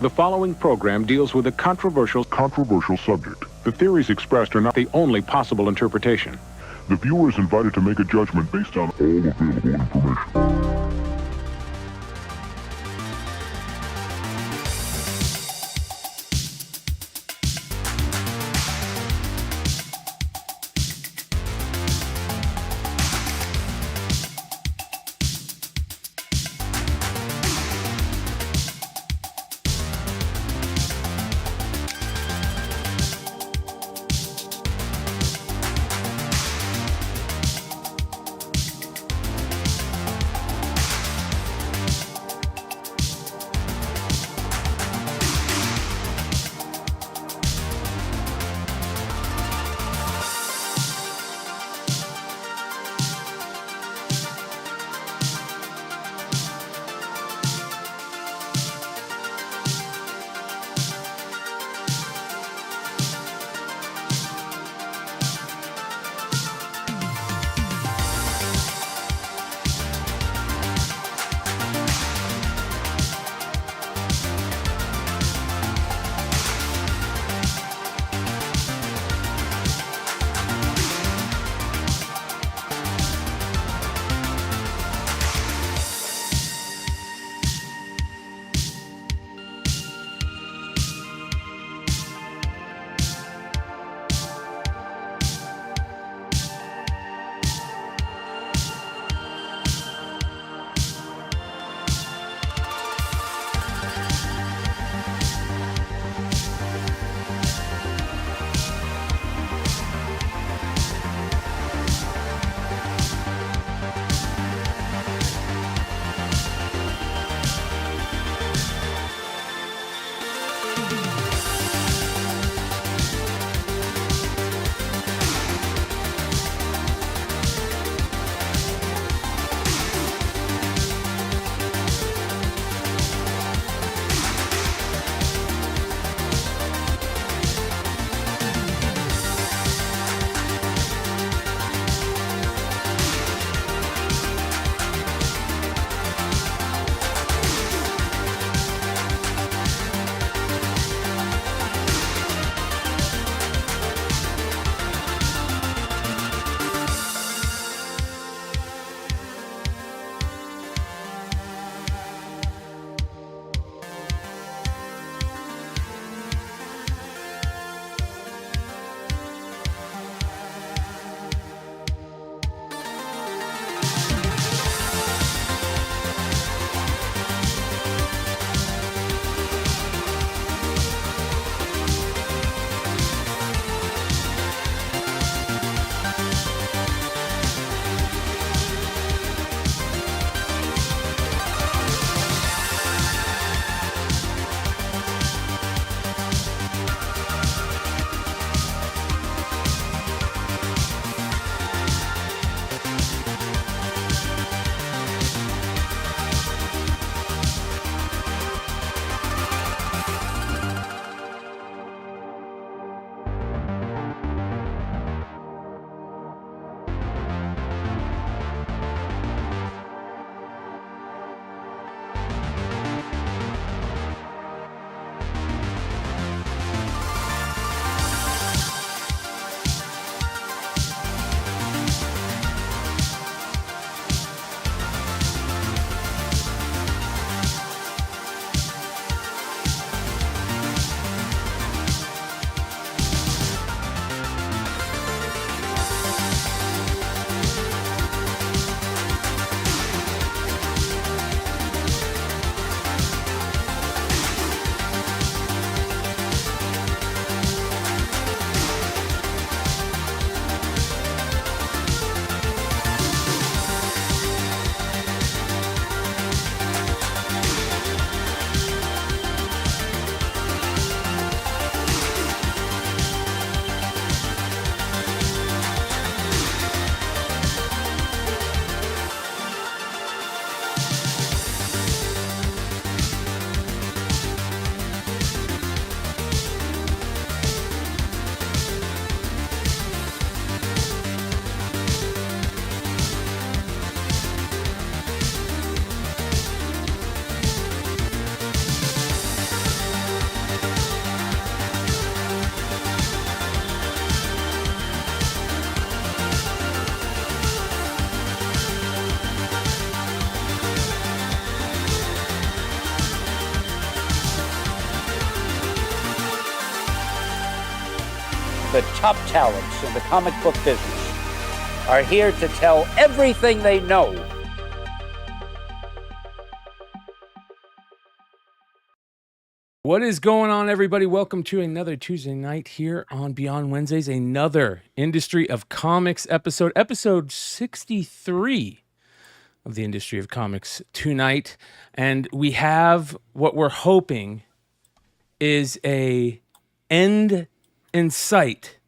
The following program deals with a controversial subject. The theories expressed are not the only possible interpretation. The viewer is invited to make a judgment based on all available information. the top talents in the comic book business are here to tell everything they know. What is going on, everybody? Welcome to another Tuesday night here on Beyond Wednesdays, another Industry of Comics episode 63 of the Industry of Comics tonight. And we have what we're hoping is a end in sight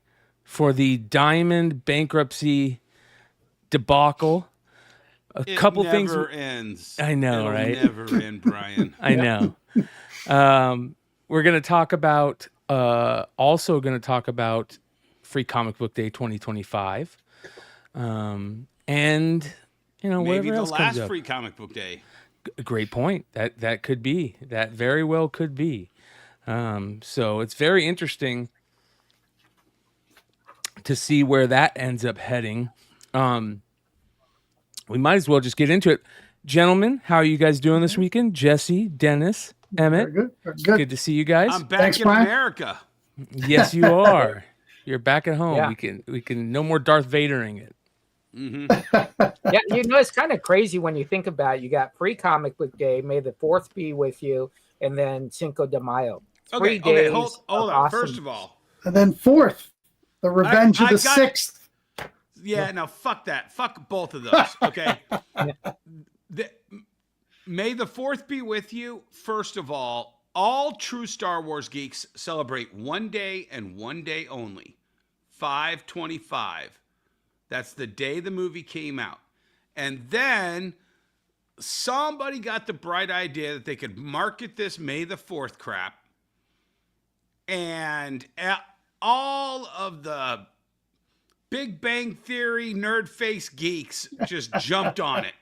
for the Diamond bankruptcy debacle. It never ends. I know, It'll right? Never end, Brian. I know. We're going to talk about, also going to talk about Free Comic Book Day 2025. And, you know, Maybe whatever the else comes last up. Free Comic Book Day. Great point. That could be. That very well could be. So it's very interesting to see where that ends up heading. We might as well just get into it. Gentlemen, how are you guys doing this weekend? Jesse, Dennis, Emmet. Very good. Very good. Good to see you guys. I'm back Thanks, in Brian. America. Yes, you are. You're back at home. Yeah. We can no more Darth Vadering it. Yeah, you know, it's kind of crazy when you think about it. You got Free Comic Book Day, May the 4th be with you, and then Cinco de Mayo. Okay, 3 days hold on. awesome. First of all, And then fourth, the Revenge of the Sixth. yeah, no, fuck that. Fuck both of those. Okay. May the 4th be with you. First of all true Star Wars geeks celebrate one day and one day only. 5/25. That's the day the movie came out. And then somebody got the bright idea that they could market this May the 4th crap. And all of the Big Bang Theory nerd face geeks just jumped on it.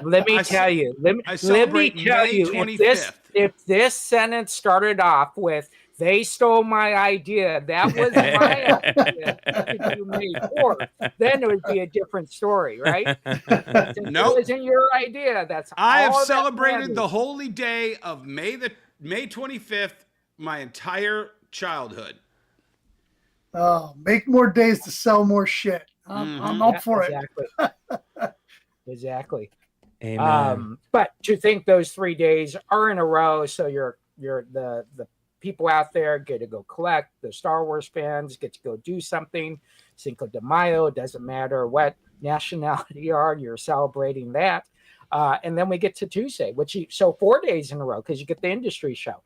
Let me tell you. Let me celebrate tell May you. 25th. If this sentence started off with "They stole my idea," that was my idea to do May 4th, then it would be a different story, right? Since Nope. it wasn't your idea. That's I have all that celebrated matters. the holy day of May 25th my entire childhood. Oh, make more days to sell more shit. I'm up for it. Exactly. Amen. But to think those 3 days are in a row, so you're the people out there get to go collect, the Star Wars fans get to go do something. Cinco de Mayo, doesn't matter what nationality you are, you're celebrating that. And then we get to Tuesday, so 4 days in a row because you get the industry show.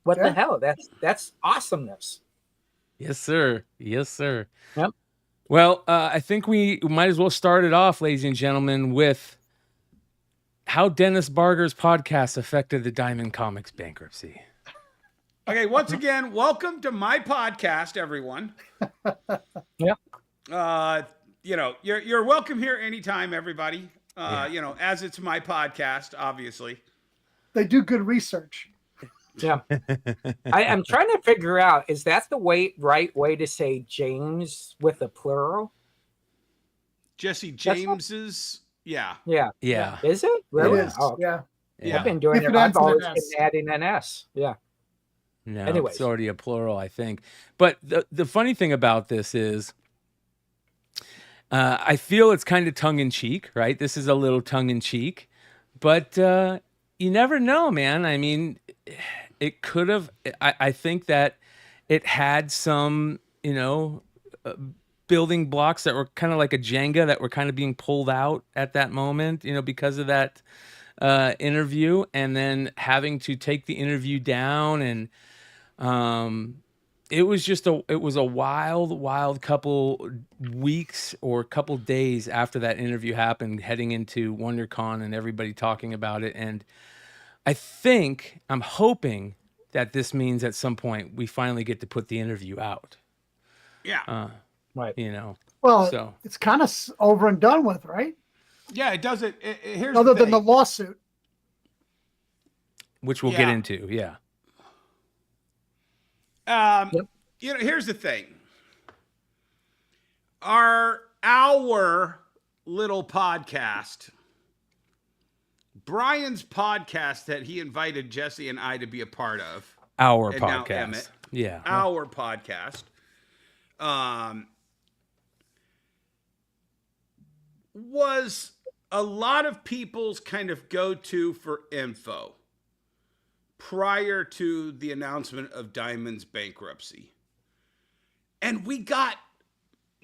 What the hell? That's awesomeness. Yes, sir. Yes, sir. Yep. Well, I think we might as well start it off, ladies and gentlemen, with how Dennis Barger's podcast affected the Diamond Comics bankruptcy. Okay, once again, welcome to my podcast, everyone. Yeah. You know, you're welcome here anytime, everybody. You know, as it's my podcast, obviously. They do good research. Yeah. I'm trying to figure out, is that the right way to say James with a plural? Jesse James's, yeah. Yeah. Yeah. Is it? Really? It is. Oh, Yeah. Yeah. I've been doing If it. it I've ends in an always S. been adding an S. Yeah. No, Anyways. it's already a plural, I think. But the funny thing about this is I feel it's kind of tongue-in-cheek, right? This is a little tongue-in-cheek. But you never know, man. I mean, it could have... I think that it had some, you know, building blocks that were kind of like a Jenga that were kind of being pulled out at that moment, you know, because of that interview, and then having to take the interview down. And it was a wild couple weeks or couple days after that interview happened, heading into WonderCon and everybody talking about it. And I'm hoping that this means at some point we finally get to put the interview out. Yeah. Right. You know, Well, so it's kind of over and done with, right? Yeah, it does it. Here's Other the than the thing. lawsuit. which we'll get Yeah. into. Yeah. You know, here's the thing. Our little podcast, Brian's podcast that he invited Jesse and I to be a part of, Our And now podcast. Emmet. Yeah. our podcast, was a lot of people's kind of go-to for info prior to the announcement of Diamond's bankruptcy. And we got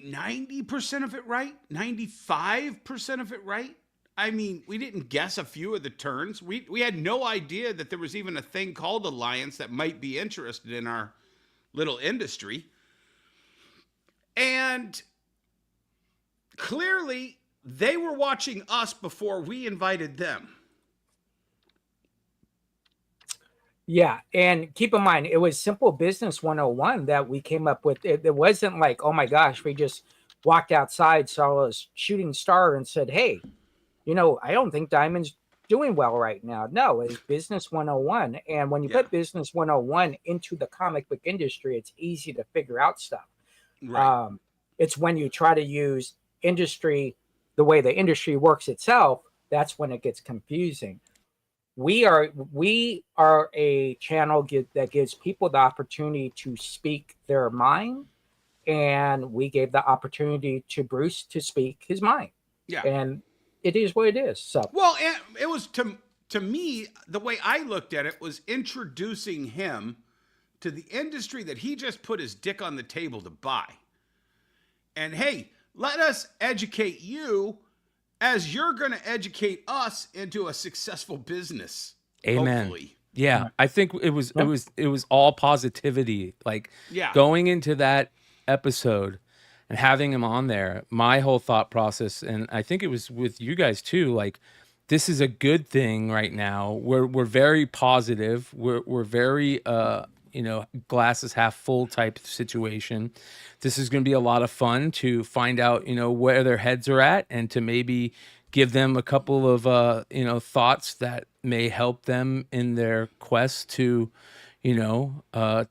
90% of it right, 95% of it right. I mean, we didn't guess a few of the turns. We had no idea that there was even a thing called Alliance that might be interested in our little industry. And clearly, they were watching us before we invited them. Yeah, and keep in mind, it was simple business 101 that we came up with. It wasn't like, oh my gosh, we just walked outside, saw a shooting star and said, hey, I don't think Diamond's doing well right now. No, it's business 101. And when you put business 101 into the comic book industry, it's easy to figure out stuff. Right. It's when you try to use industry the way the industry works itself, that's when it gets confusing. We are a channel that gives people the opportunity to speak their mind, and we gave the opportunity to Bruce to speak his mind. Yeah. And it is what it is. So well, it was to me, the way I looked at it was introducing him to the industry that he just put his dick on the table to buy. And hey, let us educate you as you're going to educate us into a successful business. Amen. Hopefully. Yeah, I think it was all positivity. Like going into that episode and having him on there, my whole thought process, and I think it was with you guys too, like this is a good thing right now. We're very positive. We're very glasses half full type situation. This is going to be a lot of fun to find out, where their heads are at and to maybe give them a couple of, thoughts that may help them in their quest to,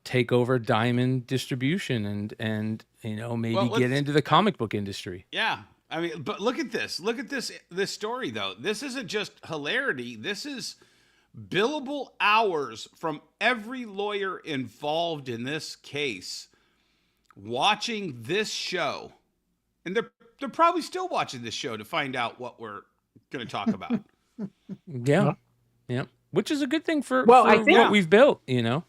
take over Diamond distribution and maybe get into the comic book industry. Yeah. I mean, but look at this. Look at this story, though. This isn't just hilarity. This is billable hours from every lawyer involved in this case watching this show. And they're probably still watching this show to find out what we're going to talk about. Yeah. Which is a good thing for what we've built, Yeah.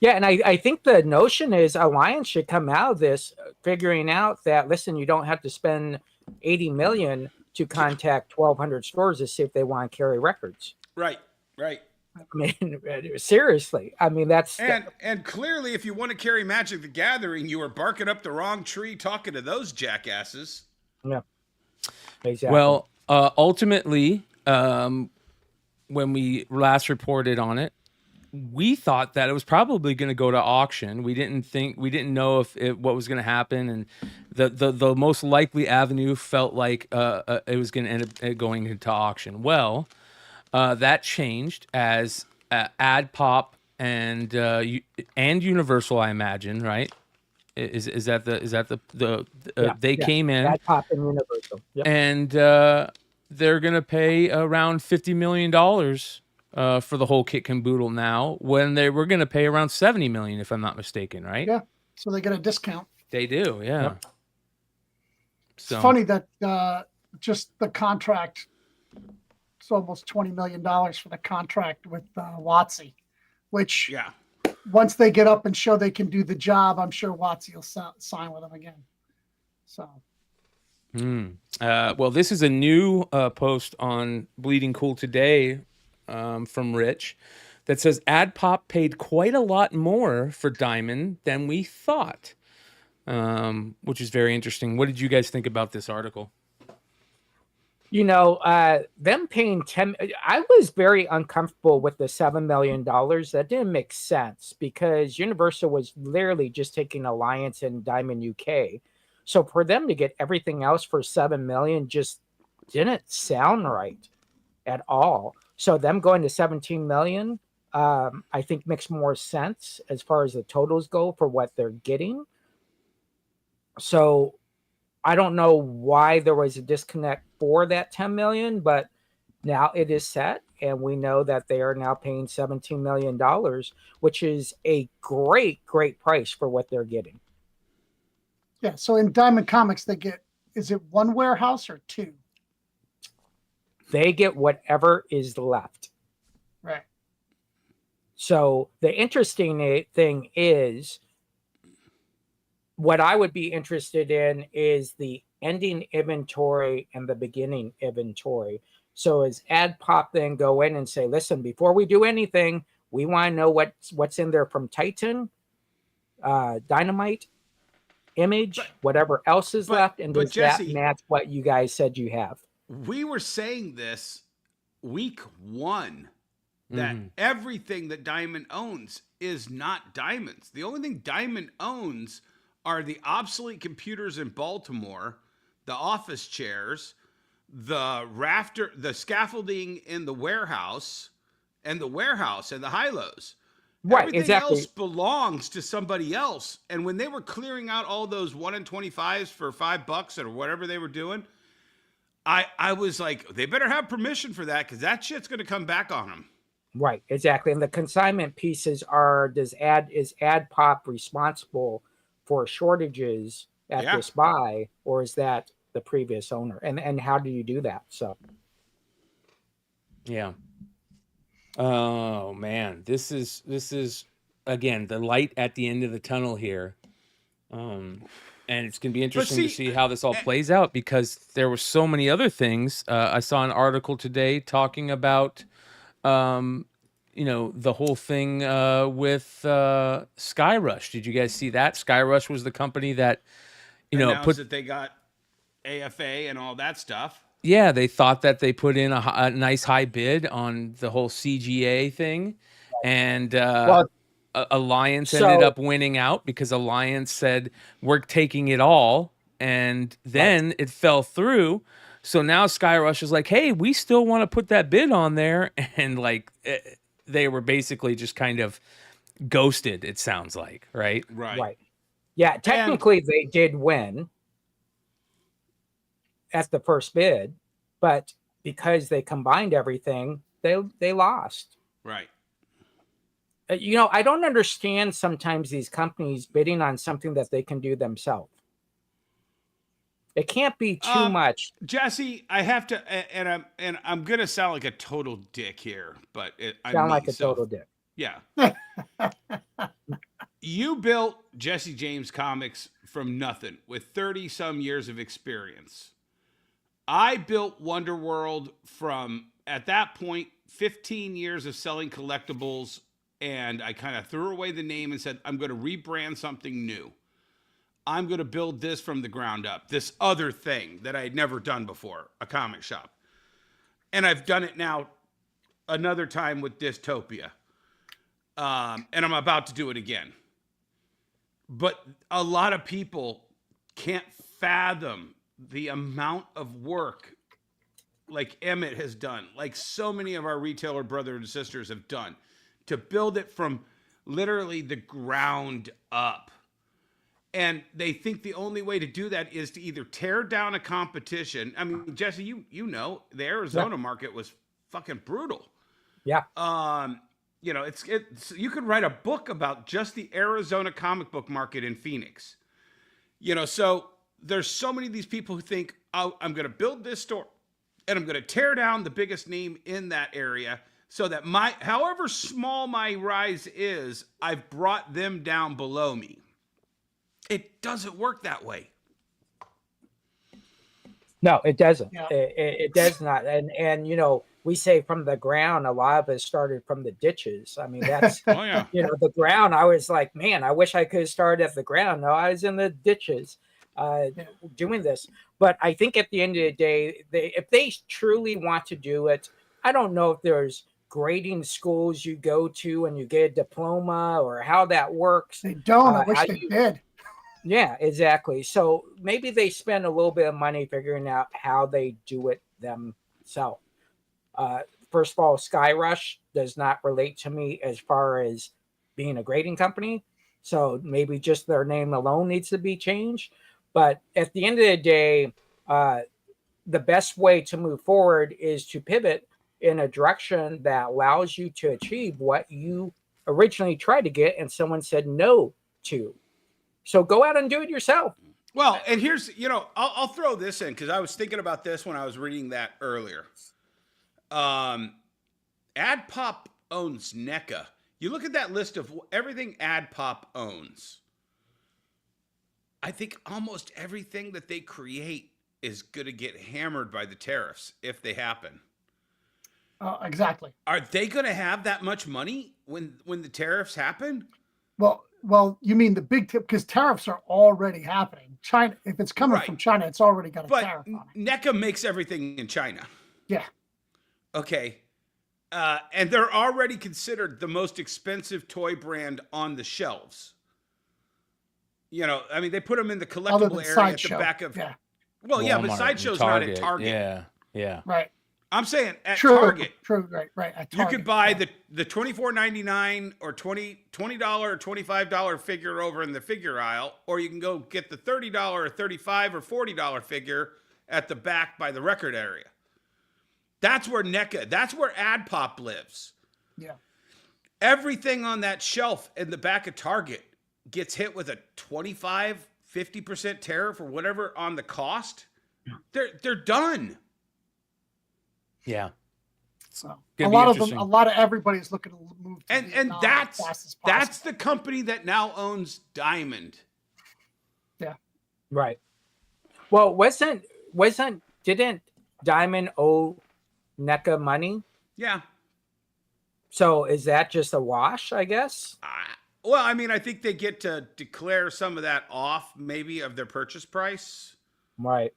Yeah, and I think the notion is Alliance should come out of this figuring out that, listen, you don't have to spend $80 million to contact 1,200 stores to see if they want to carry records. Right. I mean, seriously. I mean, that's... And clearly, if you want to carry Magic the Gathering, you were barking up the wrong tree talking to those jackasses. Yeah, exactly. Well, ultimately, when we last reported on it, we thought that it was probably going to go to auction. We didn't know what was going to happen, and the most likely avenue felt like it was going to end up going into auction. Well, that changed as Adpop and Universal, I imagine, right? Is that the they came in Adpop and Universal, and they're going to pay around $50 million. For the whole kit and caboodle now, when they were going to pay around $70 million, if I'm not mistaken, right? Yeah, so they get a discount. They do, yeah. Yep. So it's funny that just the contract, it's almost $20 million for the contract with WotC, which once they get up and show they can do the job, I'm sure WotC will sign with them again. So. Well, this is a new post on Bleeding Cool today. From Rich that says Adpop paid quite a lot more for Diamond than we thought, which is very interesting. What did you guys think about this article? Them paying I was very uncomfortable with the $7 million. That didn't make sense because Universal was literally just taking Alliance and Diamond UK. So for them to get everything else for $7 million just didn't sound right at all. So them going to 17 million, I think makes more sense as far as the totals go for what they're getting. So I don't know why there was a disconnect for that 10 million, but now it is set. And we know that they are now paying $17 million, which is a great price for what they're getting. Yeah. So in Diamond Comics, is it one warehouse or two? They get whatever is left. Right. So the interesting thing is, what I would be interested in is the ending inventory and the beginning inventory. So as Adpop then go in and say, listen, before we do anything, we want to know what's in there from Titan, Dynamite, Image, whatever else is left, and does Jesse, that match what you guys said you have? We were saying this week 1 that everything that Diamond owns is not Diamond's. The only thing Diamond owns are the obsolete computers in Baltimore, the office chairs, the scaffolding in the warehouse, and the high-lows. Right, Everything exactly. else belongs to somebody else. And when they were clearing out all those 1 in 25s for $5 or whatever they were doing, I was like, they better have permission for that, because that shit's going to come back on them. Right, exactly. And the consignment pieces is Adpop responsible for shortages at this buy, or is that the previous owner? And how do you do that? So, yeah. Oh man, this is again the light at the end of the tunnel here. And it's going to be interesting to see how this all plays out, because there were so many other things. I saw an article today talking about, the whole thing with Skyrush. Did you guys see that? Skyrush was the company that, announced that they got AFA and all that stuff. Yeah, they thought that they put in a nice high bid on the whole CGA thing, and Alliance ended up winning out because Alliance said, we're taking it all, and then it fell through. So now Skyrush is like, hey, we still want to put that bid on there, and they were basically just kind of ghosted, it sounds like, right? Right. Yeah, technically they did win at the first bid, but because they combined everything, they lost. Right. I don't understand sometimes these companies bidding on something that they can do themselves. It can't be too much. Jesse, I have to, and I'm gonna sound like a total dick here, but total dick. Yeah. You built Jesse James Comics from nothing with 30 some years of experience. I built Wonder World from, at that point, 15 years of selling collectibles, and I kind of threw away the name and said, I'm going to rebrand something new. I'm going to build this from the ground up, this other thing that I had never done before, a comic shop. And I've done it now another time with Dystopia. And I'm about to do it again. But a lot of people can't fathom the amount of work like Emmet has done, like so many of our retailer brothers and sisters have done, to build it from literally the ground up. And they think the only way to do that is to either tear down a competition. I mean, Jesse, you know, the Arizona market was fucking brutal. Yeah. It's you could write a book about just the Arizona comic book market in Phoenix. So there's so many of these people who think, oh, I'm going to build this store and I'm going to tear down the biggest name in that area so that however small my rise is, I've brought them down below me. It doesn't work that way. No, it doesn't. Yeah. It does not. And we say from the ground, a lot of it started from the ditches. I mean, that's, the ground. I was like, man, I wish I could have started at the ground. No, I was in the ditches doing this. But I think at the end of the day, if they truly want to do it, I don't know if there's grading schools you go to and you get a diploma or how that works. They don't. I wish they did. Yeah, exactly. So maybe they spend a little bit of money figuring out how they do it themselves. First of all, Skyrush does not relate to me as far as being a grading company. So maybe just their name alone needs to be changed. But at the end of the day, the best way to move forward is to pivot in a direction that allows you to achieve what you originally tried to get and someone said no to. So go out and do it yourself. Well, and here's, I'll throw this in because I was thinking about this when I was reading that earlier. Adpop owns NECA. You look at that list of everything Adpop owns. I think almost everything that they create is going to get hammered by the tariffs if they happen. Exactly. Are they going to have that much money when the tariffs happen? Well, you mean the big tip, because tariffs are already happening. China, if it's coming from China, it's already got a tariff on it. NECA makes everything in China. Yeah. Okay. And they're already considered the most expensive toy brand on the shelves. They put them in the collectible area at the back of. Yeah. Well, yeah, but Sideshow's not at Target. Yeah. Right. I'm saying at Target. True. Right. At Target, you could buy the $24.99 or $20 or $25 figure over in the figure aisle, or you can go get the $30 or $35 or $40 figure at the back by the record area. That's where NECA, that's where Adpop lives. Yeah. Everything on that shelf in the back of Target gets hit with a 25-50% tariff or whatever on the cost. They're done. Yeah. So a lot of everybody's looking to move to and that's the company that now owns Diamond. Yeah. Right. Well, didn't Diamond owe NECA money? Yeah. So is that just a wash, I guess? Well, I think they get to declare some of that off maybe of their purchase price. Right.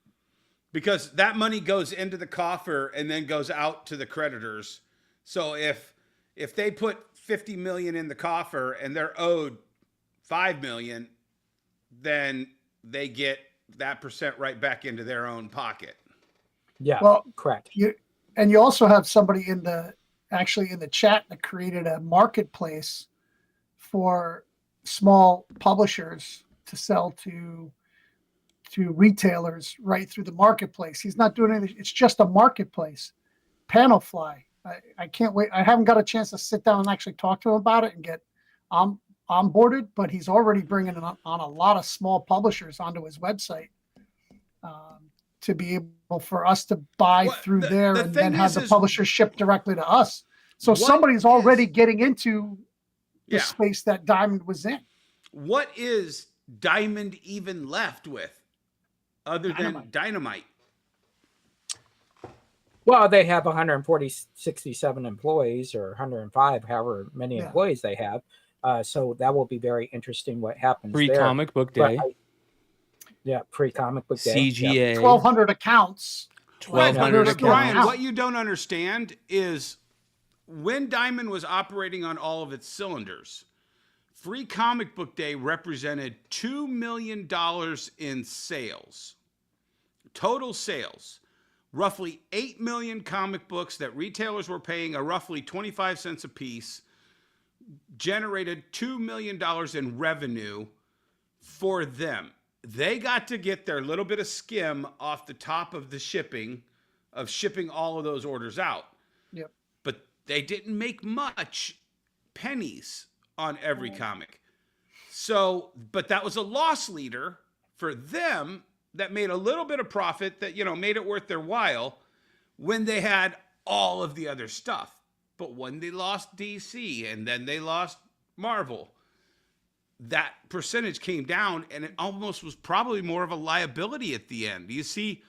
Because that money goes into the coffer and then goes out to the creditors. So if they put $50 million in the coffer and they're owed $5 million, then they get that percent right back into their own pocket. Yeah. Well, correct. You also have somebody in the chat that created a marketplace for small publishers to sell to retailers right through the marketplace. He's not doing anything. It's just a marketplace. Panelfly. I can't wait. I haven't got a chance to sit down and actually talk to him about it and get onboarded, but he's already bringing on a lot of small publishers onto his website to be able for us to buy through there and then have the publisher ship directly to us. So somebody's already getting into the space that Diamond was in. What is Diamond even left with? Other than Dynamite. Well, they have 67 employees or 105, however many employees they have. So that will be very interesting what happens there. Comic book day. Pre-comic book day. CGA. 1,200 accounts. 1,200 accounts. Brian, what you don't understand is when Diamond was operating on all of its cylinders, Free Comic Book Day represented $2 million in sales. Total sales. Roughly 8 million comic books that retailers were paying a roughly 25 cents a piece generated $2 million in revenue for them. They got to get their little bit of skim off the top of the shipping all of those orders out. Yep. But they didn't make much pennies on every comic. So, but that was a loss leader for them that made a little bit of profit that, made it worth their while when they had all of the other stuff. But when they lost DC and then they lost Marvel, that percentage came down and it almost was probably more of a liability at the end. You see,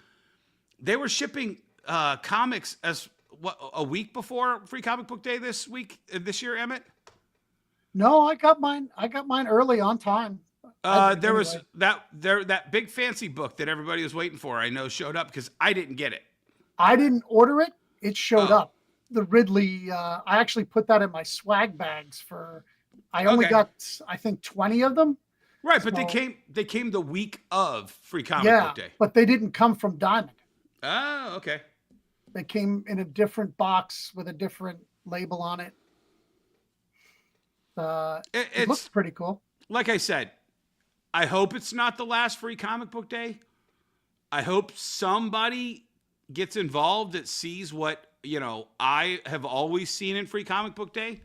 they were shipping comics as a week before Free Comic Book Day this year, Emmet? No, I got mine early on time. There was that big fancy book that everybody was waiting for, I know, showed up because I didn't get it. I didn't order it. It showed up. The Ridley, I actually put that in my swag bags I only got, I think, 20 of them. Right, but they came the week of Free Comic Book Day. But they didn't come from Diamond. Oh, okay. They came in a different box with a different label on it. It looks pretty cool. Like I said, I hope it's not the last Free Comic Book Day. I hope somebody gets involved that sees what, I have always seen in Free Comic Book Day.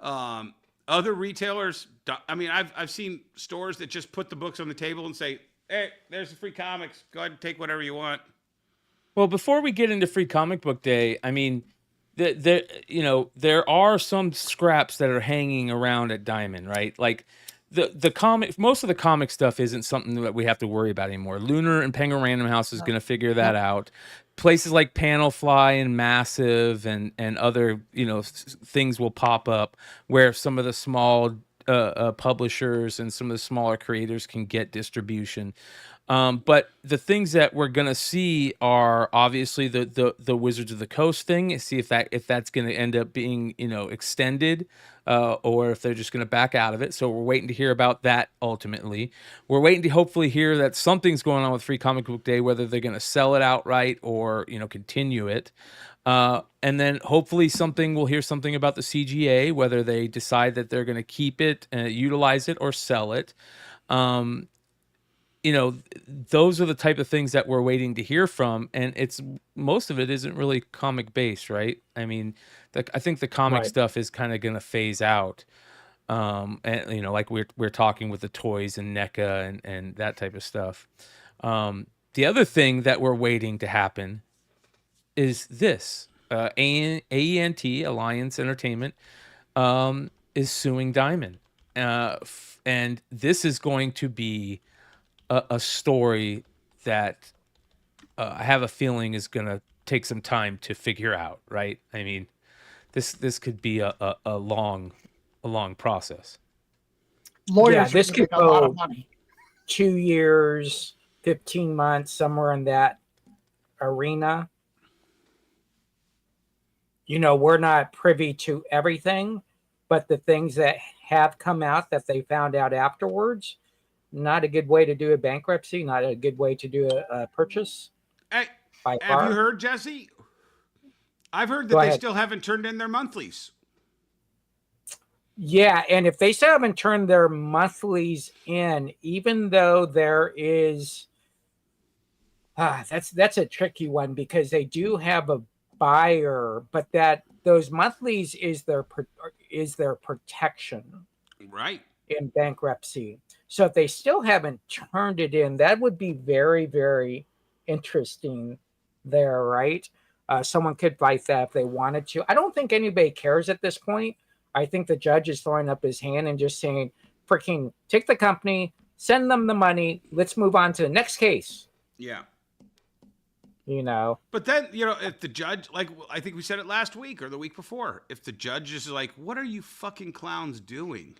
Other retailers, I've seen stores that just put the books on the table and say, Hey, there's the free comics. Go ahead and take whatever you want. Well, before we get into Free Comic Book Day, I mean, there are some scraps that are hanging around at Diamond, right? Like the comic, most of the comic stuff isn't something that we have to worry about anymore. Lunar and Penguin Random House is going to figure that out. Places like Panelfly and Massive and other things will pop up where some of the small publishers and some of the smaller creators can get distribution. But the things that we're gonna see are obviously the Wizards of the Coast thing. See if that's gonna end up being extended, or if they're just gonna back out of it. So we're waiting to hear about that. Ultimately, we're waiting to hopefully hear that something's going on with Free Comic Book Day, whether they're gonna sell it outright or continue it. And then hopefully we'll hear something about the CGA, whether they decide that they're going to keep it, utilize it, or sell it. Those are the type of things that we're waiting to hear from, and most of it isn't really comic based, right? I mean, I think the comic stuff is kind of going to phase out. And like we're talking with the toys and NECA and that type of stuff. The other thing that we're waiting to happen is this. AENT, Alliance Entertainment, is suing Diamond. And this is going to be a story that I have a feeling is going to take some time to figure out, right? I mean, this could be a long process. Lawyers this could make a lot of money. 2 years, 15 months, somewhere in that arena. We're not privy to everything, but the things that have come out that they found out afterwards, not a good way to do a bankruptcy, not a good way to do a purchase. Hey, have you heard, Jesse? I've heard that they still haven't turned in their monthlies. Yeah, and if they still haven't turned their monthlies in, even though there is, that's a tricky one because they do have a buyer, but those monthlies is their protection, right, in bankruptcy. So if they still haven't turned it in, that would be very, very interesting there, right? Someone could fight that if they wanted to. I don't think anybody cares at this point. I think the judge is throwing up his hand and just saying, freaking take the company, send them the money, let's move on to the next case. Yeah. But then, if the judge, like I think we said it last week or the week before, if the judge is like, what are you fucking clowns doing?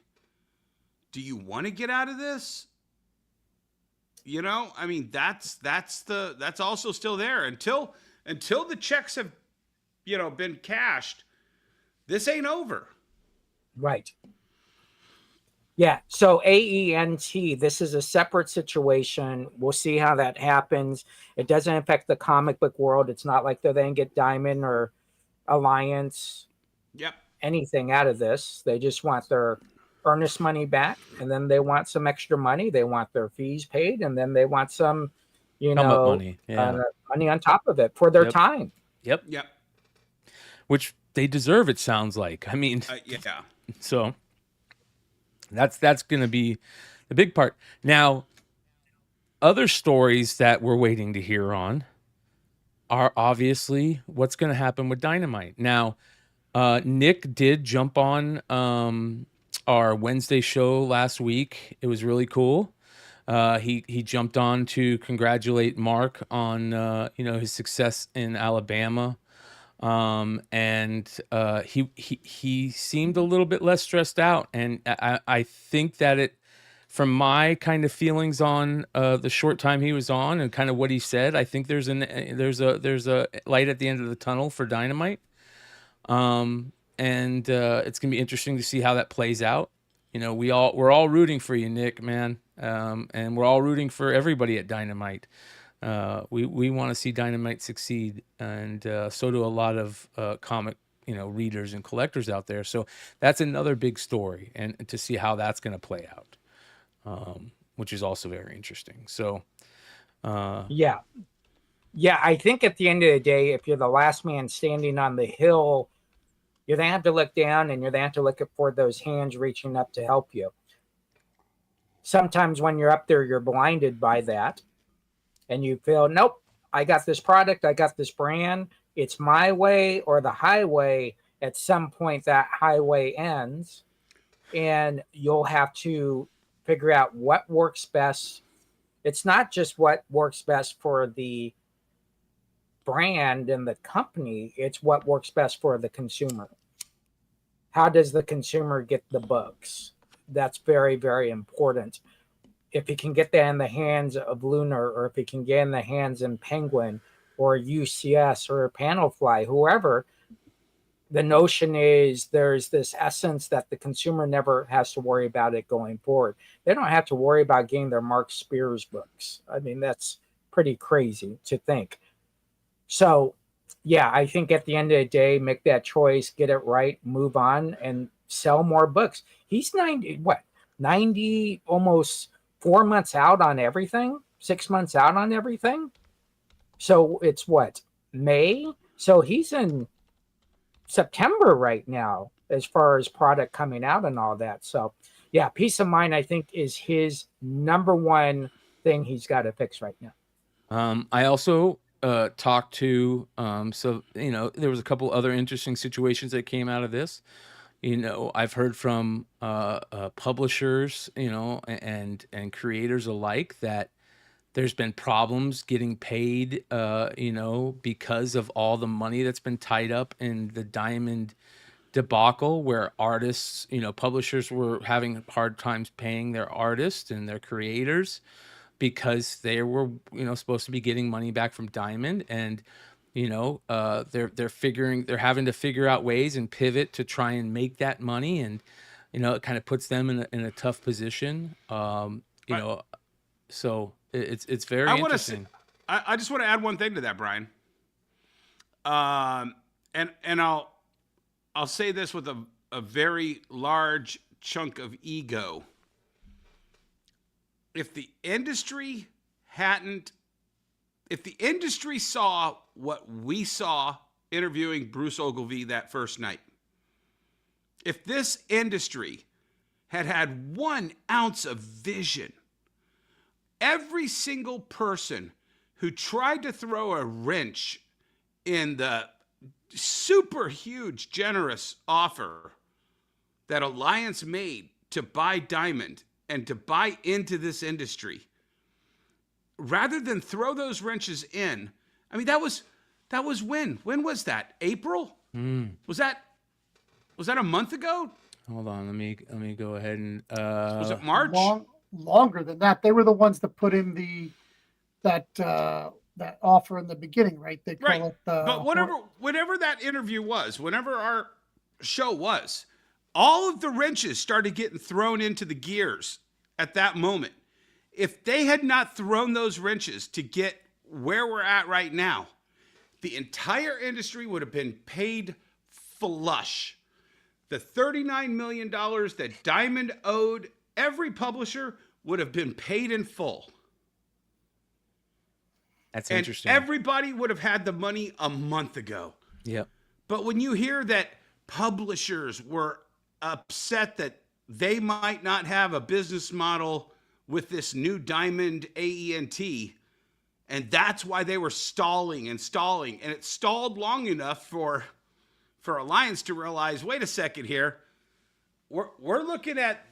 Do you want to get out of this? I mean, that's also still there until the checks have, been cashed. This ain't over. Right. Yeah. So AENT, this is a separate situation. We'll see how that happens. It doesn't affect the comic book world. It's not like they're going to get Diamond or Alliance, anything out of this. They just want their earnest money back, and then they want some extra money. They want their fees paid, and then they want some, money, money on top of it for their time. Yep. Which they deserve, it sounds like. I mean, so that's going to be the big part. Now, other stories that we're waiting to hear on are obviously what's going to happen with Dynamite. Now, Nick did jump on our Wednesday show last week. It was really cool. He jumped on to congratulate Mark on his success in Alabama. And he seemed a little bit less stressed out, and I think that from my kind of feelings on the short time he was on and kind of what he said, I think there's a light at the end of the tunnel for Dynamite. And it's gonna be interesting to see how that plays out. We're all rooting for you, Nick, man, and we're all rooting for everybody at Dynamite. We want to see Dynamite succeed, and so do a lot of comic readers and collectors out there. So that's another big story, and to see how that's going to play out, which is also very interesting. So yeah, I think at the end of the day, if you're the last man standing on the hill, you're gonna have to look down, and you're gonna have to look for those hands reaching up to help you. Sometimes when you're up there, you're blinded by that, and you feel, nope, I got this product, I got this brand, it's my way or the highway. At some point, that highway ends, and you'll have to figure out what works best. It's not just what works best for the brand and the company, it's what works best for the consumer. How does the consumer get the books? That's very, very important. If he can get that in the hands of Lunar, or if he can get in the hands of Penguin or UCS or Panelfly, whoever, the notion is there's this essence that the consumer never has to worry about it going forward. They don't have to worry about getting their Mark Spears books. I mean, that's pretty crazy to think. So, yeah, I think at the end of the day, make that choice, get it right, move on, and sell more books. He's 90, almost 4 months out on everything, 6 months out on everything. So it's May? So he's in September right now as far as product coming out and all that. So yeah, peace of mind, I think, is his number one thing he's got to fix right now. I also talked to, there was a couple other interesting situations that came out of this. I've heard from publishers, and creators alike, that there's been problems getting paid, because of all the money that's been tied up in the Diamond debacle, where artists, publishers were having hard times paying their artists and their creators because they were, supposed to be getting money back from Diamond. And they're having to figure out ways and pivot to try and make that money, and it kind of puts them in a tough position. So it's very interesting. I just want to add one thing to that, Brian. And I'll say this with a very large chunk of ego. If the industry saw what we saw interviewing Bruce Ogilvie that first night, if this industry had 1 ounce of vision, every single person who tried to throw a wrench in the super huge, generous offer that Alliance made to buy Diamond and to buy into this industry, rather than throw those wrenches in, I mean, that was when was that? April? Was that a month ago? Hold on, let me go ahead and was it March? Longer than that. They were the ones that put in that offer in the beginning, right? They call it but whatever that interview was, whenever our show was, all of the wrenches started getting thrown into the gears at that moment. If they had not thrown those wrenches to get where we're at right now, the entire industry would have been paid flush. The $39 million that Diamond owed every publisher would have been paid in full. That's interesting. And everybody would have had the money a month ago. Yep. But when you hear that publishers were upset that they might not have a business model with this new Diamond AENT, and that's why they were stalling, and it stalled long enough for Alliance to realize, wait a second here, we're looking at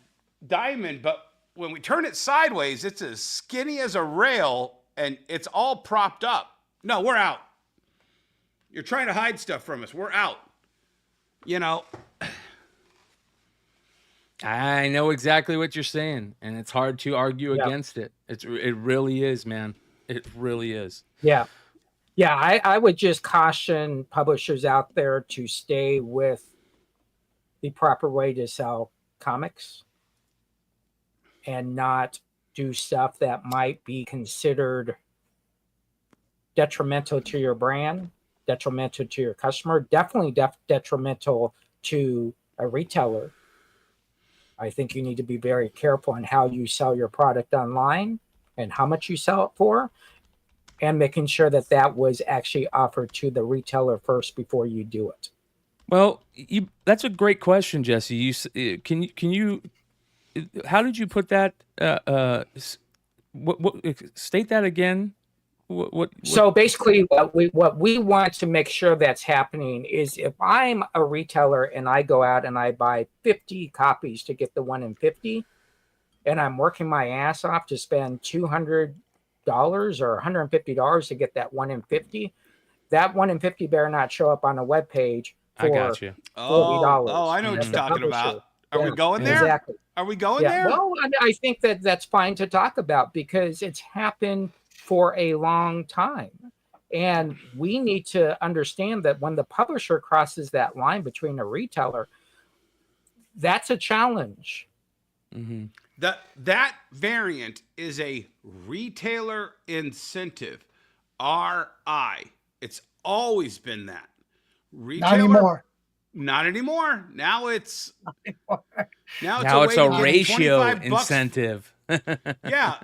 Diamond, but when we turn it sideways, it's as skinny as a rail and it's all propped up. No, we're out. You're trying to hide stuff from us. We're out. I know exactly what you're saying, and it's hard to argue against it. It really is, man. It really is. Yeah. Yeah, I would just caution publishers out there to stay with the proper way to sell comics and not do stuff that might be considered detrimental to your brand, detrimental to your customer, definitely detrimental to a retailer. I think you need to be very careful on how you sell your product online and how much you sell it for, and making sure that was actually offered to the retailer first before you do it. Well, that's a great question, Jesse. Can you how did you put that? What state that again? What? So basically, what we want to make sure that's happening is if I'm a retailer and I go out and I buy 50 copies to get the 1 in 50, and I'm working my ass off to spend $200 or $150 to get that 1 in 50, that 1 in 50 better not show up on a web page for I got you. $40. Oh, I know what you're talking about. Are we going there? Exactly. Are we going there? Well, I think that's fine to talk about because it's happened for a long time. And we need to understand that when the publisher crosses that line between a retailer, that's a challenge. Mm-hmm. That variant is a retailer incentive, RI. It's always been that. Not anymore. Not anymore. Now it's a ratio incentive. Yeah.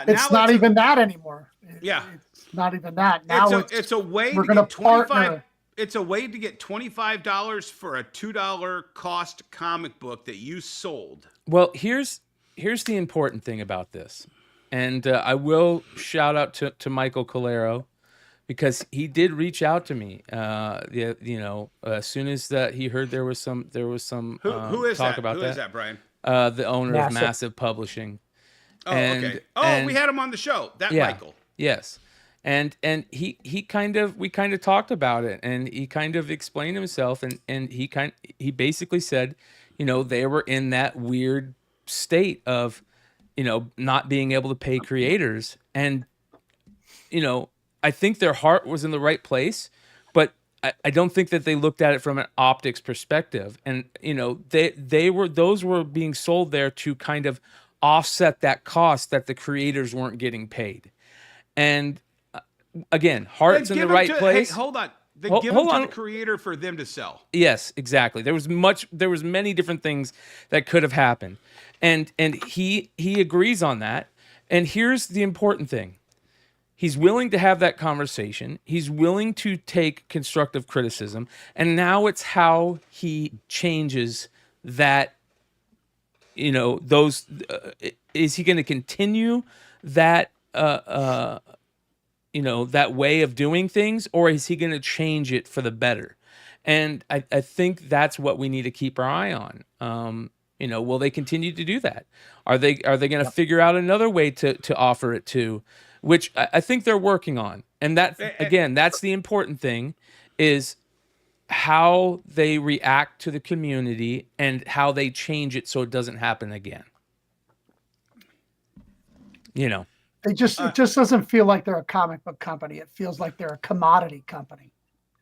It's not even that anymore. Yeah. It's not even that. Now it's a way we're to going get to partner. It's a way to get $25 for a $2 cost comic book that you sold. Well, here's the important thing about this, and I will shout out to Michael Calero because he did reach out to me. As soon as he heard there was some who is talk that? about Who that. is that, Brian? The owner of Massive Publishing. Oh, okay. Oh, we had him on the show. Michael. Yes. And we kind of talked about it, and he kind of explained himself, and he basically said, they were in that weird state of, not being able to pay creators, and I think their heart was in the right place, but I don't think that they looked at it from an optics perspective, and those were being sold there to kind of offset that cost that the creators weren't getting paid, and again, heart's in the right place. Hey, hold on. They give them to the creator for them to sell. Yes, exactly. There was many different things that could have happened. And he agrees on that. And here's the important thing. He's willing to have that conversation. He's willing to take constructive criticism. And now it's how he changes that, those, is he going to continue that, that way of doing things, or is he going to change it for the better? And I think that's what we need to keep our eye on. Will they continue to do that? Are they going to figure out another way to offer it to, which I think they're working on. And that, again, that's the important thing, is how they react to the community and how they change it so it doesn't happen again. It just doesn't feel like they're a comic book company. It feels like they're a commodity company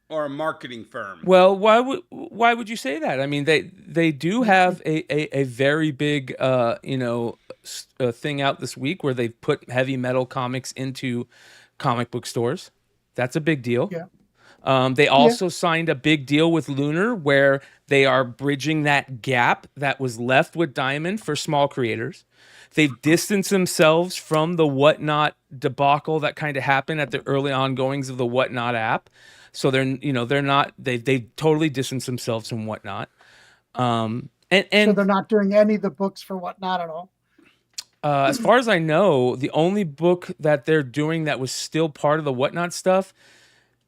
or a marketing firm. Well, why would you say that? I mean, they do have a very big thing out this week where they've put heavy metal comics into comic book stores. That's a big deal. Yeah. They also signed a big deal with Lunar where they are bridging that gap that was left with Diamond for small creators. They've distanced themselves from the Whatnot debacle that kind of happened at the early ongoings of the Whatnot app. So they've totally distanced themselves from Whatnot. And so they're not doing any of the books for Whatnot at all. As far as I know, the only book that they're doing that was still part of the Whatnot stuff,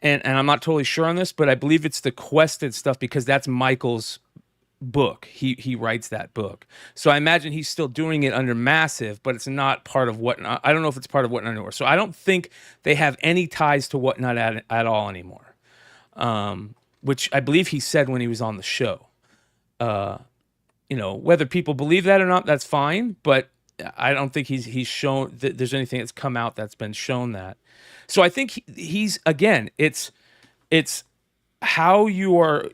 and I'm not totally sure on this, but I believe it's the Quested stuff because that's Michael's book. He writes that book. So I imagine he's still doing it under Massive, but it's not part of Whatnot. I don't know if it's part of Whatnot anymore. So I don't think they have any ties to Whatnot at all anymore. Which I believe he said when he was on the show. Whether people believe that or not, that's fine, but I don't think he's shown that there's anything that's come out that's been shown that. So I think he's again, it's how you are.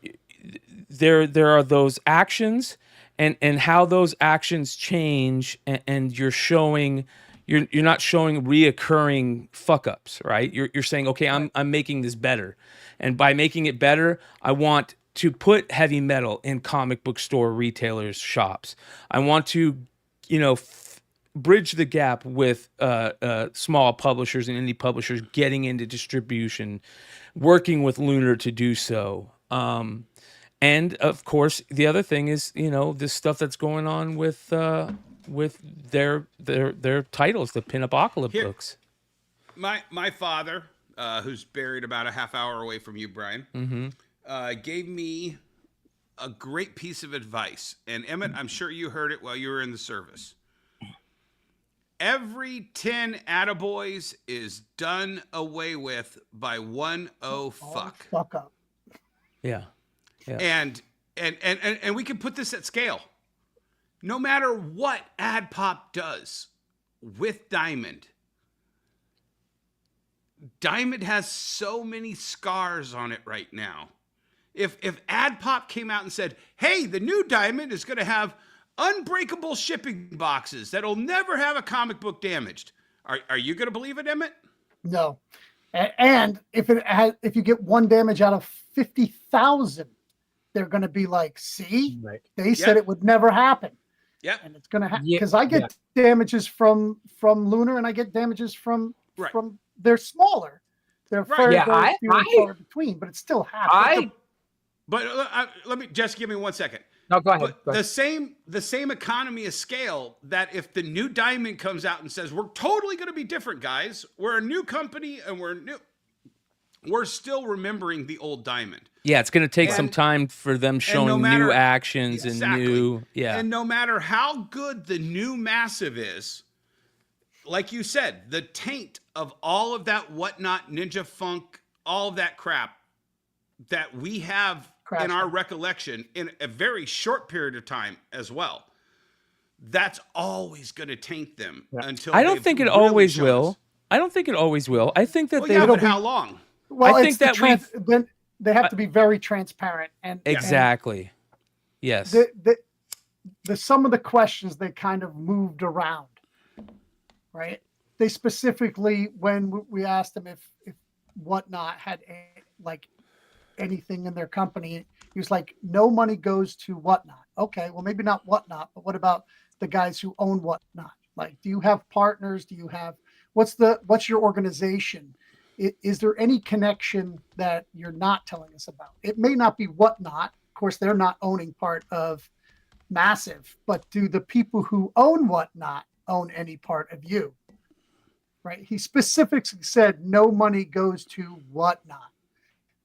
There are those actions and how those actions change, and you're not showing reoccurring fuck ups, right? You're saying, okay, I'm making this better, and by making it better, I want to put heavy metal in comic book store retailers' shops. I want to, bridge the gap with small publishers and indie publishers getting into distribution, working with Lunar to do so. And of course, the other thing is, this stuff that's going on with their titles, the pinup Here. books. My father, who's buried about a half hour away from you, Brian, gave me a great piece of advice. And Emmet, I'm sure you heard it while you were in the service. Every 10 attaboys is done away with by 1 fuck. Fuck up. Yeah. And we can put this at scale. No matter what Adpop does with Diamond has so many scars on it right now. If Adpop came out and said, hey, the new Diamond is going to have unbreakable shipping boxes that'll never have a comic book damaged, are you going to believe it, Emmet? No. And if you get one damage out of 50,000, they're going to be like, see, they said it would never happen. Yeah. And it's going to happen because I get damages from Lunar and I get damages from they're smaller. They're very few and far between, but it still happens. Let me just give me 1 second. No, go ahead. The same economy of scale that if the new Diamond comes out and says, we're totally going to be different, guys. We're a new company and we're still remembering the old Diamond. Yeah, it's going to take some time for them showing new actions and new. Yeah. And no matter how good the new Massive is, like you said, the taint of all of that whatnot, Ninja Funk, all of that crap that we have in our recollection in a very short period of time as well, that's always going to taint them until I don't think it always will. I don't think it always will. I think that but how long? Well, I think that then they have to be very transparent and exactly. Yes. The some of the questions they kind of moved around, right? They specifically, when we asked them if Whatnot had anything in their company, he was like, no money goes to Whatnot. Okay, well, maybe not Whatnot, but what about the guys who own Whatnot? Like, do you have partners? Do you have what's your organization? Is there any connection that you're not telling us about? It may not be Whatnot. Of course, they're not owning part of Massive, but do the people who own Whatnot own any part of you? Right? He specifically said no money goes to Whatnot.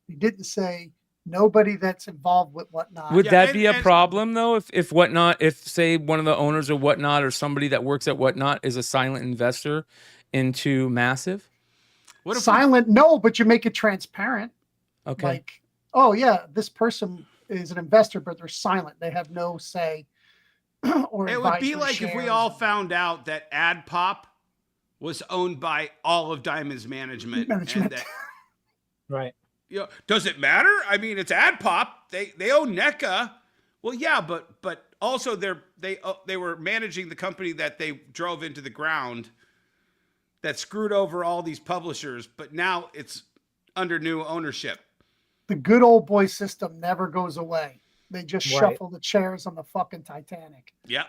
He didn't say nobody that's involved with Whatnot. Would that be a problem though? If Whatnot, if say one of the owners of Whatnot or somebody that works at Whatnot is a silent investor into Massive? What if silent? No, but you make it transparent. Okay. Like, oh yeah, this person is an investor, but they're silent. They have no say. Or it would be like if we all found out that Adpop was owned by all of Diamond's management. And that, right. Does it matter? I mean, it's Adpop. They own NECA. Well, yeah, but also they were managing the company that they drove into the ground that screwed over all these publishers, but now it's under new ownership. The good old boy system never goes away. They just shuffle the chairs on the fucking Titanic. Yeah.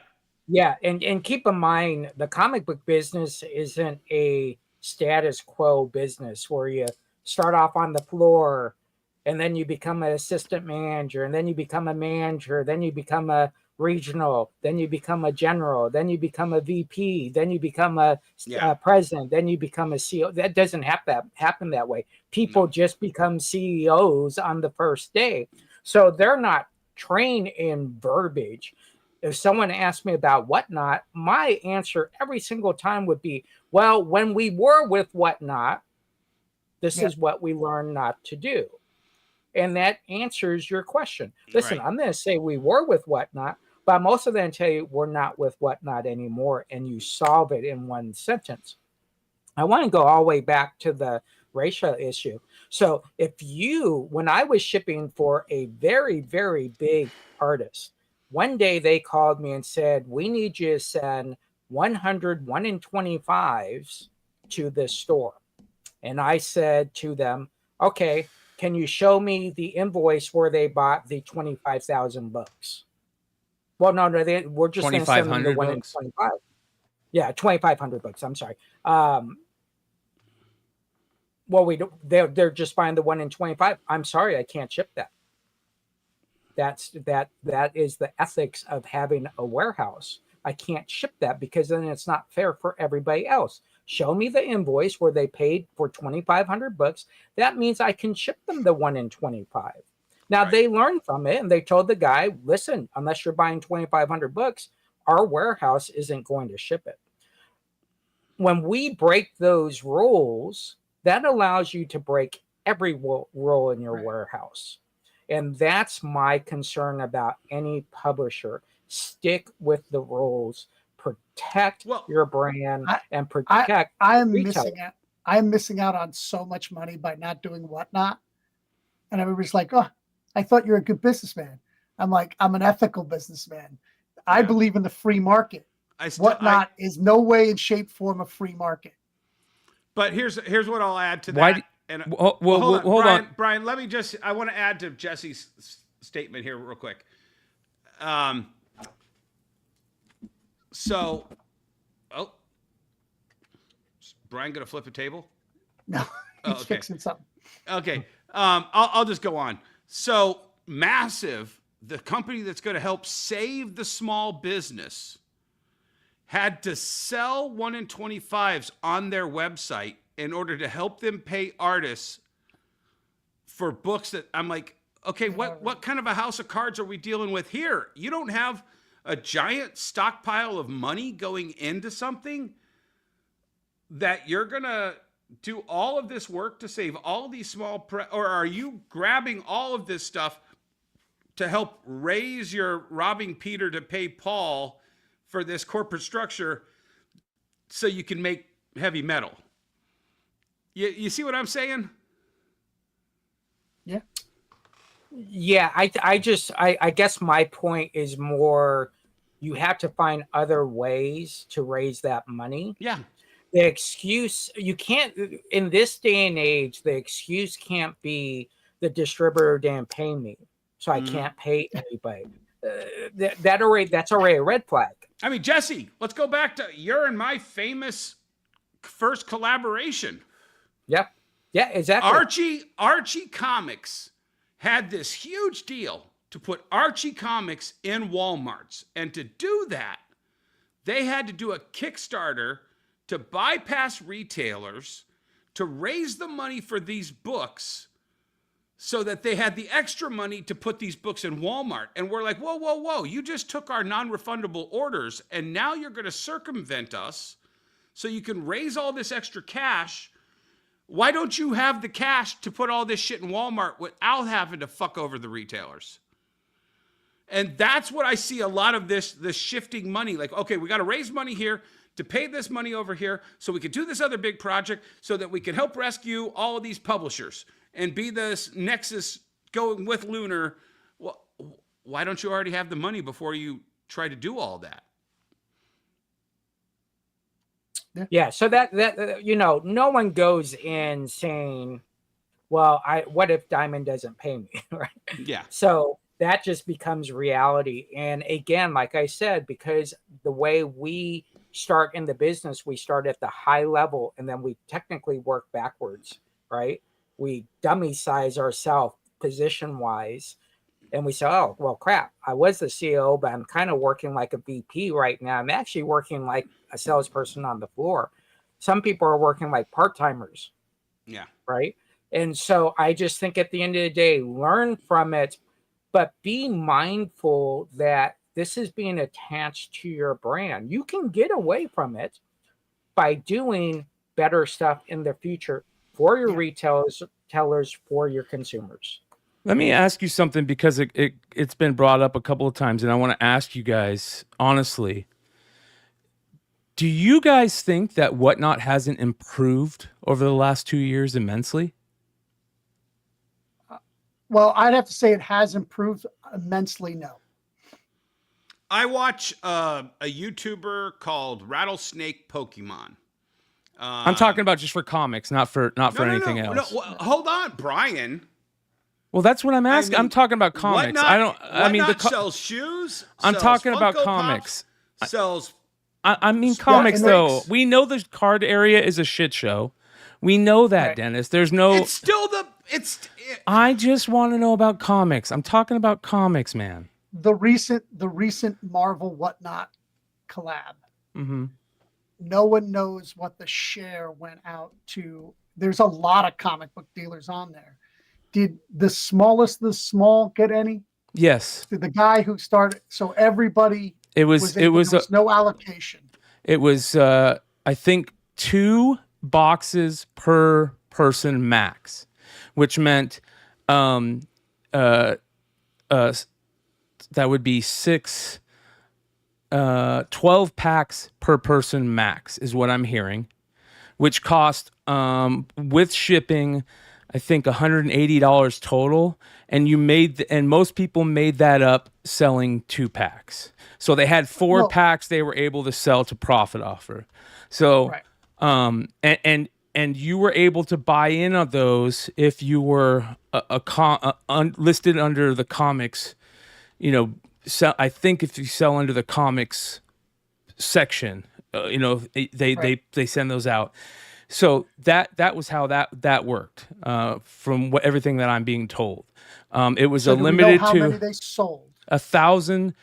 Yeah, and keep in mind, the comic book business isn't a status quo business where you start off on the floor and then you become an assistant manager and then you become a manager, then you become a regional, then you become a general, then you become a VP, then you become a president, then you become a CEO. That doesn't happen that way. People just become CEOs on the first day. So they're not trained in verbiage. If someone asked me about Whatnot, my answer every single time would be, well, when we were with Whatnot, this is what we learned not to do. And that answers your question. Listen, I'm going to say we were with Whatnot, but I'm also going to tell you we're not with Whatnot anymore, and you solve it in one sentence. I want to go all the way back to the racial issue. So when I was shipping for a very, very big artist, one day they called me and said, we need you to send 100 1-in-25s to this store. And I said to them, okay, can you show me the invoice where they bought the 25,000 books? Well, no, we're just going to send them the 1-in-25. Yeah, 2,500 books. I'm sorry. Well, they're just buying the 1-in-25. I'm sorry, I can't ship that. That is the ethics of having a warehouse. I can't ship that because then it's not fair for everybody else. Show me the invoice where they paid for 2,500 books. That means I can ship them the 1 in 25. Now, they learned from it and they told the guy, listen, unless you're buying 2,500 books, our warehouse isn't going to ship it. When we break those rules, that allows you to break every rule in your warehouse. And that's my concern about any publisher. Stick with the rules, protect your brand, and protect. I'm missing out on so much money by not doing Whatnot. And everybody's like, oh, I thought you're a good businessman. I'm like, I'm an ethical businessman. I believe in the free market. Whatnot is no way in shape, form a free market. But here's what I'll add to that. Hold on. Bryan, let me I want to add to Jesse's statement here real quick. So, is Bryan going to flip a table? No, he's fixing something. Okay. I'll just go on. So Massive, the company that's going to help save the small business, had to sell 1 in 25s on their website in order to help them pay artists for books that I'm like, okay, what kind of a house of cards are we dealing with here? You don't have a giant stockpile of money going into something that you're going to do all of this work to save all these small, or are you grabbing all of this stuff to help raise your robbing Peter to pay Paul for this corporate structure so you can make heavy metal? You see what I'm saying? Yeah. Yeah, I guess my point is more, you have to find other ways to raise that money. Yeah. The excuse, you can't, in this day and age, the excuse can't be the distributor didn't pay me, so I can't pay anybody. That's already a red flag. I mean, Jesse, let's go back to your and my famous first collaboration. Yep. Yeah, exactly. Archie Comics had this huge deal to put Archie Comics in Walmarts. And to do that, they had to do a Kickstarter to bypass retailers, to raise the money for these books so that they had the extra money to put these books in Walmart. And we're like, whoa, you just took our non-refundable orders and now you're going to circumvent us so you can raise all this extra cash. Why don't you have the cash to put all this shit in Walmart without having to fuck over the retailers? And that's what I see a lot of this shifting money. Like, okay, we got to raise money here to pay this money over here so we could do this other big project so that we can help rescue all of these publishers and be this nexus going with Lunar. Well, why don't you already have the money before you try to do all that? Yeah, so that no one goes in saying, well, what if Diamond doesn't pay me, right? Yeah. So that just becomes reality. And again, like I said, because the way we start in the business, we start at the high level and then we technically work backwards, right? We dummy size ourselves position wise. And we say, oh, well, crap, I was the CEO, but I'm kind of working like a VP right now. I'm actually working like a salesperson on the floor. Some people are working like part-timers. Yeah. Right. And so I just think at the end of the day, learn from it, but be mindful that this is being attached to your brand. You can get away from it by doing better stuff in the future for your retailers, for your consumers. Let me ask you something, because it's been brought up a couple of times, and I want to ask you guys, honestly, do you guys think that Whatnot hasn't improved over the last 2 years immensely? Well, I'd have to say it has improved immensely, no. I watch a YouTuber called Rattlesnake Pokemon. I'm talking about just for comics, not for anything else. No, hold on, Bryan. Well, that's what I'm asking. I'm talking about comics. Whatnot sells shoes. I'm talking about Funko comics. Pops, sells. I mean comics, though. We know the card area is a shit show. We know that, right. Dennis. There's no. It's still I just want to know about comics. I'm talking about comics, man. The recent Marvel Whatnot collab. Mm-hmm. No one knows what the share went out to. There's a lot of comic book dealers on there. Did the smallest of the small get any? Yes. Did the guy who started? So everybody. There was no allocation. It was I think 2 boxes per person max, which meant that would be 12 packs per person max is what I'm hearing, which cost with shipping, I think $180 total. And most people made that up selling 2 packs. So they had 4 packs they were able to sell to profit offer. So, right. And you were able to buy in on those if you were listed under the comics, I think if you sell under the comics section, they send those out. So that was how that worked from everything that I'm being told. It was so a limited how to many they sold? 1,000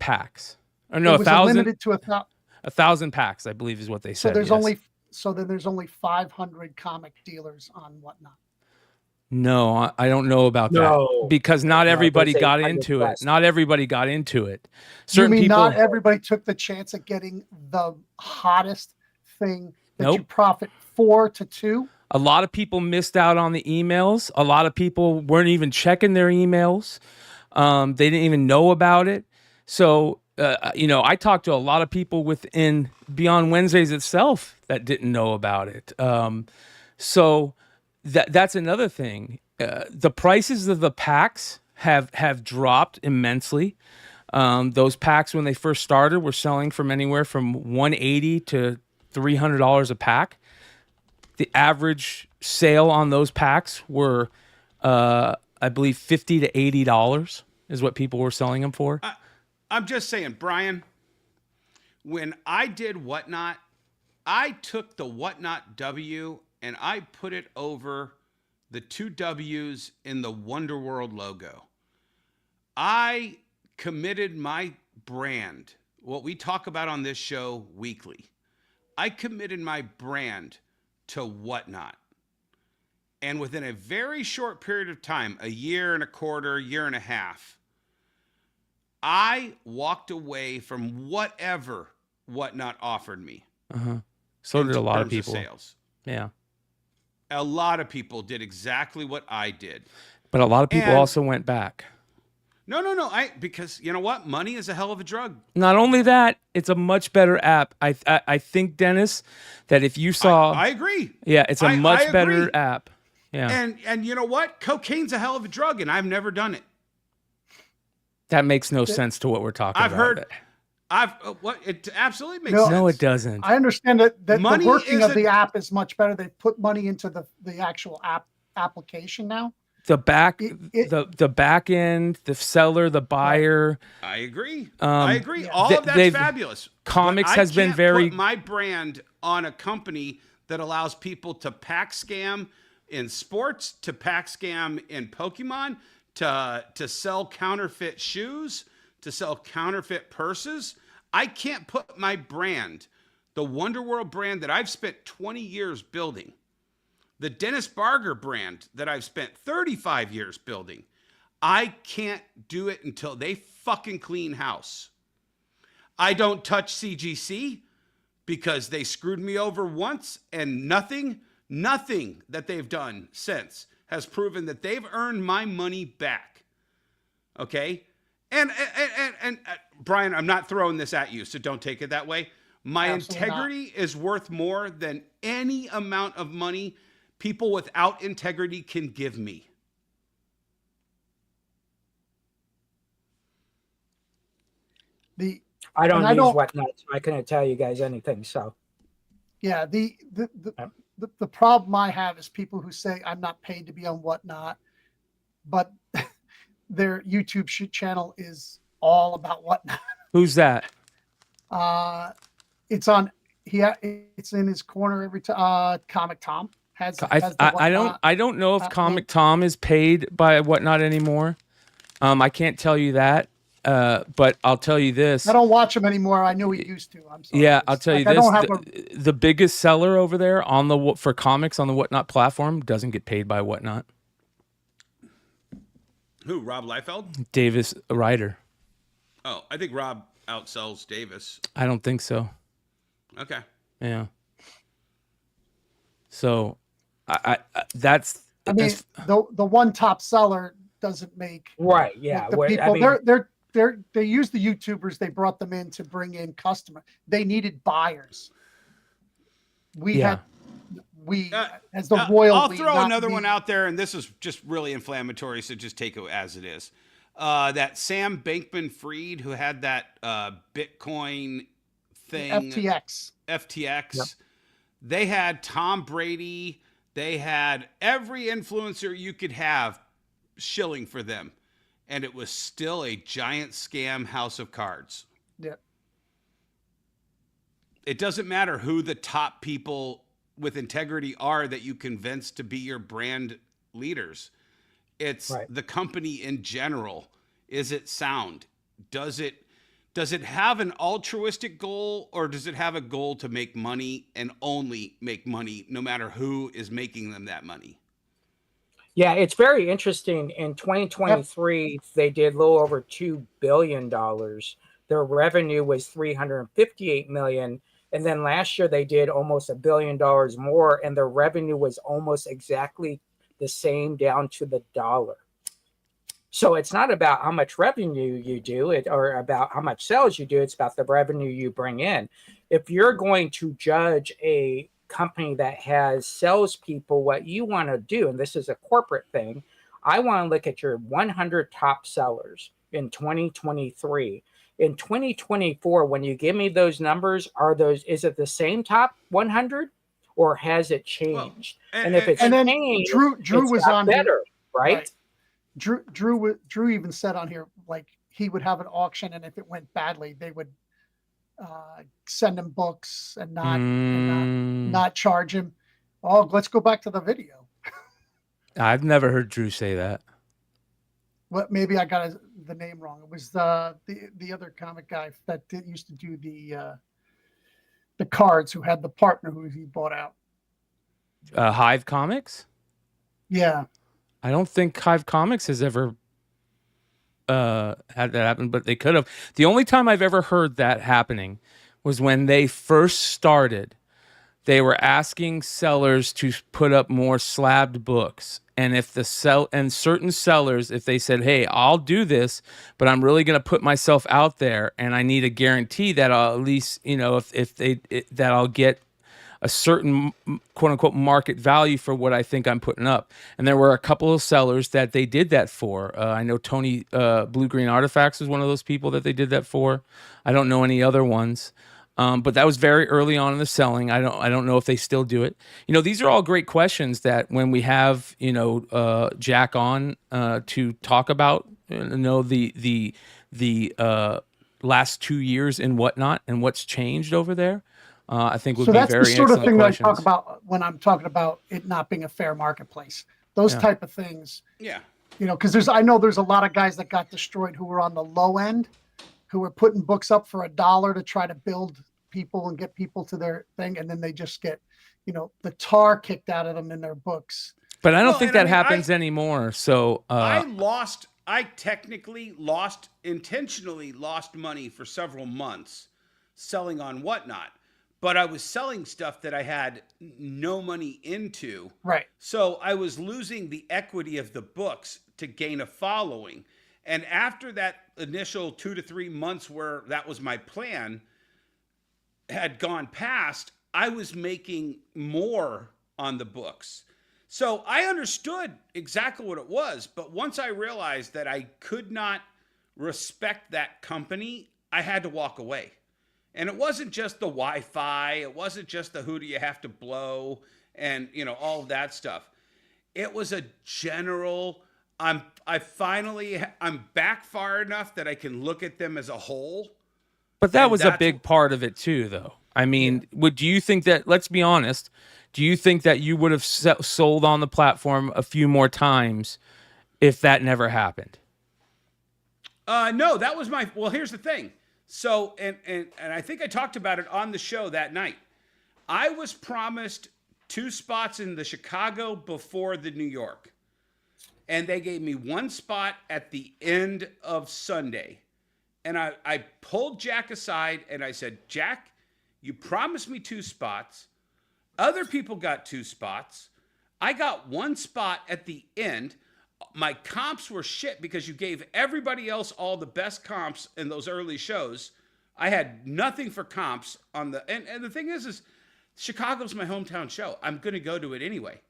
packs. Or no, 1,000 limited to 1,000 packs, I believe is what they said. So then there's only 500 comic dealers on Whatnot. No, I don't know about that because not everybody got into it. Not everybody got into it. Certain people, not everybody took the chance of getting the hottest thing that you profit 4 to 2? A lot of people missed out on the emails. A lot of people weren't even checking their emails. They didn't even know about it. So, I talked to a lot of people within Beyond Wednesdays itself that didn't know about it. So that's another thing. The prices of the packs have dropped immensely. Those packs, when they first started, were selling from anywhere from $180 to $300 a pack. The average sale on those packs were, I believe, $50 to $80 is what people were selling them for. I'm just saying, Brian, when I did Whatnot, I took the Whatnot W and I put it over the 2 W's in the Wonder World logo. I committed my brand, what we talk about on this show weekly. I committed my brand to Whatnot. And within a very short period of time, a year and a quarter, year and a half, I walked away from whatever Whatnot offered me. So did a lot of people. Sales. Yeah. A lot of people did exactly what I did. But a lot of people also went back. No. Because you know what? Money is a hell of a drug. Not only that, it's a much better app. I think, Dennis, that if you saw... I agree. Yeah, it's a much better app. Yeah. And you know what? Cocaine's a hell of a drug, and I've never done it. That makes no sense to what we're talking about. It absolutely makes sense. No, it doesn't. I understand that the working of the app is much better. They put money into the actual application now. The back end, the seller, the buyer. I agree. All of that's fabulous. Comics has been very... put my brand on a company that allows people to pack scam in sports, to pack scam in Pokemon, to sell counterfeit shoes, to sell counterfeit purses. I can't put my brand, the Wonder World brand that I've spent 20 years building, the Dennis Barger brand that I've spent 35 years building. I can't do it until they fucking clean house. I don't touch CGC because they screwed me over once, and nothing that they've done since has proven that they've earned my money back. Okay? And Brian, I'm not throwing this at you, so don't take it that way. My integrity is worth more than any amount of money people without integrity can give me. I don't use Whatnot, so I couldn't tell you guys anything. So, yeah, the problem I have is people who say I'm not paid to be on Whatnot, but their YouTube channel is all about Whatnot. Who's that? It's on. It's in his corner every time. Comic Tom has. I don't know if Comic Tom is paid by Whatnot anymore. I can't tell you that. But I'll tell you this. I don't watch him anymore. I knew he used to. I'm sorry. Yeah, I'll tell you I this. don't have The biggest seller over there for comics on the Whatnot platform doesn't get paid by Whatnot. Who? Rob Liefeld? Davis Ryder. Oh, I think Rob outsells Davis. I don't think so. Okay. Yeah. So, that's. I mean, the one top seller doesn't make right. Yeah. the people. I mean, they use the YouTubers. They brought them in to bring in customers. They needed buyers. As the royal. I'll throw another one out there, and this is just really inflammatory, so just take it as it is. That Sam Bankman-Fried, who had that Bitcoin thing, FTX. Yep. They had Tom Brady. They had every influencer you could have shilling for them, and it was still a giant scam house of cards. Yeah. It doesn't matter who the top people with integrity are that you convince to be your brand leaders. It's the company in general. Is it sound? Does it have an altruistic goal, or does it have a goal to make money and only make money no matter who is making them that money? Yeah, it's very interesting. In 2023, they did a little over $2 billion. Their revenue was $358 million. And then last year they did almost $1 billion more, and their revenue was almost exactly the same down to the dollar. So it's not about how much revenue you do or about how much sales you do. It's about the revenue you bring in. If you're going to judge a company that has salespeople, what you want to do, and this is a corporate thing, I want to look at your 100 top sellers in 2023. In 2024, when you give me those numbers, is it the same top 100 or has it changed? Well, and if it's changed, Drew was on better, right? Drew even said on here, like, he would have an auction, and if it went badly, they would send him books and not charge him. Oh, let's go back to the video. I've never heard Drew say that. Well, maybe I got the name wrong. It was the other comic guy that used to do the cards, who had the partner who he bought out. Hive Comics? Yeah. I don't think Hive Comics has ever had that happen, but they could have. The only time I've ever heard that happening was when they first started. They were asking sellers to put up more slabbed books. And if certain sellers, if they said, hey, I'll do this, but I'm really going to put myself out there, and I need a guarantee that I'll at least, that I'll get a certain quote unquote market value for what I think I'm putting up. And there were a couple of sellers that they did that for. I know Tony Blue Green Artifacts was one of those people that they did that for. I don't know any other ones. But that was very early on in the selling. I don't know if they still do it. These are all great questions that when we have, Jack on to talk about, the last 2 years and whatnot and what's changed over there, I think would be very excellent. So that's the sort of thing questions. that I talk about when I'm talking about it not being a fair marketplace. Those type of things. Yeah. Because I know there's a lot of guys that got destroyed who were on the low end, who were putting books up for $1 to try to build people and get people to their thing, and then they just get, the tar kicked out of them in their books. But I don't think that happens anymore. So I intentionally lost money for several months selling on Whatnot, but I was selling stuff that I had no money into. Right. So I was losing the equity of the books to gain a following. And after that initial 2 to 3 months where that was my plan had gone past, I was making more on the books. So I understood exactly what it was. But once I realized that I could not respect that company, I had to walk away. And it wasn't just the Wi-Fi. It wasn't just the who do you have to blow and, all of that stuff. It was a general... I'm back far enough that I can look at them as a whole. But that was a big part of it too, though. I mean, do you think that, let's be honest, do you think that you would have sold on the platform a few more times if that never happened? No, that was well, here's the thing. So, and I think I talked about it on the show that night. I was promised 2 spots in the Chicago before the New York. And they gave me 1 spot at the end of Sunday. And I pulled Jack aside and I said, Jack, you promised me 2 spots. Other people got 2 spots. I got 1 spot at the end. My comps were shit because you gave everybody else all the best comps in those early shows. I had nothing for comps on the, and the thing is Chicago's my hometown show. I'm going to go to it anyway.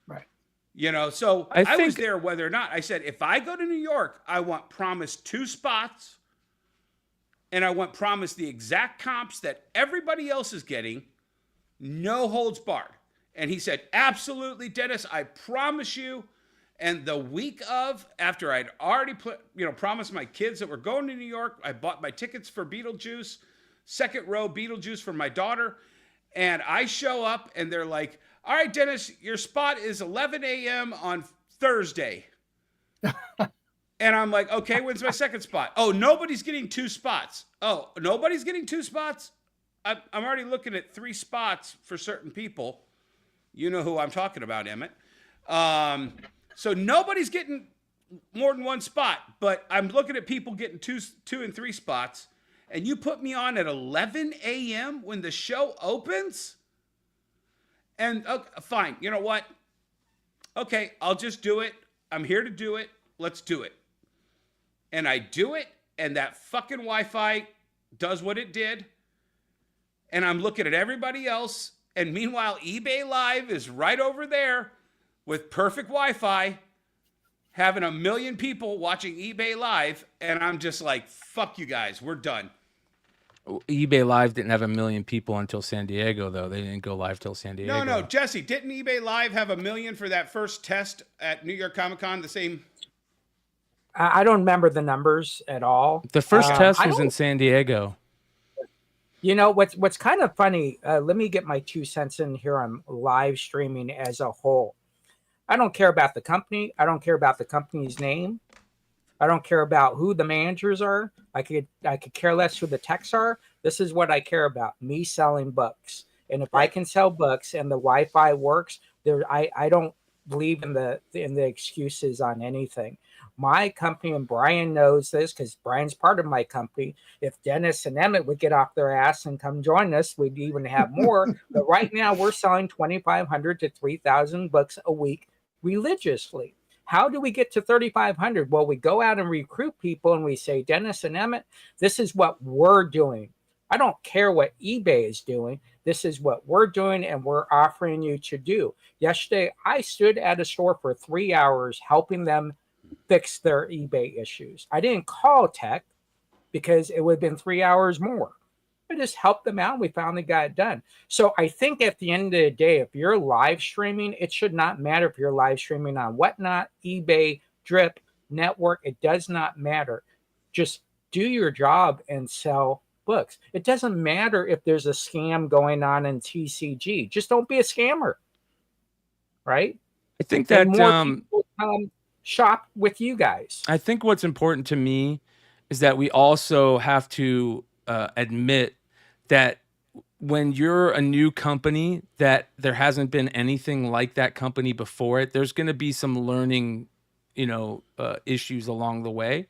Right. You know, so I was there whether or not. I said, if I go to New York, I want promised 2 spots and I want promised the exact comps that everybody else is getting, no holds barred. And he said, absolutely, Dennis, I promise you. And the week of, after I'd already promised my kids that we're going to New York, I bought my tickets for Beetlejuice, 2nd row Beetlejuice for my daughter. And I show up and they're like, all right, Dennis, your spot is 11 a.m. on Thursday. And I'm like, okay, when's my 2nd spot? Oh, nobody's getting 2 spots. Oh, nobody's getting 2 spots? I'm already looking at 3 spots for certain people. You know who I'm talking about, Emmet. So nobody's getting more than 1 spot, but I'm looking at people getting 2 and 3 spots. And you put me on at 11 a.m. when the show opens? And fine, you know what? Okay, I'll just do it. I'm here to do it. Let's do it. And I do it, and that fucking Wi-Fi does what it did. And I'm looking at everybody else, and meanwhile, eBay Live is right over there with perfect Wi-Fi, having 1 million people watching eBay Live, and I'm just like, fuck you guys, we're done. eBay Live didn't have 1 million people until San Diego, though. They didn't go live till San Diego. No, Jesse, didn't eBay Live have 1 million for that first test at New York Comic Con? The same. I don't remember the numbers at all. The first test was in San Diego. You know what's kind of funny? Let me get my 2 cents in here on live streaming as a whole. I don't care about the company. I don't care about the company's name. I don't care about who the managers are. I could care less who the techs are. This is what I care about: me selling books. And if I can sell books and the Wi-Fi works, I don't believe in the excuses on anything. My company, and Bryan knows this because Bryan's part of my company. If Dennis and Emmet would get off their ass and come join us, we'd even have more. But right now, we're selling 2,500 to 3,000 books a week religiously. How do we get to 3,500? Well, we go out and recruit people and we say, Dennis and Emmet, this is what we're doing. I don't care what eBay is doing. This is what we're doing and we're offering you to do. Yesterday, I stood at a store for 3 hours helping them fix their eBay issues. I didn't call tech because it would have been 3 hours more. I just helped them out and we finally got it done. So I think at the end of the day, if you're live streaming, it should not matter if you're live streaming on Whatnot, eBay, Drip, Network. It does not matter. Just do your job and sell books. It doesn't matter if there's a scam going on in TCG. Just don't be a scammer. Right? I think that more people shop with you guys. I think what's important to me is that we also have to admit that when you're a new company that there hasn't been anything like that company before it, there's going to be some learning, issues along the way.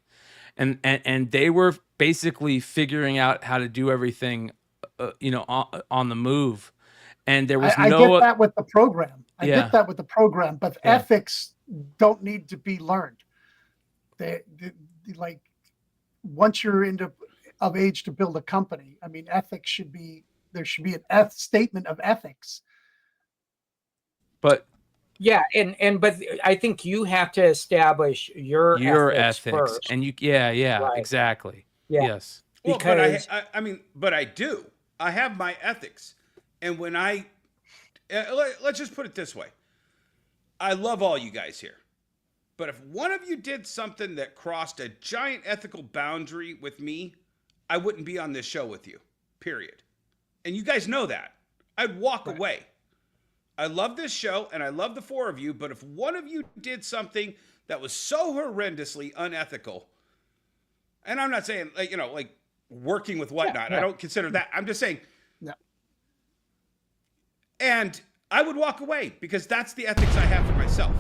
And they were basically figuring out how to do everything, on the move. And there was I get that with the program. I get that with the program, but ethics don't need to be learned. They like once you're of age to build a company, I mean, ethics should be there should be an statement of ethics. But but I think you have to establish your ethics first. And right. Exactly. Yeah. Yes. Well, but I do. I have my ethics. And when let's just put it this way. I love all you guys here. But if one of you did something that crossed a giant ethical boundary with me, I wouldn't be on this show with you, period. And you guys know that. I'd walk away. I love this show and I love the 4 of you, but if one of you did something that was so horrendously unethical, And I'm not saying like working with whatnot. Yeah. I don't consider that. I'm just saying. No. And I would walk away because that's the ethics I have for myself.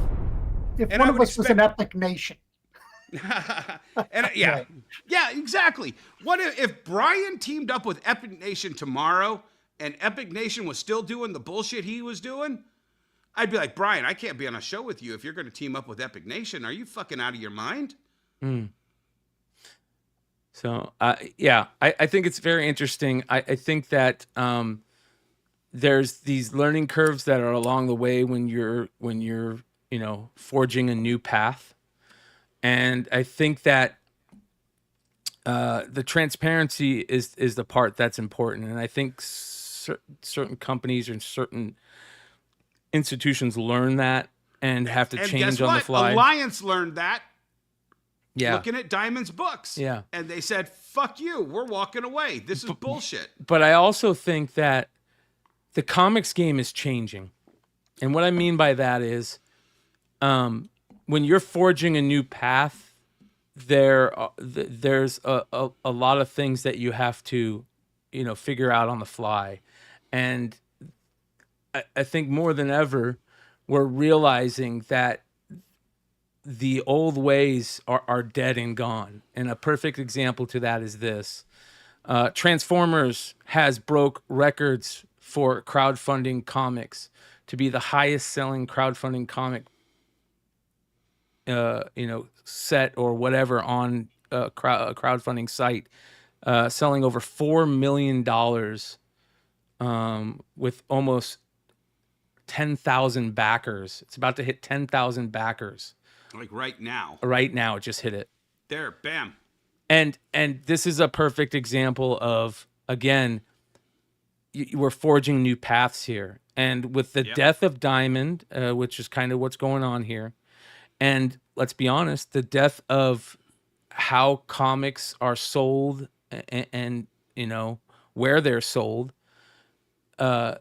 If And one I of would us was an Epic Nation. And yeah, exactly. What if Bryan teamed up with Epic Nation tomorrow and Epic Nation was still doing the bullshit he was doing? I'd be like, Bryan, I can't be on a show with you if you're going to team up with Epic Nation. Are you fucking out of your mind? So, I think it's very interesting. I think that there's these learning curves that are along the way when you're forging a new path. And I think that the transparency is the part that's important. And I think certain companies and certain institutions learn that and have to change on the fly. Alliance learned that. Yeah. Looking at Diamond's books. Yeah. And they said, fuck you. We're walking away. This is bullshit. But I also think that the comics game is changing. And what I mean by that is when you're forging a new path, there's a lot of things that you have to, figure out on the fly. And I think more than ever, we're realizing that the old ways are dead and gone. And a perfect example to that is this. Transformers has broke records for crowdfunding comics to be the highest selling crowdfunding comic set or whatever on a crowdfunding site, selling over $4 million with almost 10,000 backers. It's about to hit 10,000 backers. Like right now. Right now, it just hit it. There, bam. And this is a perfect example of, again, we're forging new paths here. And with the death of Diamond, which is kind of what's going on here, and let's be honest, the death of how comics are sold and where they're sold, that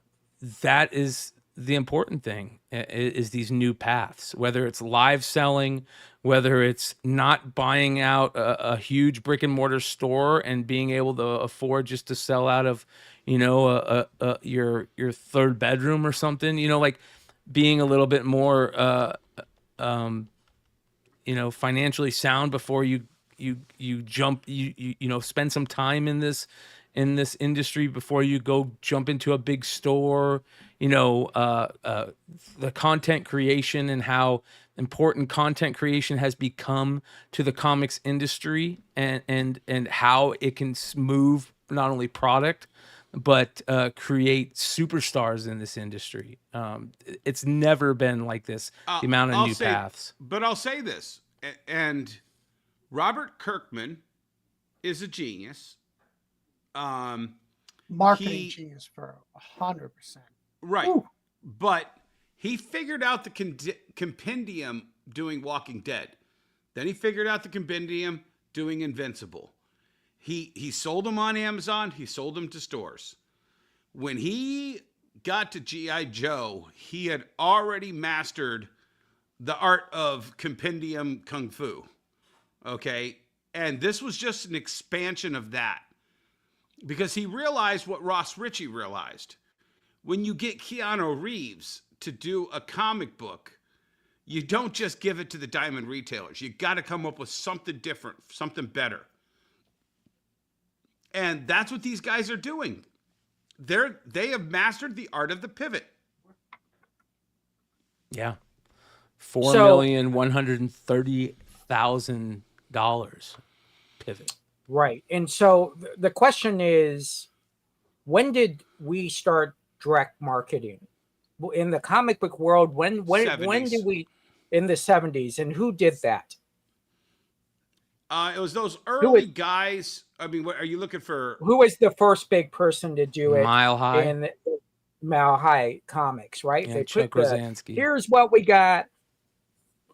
is the important thing, is these new paths, whether it's live selling, whether it's not buying out a huge brick and mortar store and being able to afford just to sell out of, your third bedroom or something, like being a little bit more, financially sound before you jump, spend some time in this industry before you go jump into a big store, the content creation and how important content creation has become to the comics industry and how it can move not only product, but create superstars in this industry. It's never been like this, the amount of new paths. But I'll say this, and Robert Kirkman is a genius. Marketing genius for 100%. Right. Ooh. But he figured out the compendium doing Walking Dead. Then he figured out the compendium doing Invincible. He sold them on Amazon. He sold them to stores. When he got to G.I. Joe, he had already mastered the art of compendium kung fu. Okay? And this was just an expansion of that. Because he realized what Ross Ritchie realized. When you get Keanu Reeves to do a comic book, you don't just give it to the diamond retailers. You got to come up with something different, something better. And that's what these guys are doing. They have mastered the art of the pivot. Yeah. $4,130,000 pivot. Right. And so the question is, when did we start direct marketing? In the comic book world, when did we, in the 70s, and who did that? It was those early guys. I mean, what are you looking for? Who was the first big person to do it? Mile High. In Mile High Comics, right? Yeah, they Chuck put Rosansky. Here's what we got.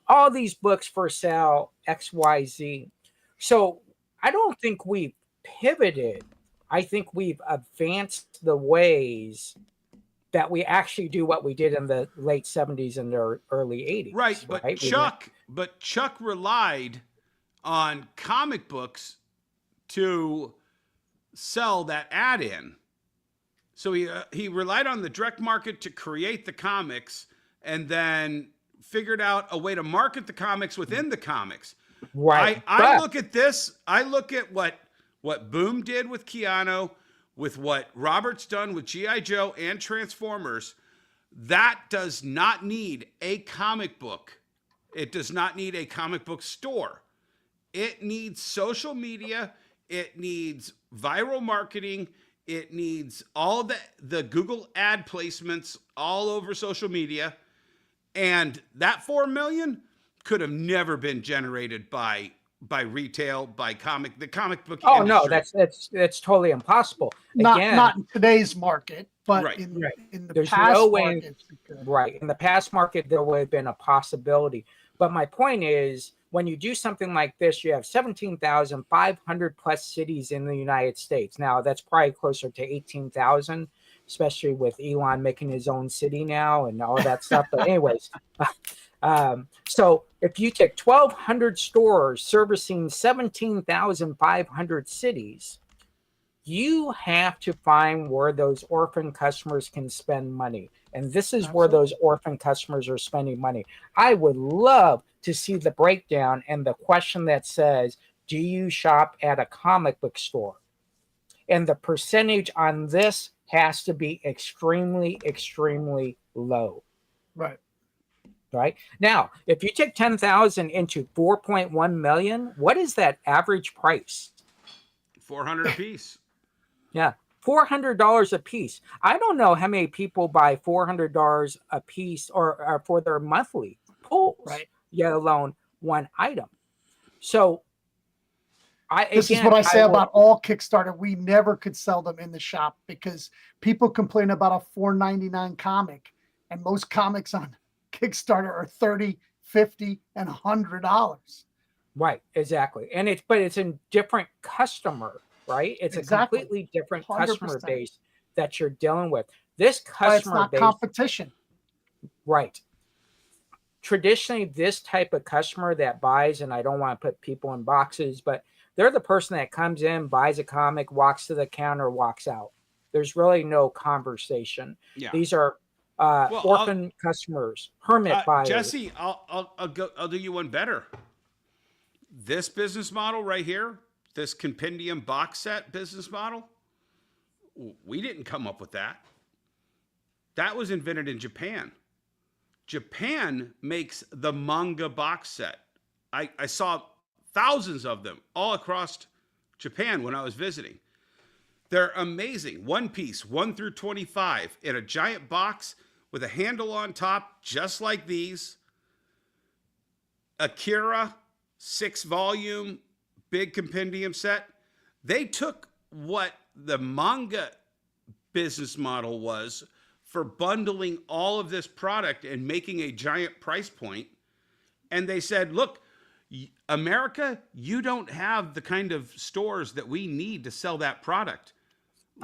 All these books for sale, XYZ. So I don't think we've pivoted. I think we've advanced the ways that we actually do what we did in the late 70s and the early 80s. Right, but Chuck relied on comic books to sell that ad in. So he relied on the direct market to create the comics, and then figured out a way to market the comics within the comics. Right. I look at this. I look at what Boom did with Keanu, with what Robert's done with G.I. Joe and Transformers. That does not need a comic book. It does not need a comic book store. It needs social media. It needs viral marketing. It needs all the Google ad placements all over social media. And that 4 million could have never been generated by retail, by the comic book Oh industry. no, that's totally impossible. Not Again, not in today's market, but Right. in the There's past no way, markets. right. In the past market, there would have been a possibility. But my point is, when you do something like this, you have 17,500 plus cities in the United States. Now, that's probably closer to 18,000, especially with Elon making his own city now and all that stuff. But anyways, so if you take 1,200 stores servicing 17,500 cities, you have to find where those orphan customers can spend money. And this is where those orphan customers are spending money. I would love to see the breakdown and the question that says, do you shop at a comic book store? And the percentage on this has to be extremely, extremely low. Right. Right. Now, if you take 10,000 into 4.1 million, what is that average price? $400 a piece. Yeah. $400 a piece. I don't know how many people buy $400 a piece or for their monthly pulls, Right. Let alone one item. So This is what I say about all Kickstarter. We never could sell them in the shop because people complain about a $4.99 comic, and most comics on Kickstarter are $30, $50, and $100. Right, exactly. And it's a different customer, right? It's Exactly. a completely different 100%. customer base that you're dealing with. This customer It's not base, competition. right? Traditionally, this type of customer that buys, and I don't want to put people in boxes, but they're the person that comes in, buys a comic, walks to the counter, walks out. There's really no conversation. Yeah. These are orphan customers, hermit buyers. Jesse, I'll do you one better. This business model right here, this compendium box set business model, we didn't come up with that. That was invented in Japan. Japan makes the Manga box set. I saw thousands of them all across Japan when I was visiting. They're amazing. One piece, 1 through 25, in a giant box with a handle on top, just like these. Akira, 6-volume, big compendium set. They took what the manga business model was for bundling all of this product and making a giant price point. And they said, look, America, you don't have the kind of stores that we need to sell that product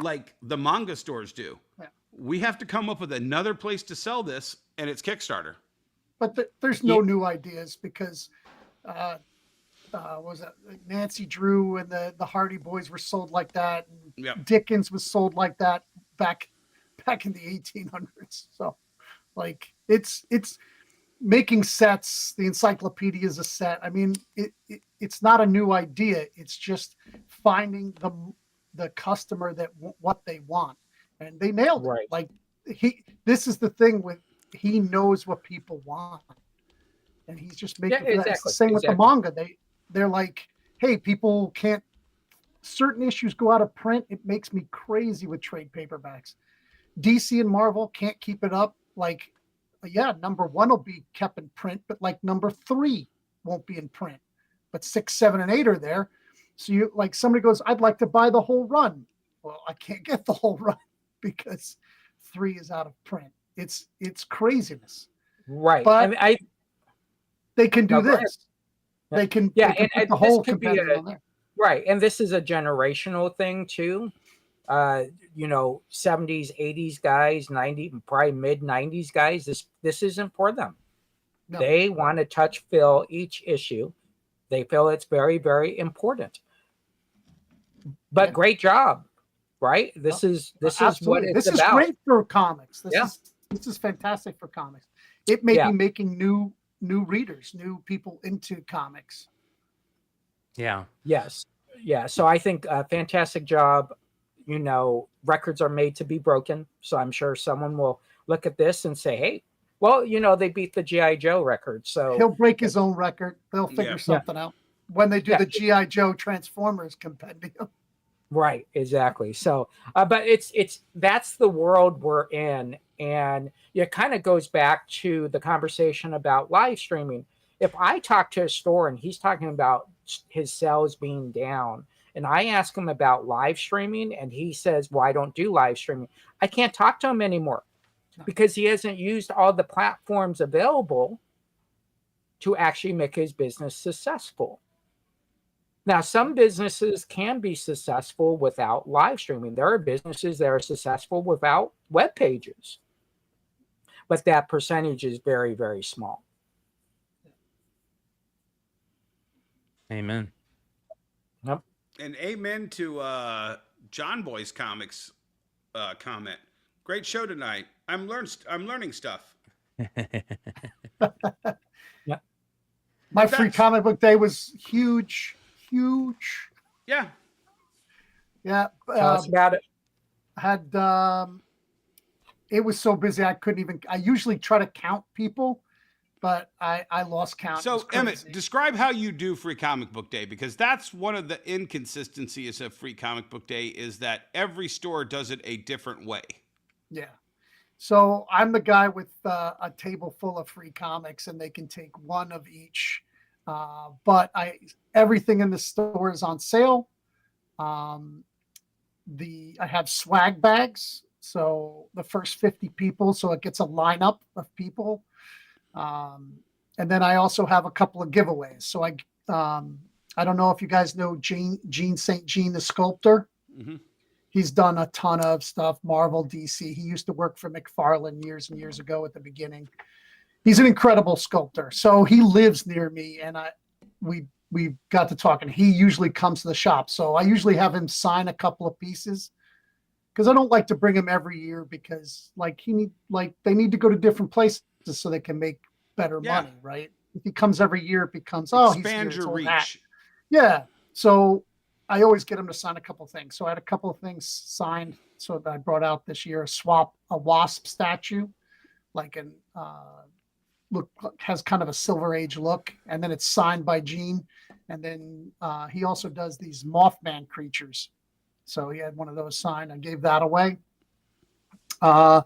like the manga stores do. Yeah. We have to come up with another place to sell this, and it's Kickstarter. But there's no new ideas because was it Nancy Drew and the Hardy Boys were sold like that. And yep. Dickens was sold like that back in the 1800s. So like it's making sets. The encyclopedia is a set. I mean, it's not a new idea. It's just finding the customer that what they want, and they nailed it. Right. Like this is the thing with he knows what people want, and he's just making. Yeah, exactly. It's the same with the manga. They're like, hey, people can't. Certain issues go out of print. It makes me crazy with trade paperbacks. DC and Marvel can't keep it up. Like, yeah, number 1 will be kept in print, but like number 3 won't be in print. But 6, 7, and 8 are there. So you like somebody goes, I'd like to buy the whole run. Well, I can't get the whole run because 3 is out of print. It's craziness. Right. But they can do this. Yeah. They can, yeah, they can and put the whole this could be competitor on there. Right. And this is a generational thing too. 70s, 80s guys, 90s, probably mid 90s guys. This isn't for them. No. They want to feel each issue. They feel it's very, very important. But great job, right? This is what Absolutely. it's This is about. great for comics. This is fantastic for comics. It may be making new readers, new people into comics. Yeah. Yes. Yeah. So I think a fantastic job. You know, records are made to be broken. So I'm sure someone will look at this and say, hey, well, you know, they beat the G.I. Joe record. So he'll break his own record. They'll figure something out when they do the G.I. Joe Transformers compendium. Right. Exactly. So, but that's the world we're in. And it kind of goes back to the conversation about live streaming. If I talk to a store and he's talking about his sales being down, and I ask him about live streaming and he says, well, I don't do live streaming, I can't talk to him anymore because he hasn't used all the platforms available to actually make his business successful. Now, some businesses can be successful without live streaming. There are businesses that are successful without web pages, but that percentage is very, very small. Amen. Yep. And amen to John Boy's comics comment. Great show tonight. I'm learning stuff. Yeah. My free comic book day was huge. Yeah. Yeah. Tell us about it. It was so busy I couldn't even. I usually try to count people, but I lost count. So Emmet, describe how you do Free Comic Book Day, because that's one of the inconsistencies of Free Comic Book Day is that every store does it a different way. Yeah. So I'm the guy with a table full of free comics, and they can take one of each. But everything in the store is on sale. I have swag bags. So the first 50 people, so it gets a lineup of people. And then I also have a couple of giveaways. So I don't know if you guys know Gene St. Jean, the sculptor. Mm-hmm. He's done a ton of stuff, Marvel, DC. He used to work for McFarlane years and years ago at the beginning. He's an incredible sculptor. So he lives near me, and we got to talking. He usually comes to the shop. So I usually have him sign a couple of pieces because I don't like to bring him every year because they need to go to different places so they can make better money, right? If he comes every year, it becomes, expand your reach. Yeah. So I always get him to sign a couple of things. So I had a couple of things signed. So I brought out this year a wasp statue, has kind of a Silver Age look, and then it's signed by Gene. And then he also does these Mothman creatures. So he had one of those signed. I gave that away. Then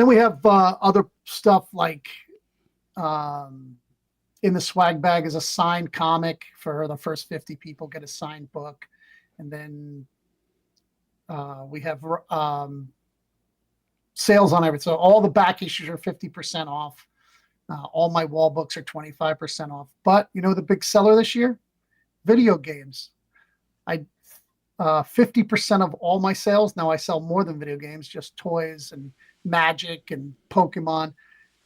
we have other stuff like in the swag bag is a signed comic for the first 50 people get a signed book. And then we have sales on everything. So all the back issues are 50% off. All my wall books are 25% off. But you know the big seller this year? Video games. 50% of all my sales. Now I sell more than video games, just toys and Magic and Pokemon.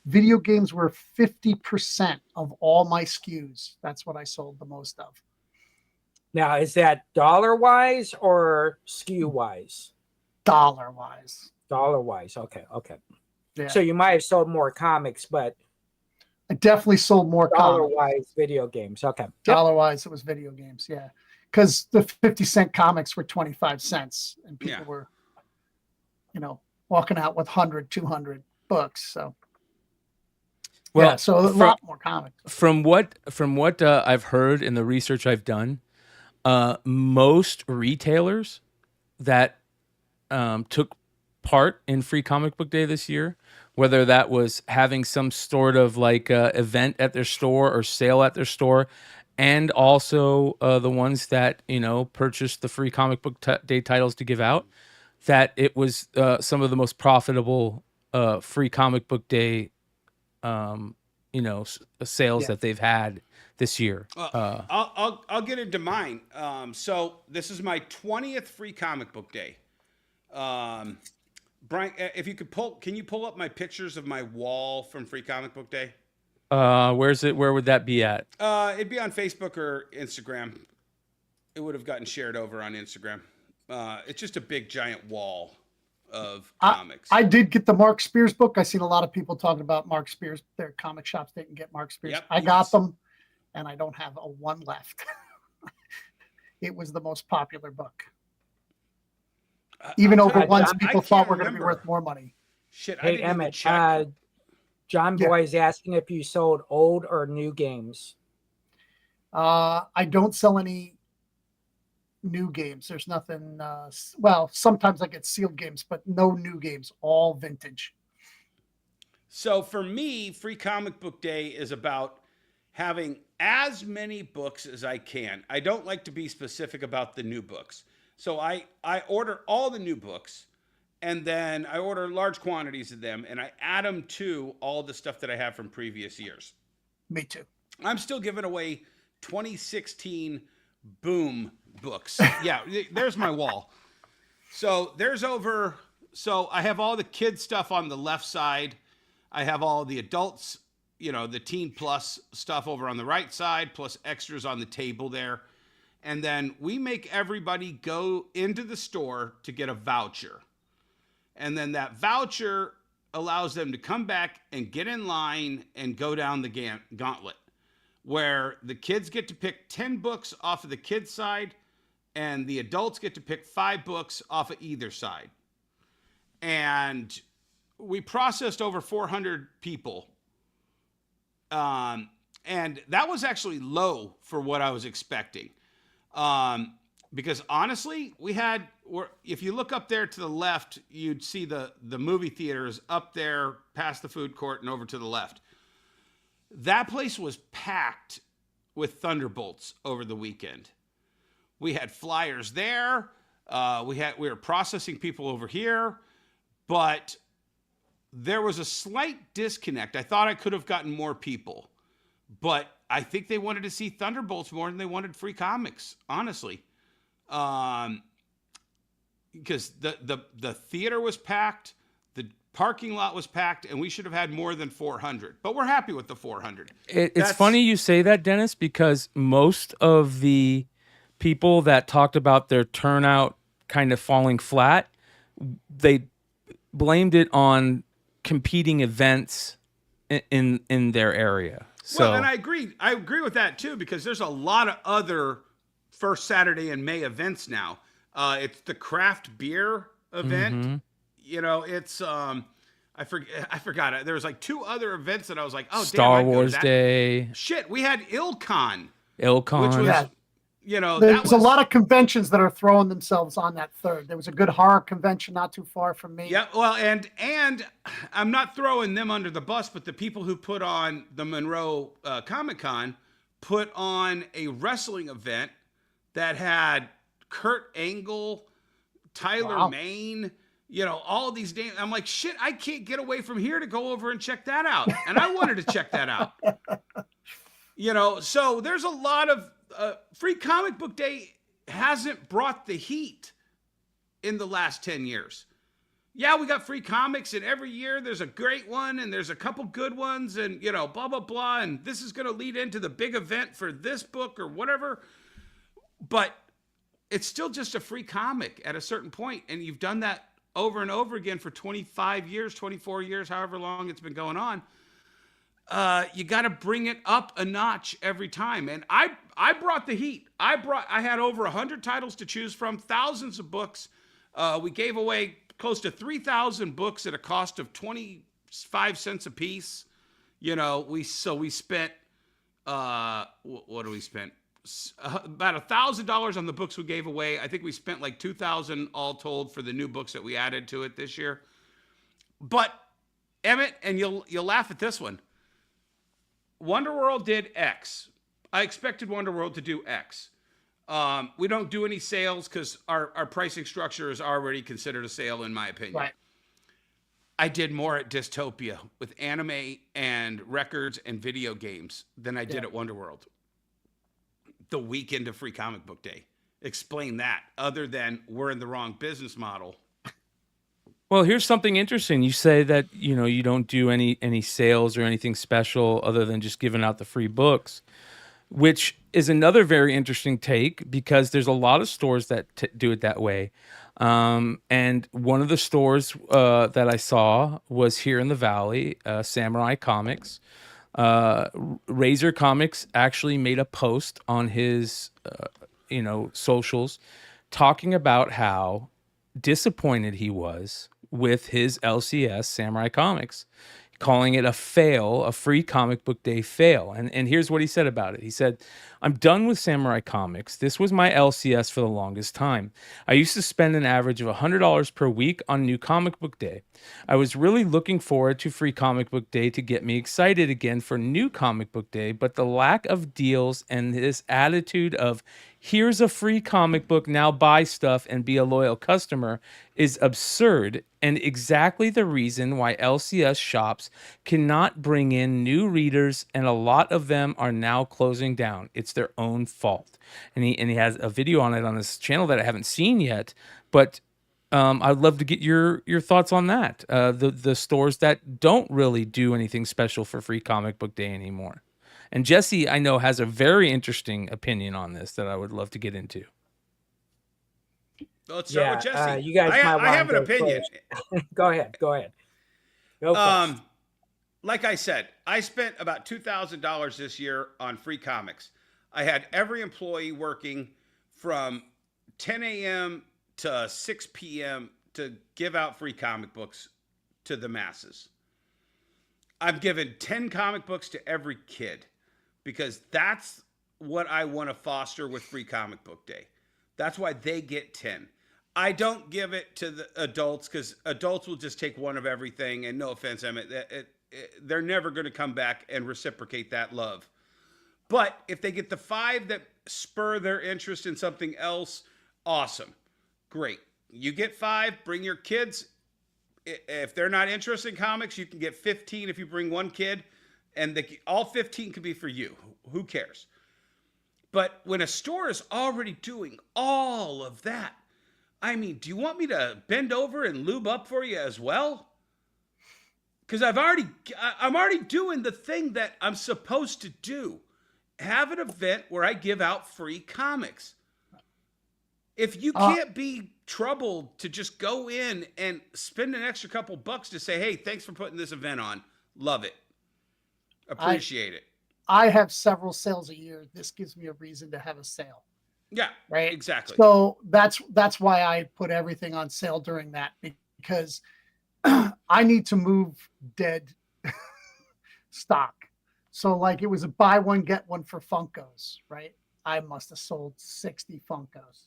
Video games were 50% of all my SKUs. That's what I sold the most of. Now, is that dollar-wise or SKU-wise? Dollar-wise. Dollar-wise. Okay. Yeah. So you might have sold more comics, but I definitely sold more dollar-wise video games. Okay. Dollar-wise, it was video games, yeah. Because the 50-cent comics were 25 cents, and people were, walking out with 100, 200 books. So, so a lot more comics. From what I've heard in the research I've done, most retailers that took part in Free Comic Book Day this year, whether that was having some sort of event at their store or sale at their store, and also the ones that purchased the Free Comic Book Day titles to give out, that it was some of the most profitable Free Comic Book Day sales that they've had this year. I'll get into mine. So this is my 20th Free Comic Book Day. Brian, if you could can you pull up my pictures of my wall from Free Comic Book Day? Where's it? Where would that be at? It'd be on Facebook or Instagram. It would have gotten shared over on Instagram. It's just a big giant wall of comics. I did get the Mark Spears book. I seen a lot of people talking about Mark Spears. Their comic shops didn't get Mark Spears. Yep, I got them, and I don't have a one left. It was the most popular book. Even over ones people thought were going to be worth more money. Shit, hey, Emmet, John Boy is asking if you sold old or new games. I don't sell any new games. There's nothing. Well, sometimes I get sealed games, but no new games. All vintage. So for me, Free Comic Book Day is about having as many books as I can. I don't like to be specific about the new books. So I order all the new books, and then I order large quantities of them, and I add them to all the stuff that I have from previous years. Me too. I'm still giving away 2016 Boom books. Yeah, there's my wall. So I have all the kids stuff on the left side. I have all the adults, the teen plus stuff over on the right side, plus extras on the table there. And then we make everybody go into the store to get a voucher. And then that voucher allows them to come back and get in line and go down the gauntlet, where the kids get to pick 10 books off of the kids' side, and the adults get to pick 5 books off of either side. And we processed over 400 people. And that was actually low for what I was expecting. Because honestly, if you look up there to the left, you'd see the movie theaters up there past the food court and over to the left. That place was packed with Thunderbolts over the weekend. We had flyers there. We were processing people over here, but there was a slight disconnect. I thought I could have gotten more people, but I think they wanted to see Thunderbolts more than they wanted free comics, honestly. Because the theater was packed, the parking lot was packed, and we should have had more than 400. But we're happy with the 400. It's funny you say that, Dennis, because most of the people that talked about their turnout kind of falling flat, they blamed it on competing events in their area. So, well, and I agree with that too, because there's a lot of other first Saturday in May events now. It's the craft beer event. It's I forgot it. There was like 2 other events that I was like, oh, Star damn, Wars Day. Shit, we had ILCon. Which was, there's a lot of conventions that are throwing themselves on that third. There was a good horror convention not too far from me. Yeah, well, and I'm not throwing them under the bus, but the people who put on the Monroe Comic-Con put on a wrestling event that had Kurt Angle, Tyler Mane, all these names. I'm like, shit, I can't get away from here to go over and check that out. And I wanted to check that out. So there's a lot of Free Comic Book Day hasn't brought the heat in the last 10 years. Yeah, we got free comics, and every year there's a great one, and there's a couple good ones, and, blah, blah, blah, and this is going to lead into the big event for this book or whatever. But it's still just a free comic at a certain point, and you've done that over and over again for 25 years, 24 years, however long it's been going on. You got to bring it up a notch every time. And I brought the heat. I had over 100 titles to choose from, thousands of books. We gave away close to 3,000 books at a cost of 25 cents a piece. We spent, what do we spend? About $1,000 on the books we gave away. I think we spent like $2,000 all told for the new books that we added to it this year. But Emmet, and you'll laugh at this one. Wonderworld did X. I expected Wonderworld to do X. We don't do any sales because our pricing structure is already considered a sale, in my opinion. Right. I did more at Dystopia with anime and records and video games than I did at Wonderworld. The weekend of Free Comic Book Day. Explain that, other than we're in the wrong business model. Well, here's something interesting. You say that, you don't do any sales or anything special other than just giving out the free books. which is another very interesting take because there's a lot of stores that do it that way. And one of the stores that I saw was here in the Valley, Samurai Comics. Razor Comics actually made a post on his, socials talking about how disappointed he was with his LCS Samurai Comics, calling it a fail, a free comic book day fail. And here's what he said about it. He said, "I'm done with Samurai Comics. This was my LCS for the longest time. I used to spend an average of $100 per week on New Comic Book Day. I was really looking forward to Free Comic Book Day to get me excited again for New Comic Book Day, but the lack of deals and this attitude of, here's a free comic book, now buy stuff and be a loyal customer, is absurd and exactly the reason why LCS shops cannot bring in new readers, and a lot of them are now closing down. It's their own fault." And he has a video on it on his channel that I haven't seen yet, but I'd love to get your thoughts on that. The stores that don't really do anything special for Free Comic Book Day anymore. And Jesse, I know, has a very interesting opinion on this that I would love to get into. Let's start with Jesse. You guys, I have an opinion. Go ahead. Go first. Like I said, I spent about $2,000 this year on free comics. I had every employee working from 10 a.m. to 6 p.m. to give out free comic books to the masses. I've given 10 comic books to every kid because that's what I want to foster with Free Comic Book Day. That's why they get 10. I don't give it to the adults because adults will just take one of everything. And no offense, Emmet, they're never going to come back and reciprocate that love. But if they get the 5 that spur their interest in something else, awesome. Great. You get 5, bring your kids. If they're not interested in comics, you can get 15 if you bring one kid, and all 15 could be for you. Who cares? But when a store is already doing all of that, I mean, do you want me to bend over and lube up for you as well? Because I'm already doing the thing that I'm supposed to do. Have an event where I give out free comics. If you can't be troubled to just go in and spend an extra couple bucks to say, hey, thanks for putting this event on. Love it. Appreciate it. I have several sales a year. This gives me a reason to have a sale. Yeah, right. Exactly. So that's why I put everything on sale during that, because I need to move dead stock. So like it was a buy one, get one for Funkos, right? I must have sold 60 Funkos.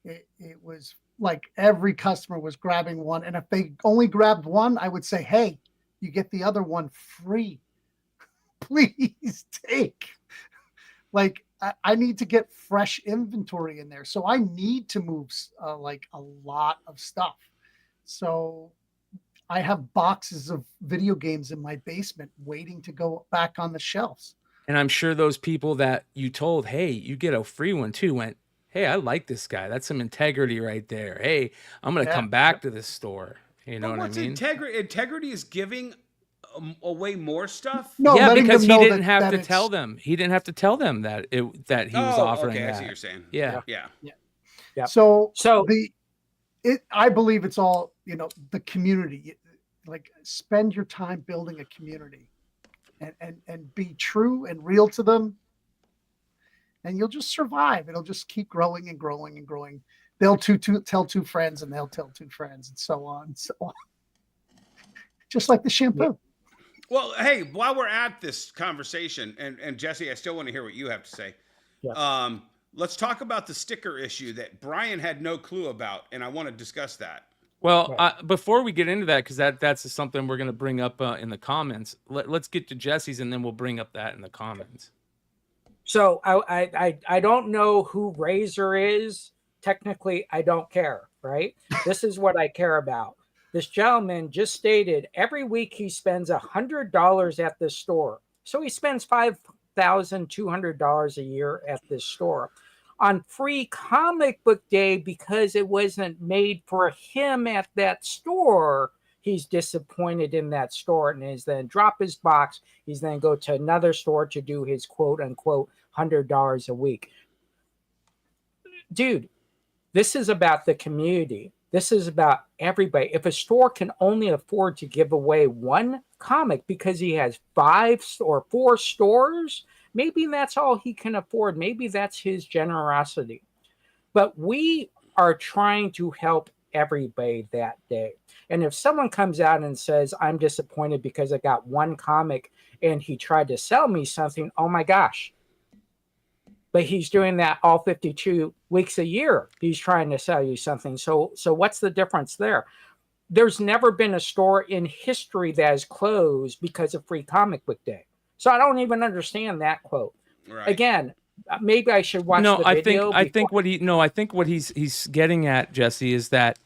It was like every customer was grabbing one. And if they only grabbed one, I would say, hey, you get the other one free. Please take. Like I need to get fresh inventory in there. So I need to move like a lot of stuff. So I have boxes of video games in my basement waiting to go back on the shelves. And I'm sure those people that you told, hey, you get a free one too, went, hey, I like this guy. That's some integrity right there. Hey, I'm going to come back to this store. You know what I mean? Integrity is giving away more stuff. No, yeah, because he didn't have to tell them. He didn't have to tell them that he was offering that. I see what you're saying. Yeah. So I believe it's all, the community. Like spend your time building a community and be true and real to them. And you'll just survive. It'll just keep growing and growing and growing. They'll tell 2 friends and they'll tell 2 friends and so on and so on. Just like the shampoo. Well, hey, while we're at this conversation, and Jesse, I still want to hear what you have to say. Yeah. Let's talk about the sticker issue that Bryan had no clue about, and I want to discuss that. Well, before we get into that, because that's something we're going to bring up in the comments, let's get to Jesse's, and then we'll bring up that in the comments. So I don't know who Razor is. Technically, I don't care, right? This is what I care about. This gentleman just stated every week he spends $100 at this store. So he spends $5,200 a year at this store. On Free Comic Book Day, because it wasn't made for him at that store, he's disappointed in that store and is then drop his box. He's then go to another store to do his quote unquote $100 a week. Dude, this is about the community. This is about everybody. If a store can only afford to give away one comic because he has 5 or 4 stores, maybe that's all he can afford. Maybe that's his generosity. But we are trying to help everybody that day. And if someone comes out and says, I'm disappointed because I got one comic and he tried to sell me something, oh my gosh. But he's doing that all 52 weeks a year. He's trying to sell you something. So what's the difference there? There's never been a store in history that has closed because of Free Comic Book Day. So I don't even understand that quote. Right. Again, maybe I should watch the video. I think what he's getting at, Jesse, is that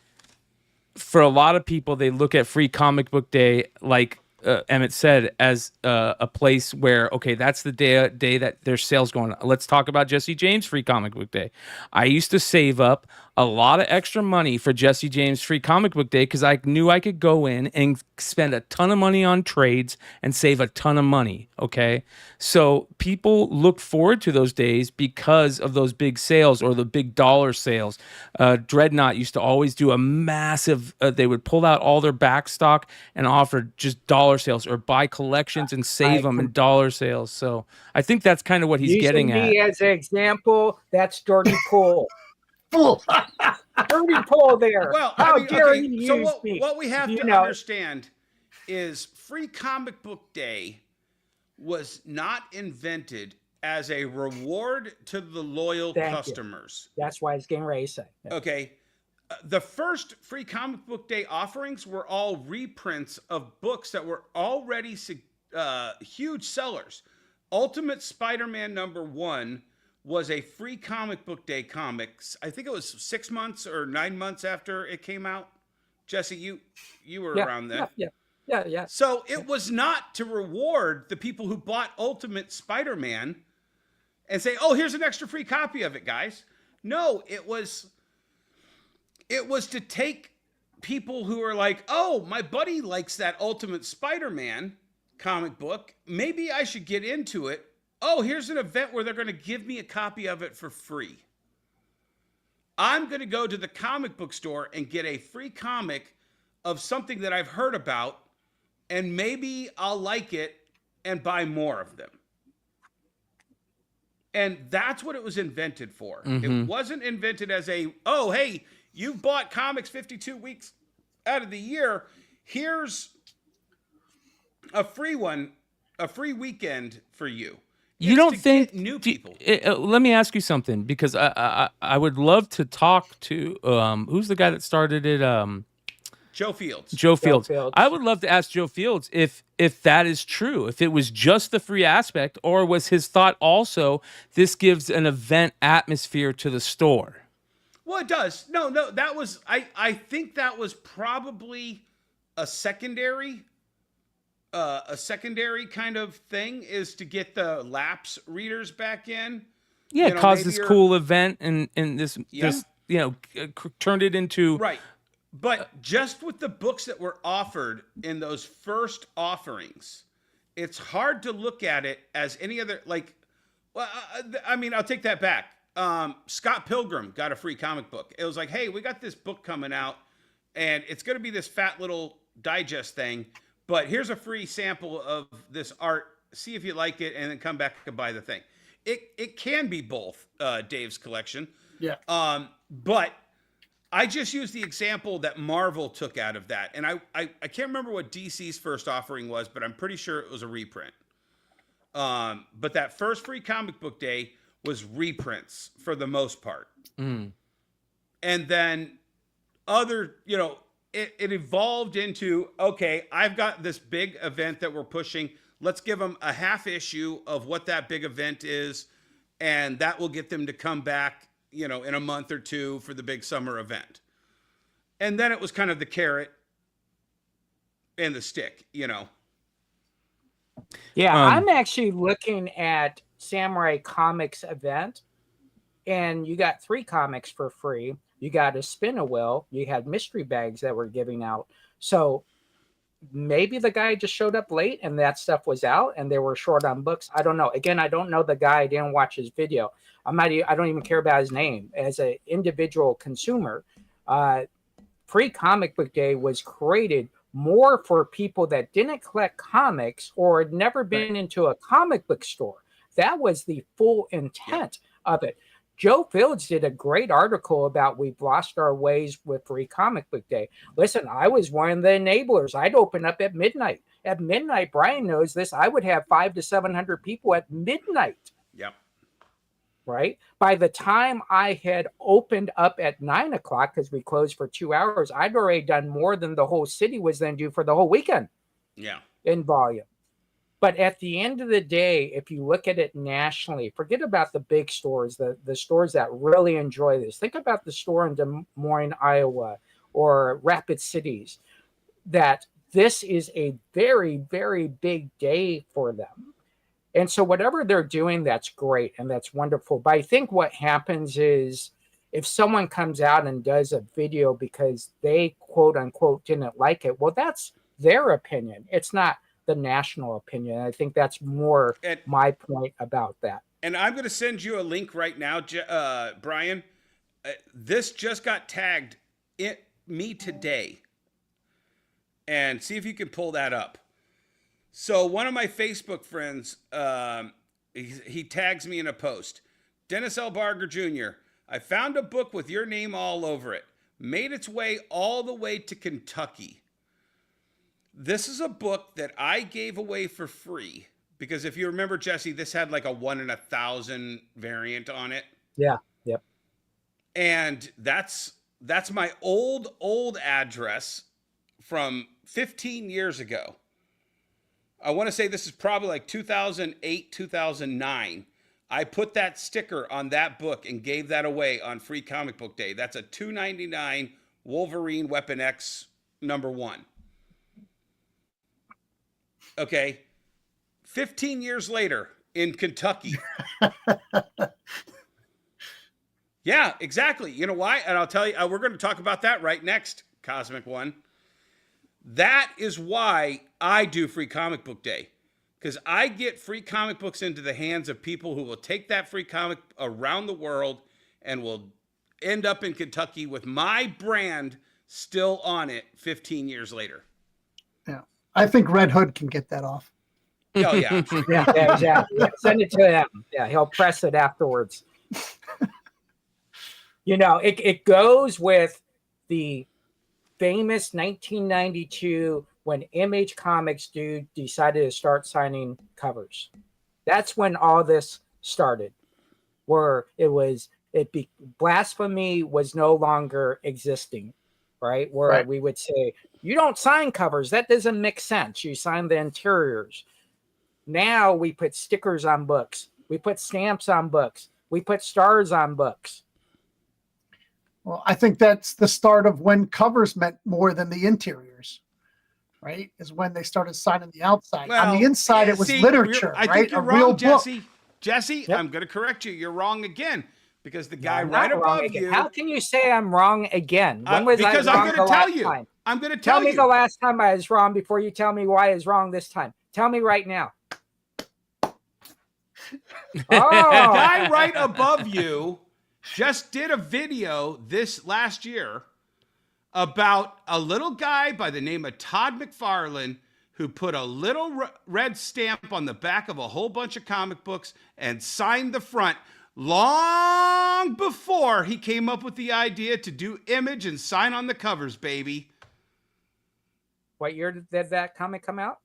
for a lot of people, they look at Free Comic Book Day, like Emmet said, as a place where, okay, that's the day that there's sales going on. Let's talk about Jesse James Free Comic Book Day. I used to save up a lot of extra money for Jesse James Free Comic Book Day because I knew I could go in and spend a ton of money on trades and save a ton of money, okay? So people look forward to those days because of those big sales or the big dollar sales. Dreadnought used to always do a massive, they would pull out all their back stock and offer just dollar sales or buy collections and save them in dollar sales. So I think that's kind of what he's getting at. Me as an example, that's Dirty Pool. Dirty Pool there. Well, how dare you use me? What we have to understand is Free Comic Book Day was not invented as a reward to the loyal customers. That's why it's getting ready to say. Okay. The first Free Comic Book Day offerings were all reprints of books that were already huge sellers. Ultimate Spider-Man #1 was a Free Comic Book Day comics. I think it was 6 months or 9 months after it came out. Jesse, you were around then. Yeah. So it was not to reward the people who bought Ultimate Spider-Man and say, oh, here's an extra free copy of it, guys. No, it was to take people who are like, oh, my buddy likes that Ultimate Spider-Man comic book. Maybe I should get into it. Oh, here's an event where they're going to give me a copy of it for free. I'm going to go to the comic book store and get a free comic of something that I've heard about, and maybe I'll like it and buy more of them. And that's what it was invented for. Mm-hmm. It wasn't invented as oh, hey, you bought comics 52 weeks out of the year. Here's a free one, a free weekend for you. You don't think new people? Let me ask you something, because I would love to talk to who's the guy that started it? Joe Fields. Joe Fields. I would love to ask Joe Fields if that is true, if it was just the free aspect, or was his thought also this gives an event atmosphere to the store? Well, it does. No, that was I think that was probably a secondary kind of thing, is to get the lapse readers back in. Yeah, cause this cool event and this turned it into right. But just with the books that were offered in those first offerings, it's hard to look at it as any other, like, well, I mean, I'll take that back. Scott Pilgrim got a free comic book. It was like, hey, we got this book coming out, and it's going to be this fat little digest thing, but here's a free sample of this art. See if you like it, and then come back and buy the thing. It can be both, Dave's collection. Yeah. But I just used the example that Marvel took out of that. And I can't remember what DC's first offering was, but I'm pretty sure it was a reprint. But that first Free Comic Book Day was reprints for the most part. Mm. And then it evolved into, okay, I've got this big event that we're pushing. Let's give them a half issue of what that big event is. And that will get them to come back, in a month or two for the big summer event. And then it was kind of the carrot and the stick, Yeah, I'm actually looking at Samurai Comics event, and you got 3 comics for free. You got a spin a wheel. You had mystery bags that were giving out. So maybe the guy just showed up late and that stuff was out and they were short on books. I don't know. Again, I don't know the guy. I didn't watch his video. I don't even care about his name. As an individual consumer, Free Comic Book Day was created more for people that didn't collect comics or had never been into a comic book store. That was the full intent of it. Joe Fields did a great article about we've lost our ways with Free Comic Book Day. Listen, I was one of the enablers. I'd open up at midnight. At midnight, Brian knows this, I would have 500 to 700 people at midnight. Yep. Right? By the time I had opened up at 9 o'clock, because we closed for 2 hours, I'd already done more than the whole city was then due for the whole weekend. Yeah. In volume. But at the end of the day, if you look at it nationally, forget about the big stores, the stores that really enjoy this. Think about the store in Des Moines, Iowa, or Rapid Cities, that this is a very, very big day for them. And so whatever they're doing, that's great and that's wonderful. But I think what happens is if someone comes out and does a video because they, quote unquote, didn't like it, well, that's their opinion. It's not the national opinion. I think that's more my point about that. And I'm going to send you a link right now, Brian. This just got tagged me today. And see if you can pull that up. So one of my Facebook friends, he tags me in a post. Dennis L. Barger Jr., I found a book with your name all over it. Made its way all the way to Kentucky. This is a book that I gave away for free because if you remember, Jesse, this had like a 1 in 1,000 variant on it. Yeah. Yep. And that's my old address from 15 years ago. I want to say this is probably like 2008, 2009. I put that sticker on that book and gave that away on Free Comic Book Day. That's a $2.99 Wolverine Weapon X #1. Okay, 15 years later in Kentucky. Yeah, exactly. You know why? And I'll tell you, we're going to talk about that right next, Cosmic One. That is why I do Free Comic Book Day. Because I get free comic books into the hands of people who will take that free comic around the world and will end up in Kentucky with my brand still on it 15 years later. Yeah. I think Red Hood can get that off. Oh, yeah. Yeah, exactly. Yeah, send it to him. Yeah, he'll press it afterwards. You know, it goes with the famous 1992 when Image Comics dude decided to start signing covers. That's when all this started, where blasphemy was no longer existing, right? Where we would say, you don't sign covers. That doesn't make sense. You sign the interiors. Now we put stickers on books. We put stamps on books. We put stars on books. Well, I think that's the start of when covers meant more than the interiors, right? Is when they started signing the outside. Well, on the inside, it was literature, I right? think you're a wrong, real Jesse. book. Jesse, Yep. I'm going to correct you. You're wrong again because the guy I'm right not wrong above again. you. How can you say I'm wrong again? When was because I I'm wrong going the to tell last you. time? I'm going to Tell me you. the last time I was wrong before you tell me why I was wrong this time. Tell me right now. The guy right above you just did a video this last year about a little guy by the name of Todd McFarlane who put a little red stamp on the back of a whole bunch of comic books and signed the front long before he came up with the idea to do Image and sign on the covers, baby. What year did that comic come out?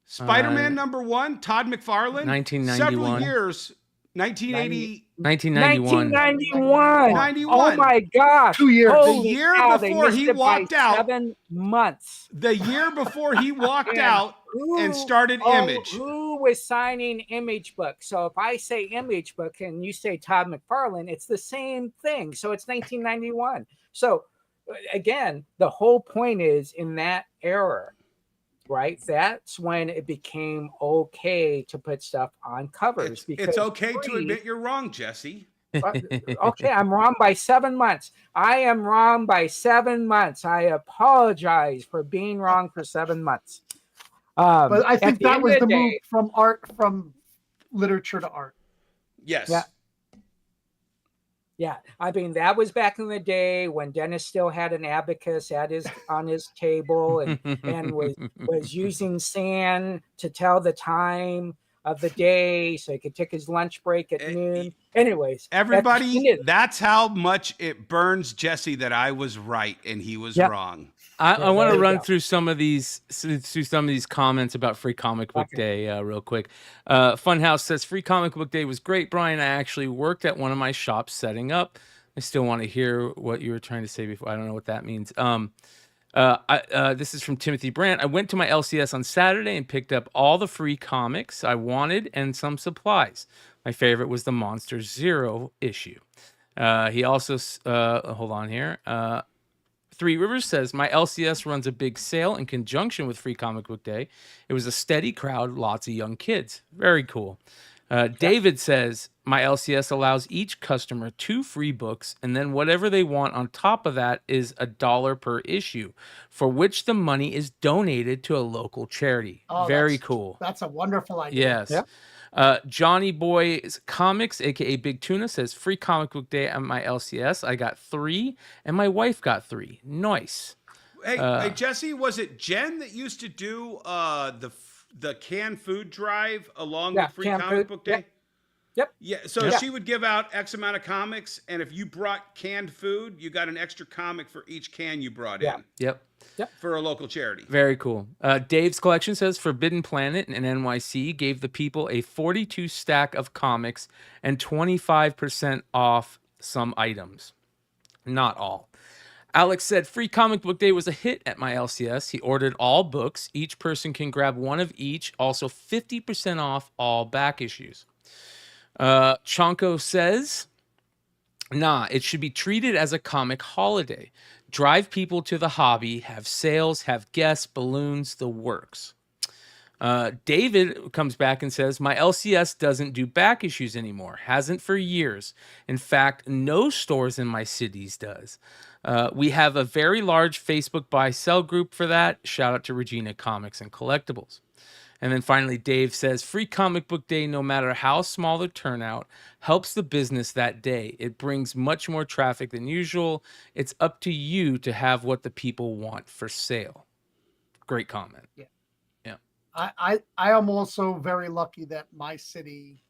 Spider-Man #1, Todd McFarlane. 1991. Several years. 1980. 1991. 1991. Oh my gosh. 2 years. Holy The year cow, they before missed he it by walked out. 7 months. The year before he walked And out and started Image. Who was signing Image books? So if I say Image book and you say Todd McFarlane, it's the same thing. So it's 1991. So again, the whole point is in that era, right? That's when it became okay to put stuff on covers. It's okay to admit you're wrong, Jesse. Okay, I'm wrong by 7 months. I am wrong by 7 months. I apologize for being wrong for 7 months. But I think that was the move day, from literature to art. Yes. Yeah. Yeah, I mean that was back in the day when Dennis still had an abacus on his table and was using sand to tell the time of the day so he could take his lunch break at noon. Anyways, everybody, that's how much it burns Jesse that I was right and he was wrong. I want to run through some of these comments about Free Comic Book Day real quick. Funhouse says Free Comic Book Day was great, Brian. I actually worked at one of my shops setting up. I still want to hear what you were trying to say before. I don't know what that means. This is from Timothy Brandt. I went to my LCS on Saturday and picked up all the free comics I wanted and some supplies. My favorite was the Monster Zero issue. He also hold on here. Three Rivers says, my LCS runs a big sale in conjunction with Free Comic Book Day. It was a steady crowd, lots of young kids. Very cool. David says, my LCS allows each customer 2 free books, and then whatever they want on top of that is $1 per issue, for which the money is donated to a local charity. Oh, very cool. That's a wonderful idea. Yes. Yeah. Johnny Boy's Comics, aka Big Tuna, says Free Comic Book Day at my LCS. I got 3, and my wife got 3. Nice. Hey, Jesse, was it Jen that used to do the canned food drive along with Free Comic Book Day? Yep. Yeah. So she would give out X amount of comics, and if you brought canned food, you got an extra comic for each can you brought in. Yep. For a local charity. Very cool. Dave's collection says Forbidden Planet and NYC gave the people a 42 stack of comics and 25% off some items. Not all. Alex said Free Comic Book Day was a hit at my LCS. He ordered all books. Each person can grab one of each. Also 50% off all back issues. Chonko says, nah, it should be treated as a comic holiday. Drive people to the hobby, have sales, have guests, balloons, the works. David comes back and says, my LCS doesn't do back issues anymore. Hasn't for years. In fact, no stores in my cities does. We have a very large Facebook buy-sell group for that. Shout out to Regina Comics and Collectibles. And then finally, Dave says, Free Comic Book Day, no matter how small the turnout, helps the business that day. It brings much more traffic than usual. It's up to you to have what the people want for sale. Great comment. Yeah. Yeah. I am also very lucky that my city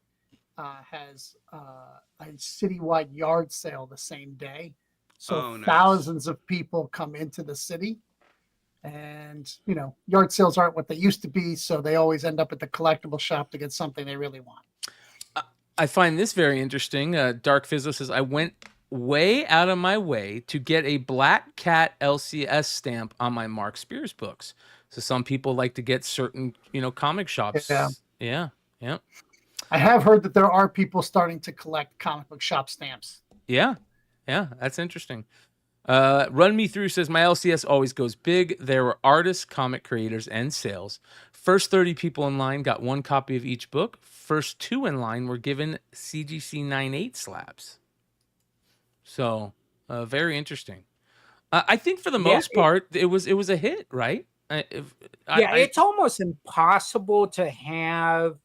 has a citywide yard sale the same day. So nice. Thousands of people come into the city. And, yard sales aren't what they used to be, so they always end up at the collectible shop to get something they really want. I find this very interesting. Dark Fizzle says, I went way out of my way to get a Black Cat LCS stamp on my Mark Spears books. So some people like to get certain, comic shops. Yeah. I have heard that there are people starting to collect comic book shop stamps. Yeah, that's interesting. Run Me Through says, my LCS always goes big. There were artists, comic creators, and sales. First 30 people in line got 1 copy of each book. First 2 in line were given CGC 9/8 slabs. So, very interesting. I think for the most part, it was a hit, right? It's almost impossible to have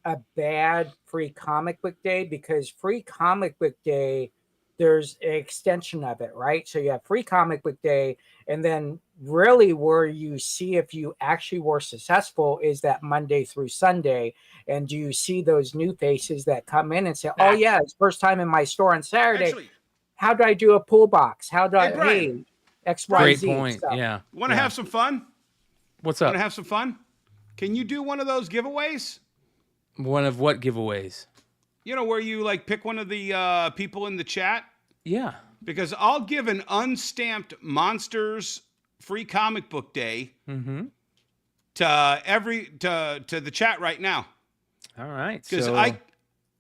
a bad Free Comic Book Day because Free Comic Book Day, there's an extension of it, right? So you have Free Comic Book Day, and then really where you see if you actually were successful is that Monday through Sunday. And do you see those new faces that come in and say, oh yeah, it's first time in my store on Saturday. Actually, how do I do a pull box? How do X, Y, Great Z point. stuff. Yeah. Want to have some fun? What's up? Want to have some fun? Can you do one of those giveaways? One of what giveaways? Where you pick one of the people in the chat? Yeah. Because I'll give an unstamped Monsters Free Comic Book Day to the chat right now. All right. Because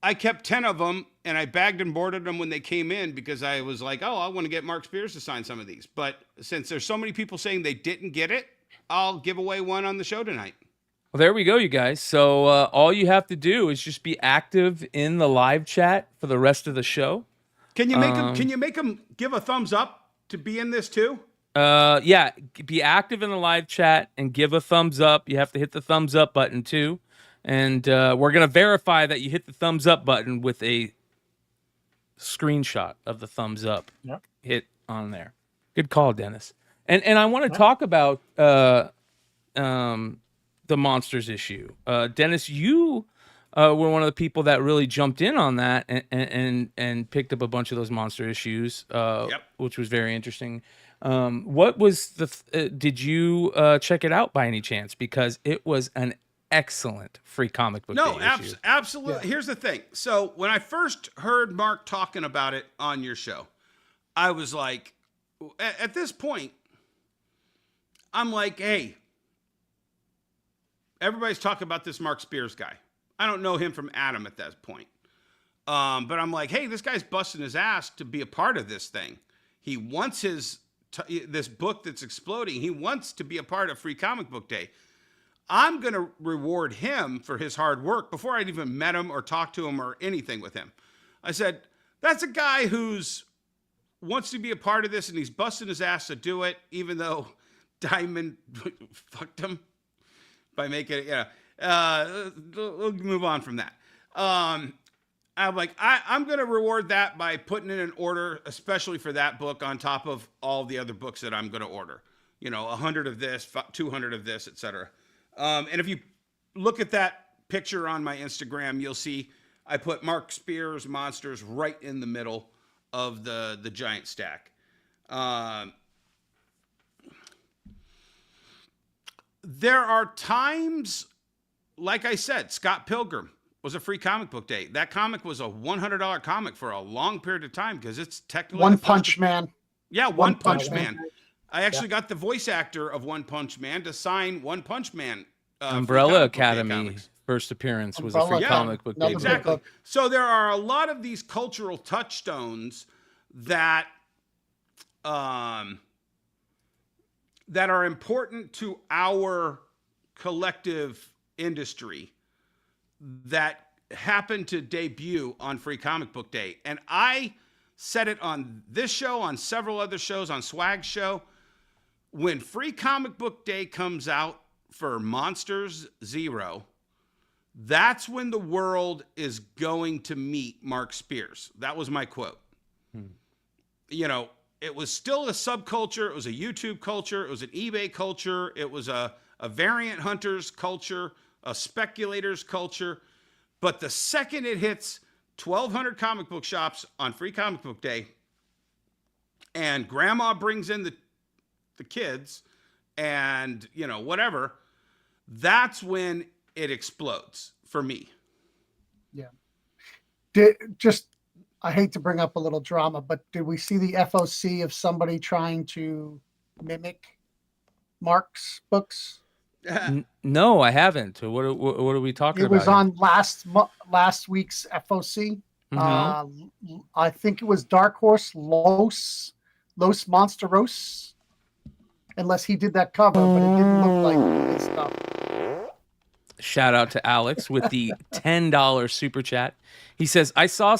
I kept 10 of them and I bagged and boarded them when they came in because I was like, oh, I want to get Mark Spears to sign some of these. But since there's so many people saying they didn't get it, I'll give away one on the show tonight. Well, there we go, you guys. So all you have to do is just be active in the live chat for the rest of the show. Can you make them? Can you make them give a thumbs up to be in this too? Yeah, be active in the live chat and give a thumbs up. You have to hit the thumbs up button too, and we're gonna verify that you hit the thumbs up button with a screenshot of the thumbs up hit on there. Good call, Dennis. And I want to talk about the monsters issue. Dennis, you were one of the people that really jumped in on that and picked up a bunch of those monster issues, which was very interesting. What was did you check it out by any chance? Because it was an excellent free comic book day issue. Absolutely. Yeah. Here's the thing. So when I first heard Mark talking about it on your show, I was like, at this point, I'm like, hey, everybody's talking about this Mark Spears guy. I don't know him from Adam at that point. But I'm like, hey, this guy's busting his ass to be a part of this thing. He wants this book that's exploding. He wants to be a part of Free Comic Book Day. I'm going to reward him for his hard work before I'd even met him or talked to him or anything with him. I said, that's a guy who's wants to be a part of this and he's busting his ass to do it, even though Diamond fucked him by making it, we'll move on from that. I'm like, I'm going to reward that by putting in an order, especially for that book on top of all the other books that I'm going to order. 100 of this, 200 of this, etc. And if you look at that picture on my Instagram, you'll see I put Mark Spears Monsters right in the middle of the giant stack. There are times, like I said, Scott Pilgrim was a free comic book day. That comic was a $100 comic for a long period of time because it's technically One Punch Man. Yeah, One Punch Man. I actually got the voice actor of One Punch Man to sign One Punch Man. Umbrella Academy first appearance was a free comic book day. Exactly. So there are a lot of these cultural touchstones that that are important to our collective industry that happen to debut on Free Comic Book Day. And I said it on this show, on several other shows, on Swag's show. When Free Comic Book Day comes out for Monsters Zero, that's when the world is going to meet Mark Spears. That was my quote. It was still a subculture. It was a YouTube culture. It was an eBay culture. It was a variant hunters culture, a speculators culture. But the second it hits 1,200 comic book shops on Free Comic Book Day, and grandma brings in the kids and, whatever, that's when it explodes for me. Yeah. I hate to bring up a little drama, but did we see the FOC of somebody trying to mimic Mark's books? No, I haven't. What are we talking about? It was on last week's FOC. Mm-hmm. I think it was Dark Horse Los Monsteros, unless he did that cover, but it didn't look like his stuff. Shout out to Alex with the $10 super chat. He says, I saw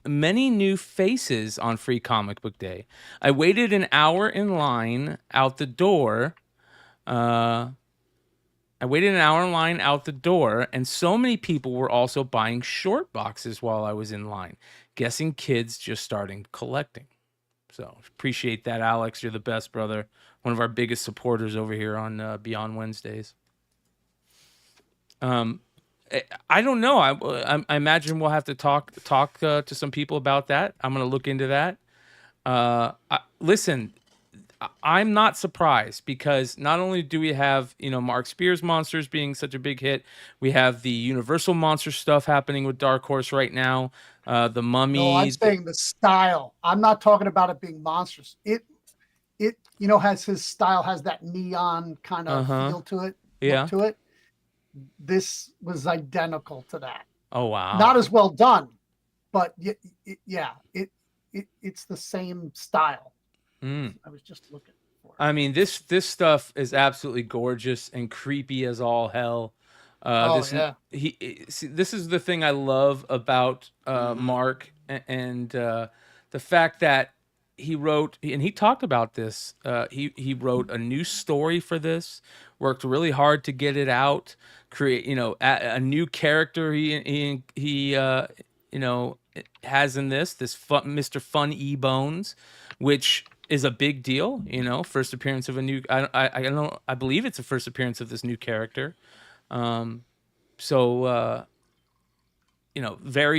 many new faces on Free Comic Book Day. I waited an hour in line out the door. And so many people were also buying short boxes while I was in line. Guessing kids just starting collecting. So appreciate that, Alex. You're the best, brother. One of our biggest supporters over here on Beyond Wednesdays. I don't know. I imagine we'll have to talk to some people about that. I'm going to look into that. Listen, I'm not surprised because not only do we have Mark Spears Monsters being such a big hit, we have the Universal Monster stuff happening with Dark Horse right now. The Mummy. No, I'm saying the style. I'm not talking about it being monsters. It has his style, has that neon kind of feel to it. Yeah. Look to it. This was identical to that. Oh wow! Not as well done, but it's the same style. I was just looking for it. I mean, this stuff is absolutely gorgeous and creepy as all hell. This is the thing I love about Mark and the fact that he wrote, and he talked about this. He wrote a new story for this, worked really hard to get it out, create a new character. He has in this Mr. Fun E Bones, which is a big deal. First appearance of a new. I believe it's the first appearance of this new character. Very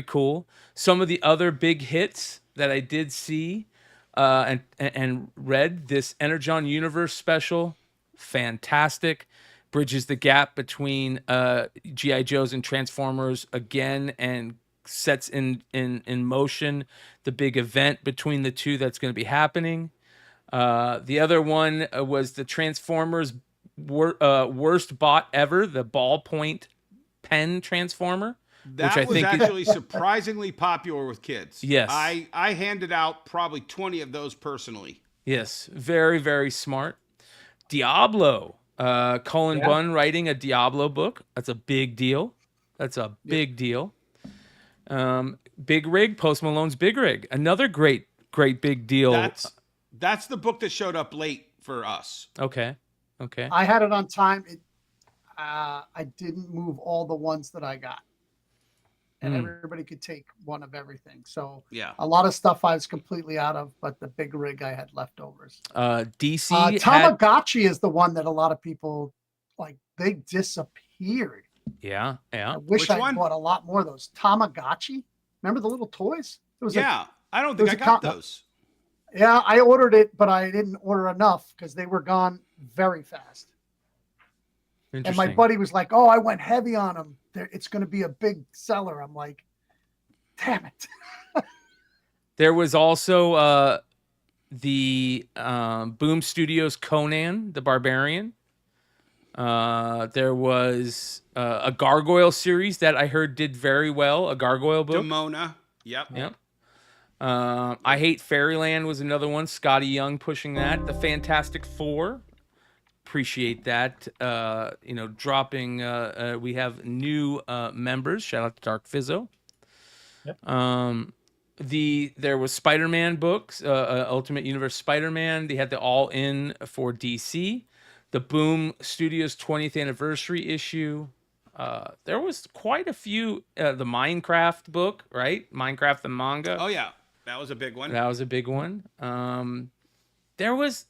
cool. Some of the other big hits that I did see and read, this Energon Universe special, fantastic. Bridges the gap between G.I. Joes and Transformers again, and sets in motion the big event between the two that's going to be happening. The other one was the Transformers worst bought ever, the ballpoint pen Transformer. That which I was think actually surprisingly popular with kids. Yes. I handed out probably 20 of those personally. Yes, very, very smart. Diablo. Cullen Bunn writing a Diablo book. That's a big deal. Big deal. Big Rig, Post Malone's Big Rig. Another great big deal. That's the book that showed up late for us. Okay. I had it on time. I didn't move all the ones that I got. And everybody could take one of everything. So a lot of stuff I was completely out of, but the Big Rig I had leftovers. DC Tamagotchi is the one that a lot of people they disappeared. Yeah. I wish I bought a lot more of those. Tamagotchi? Remember the little toys? I don't think I got those. Yeah, I ordered it, but I didn't order enough because they were gone very fast. And my buddy was like, "Oh, I went heavy on them. It's going to be a big seller." I'm like, "Damn it!" There was also the Boom Studios Conan the Barbarian. There was a Gargoyle series that I heard did very well. A Gargoyle book. Demona. Yep. I Hate Fairyland was another one. Scotty Young pushing that. The Fantastic Four. Appreciate that. Dropping. We have new members. Shout out to Dark Fizzo. Yep. There was Spider-Man books. Ultimate Universe Spider-Man. They had the All In for DC. The Boom Studios 20th anniversary issue. There was quite a few. The Minecraft book, right? Minecraft the manga. Oh yeah, that was a big one. There was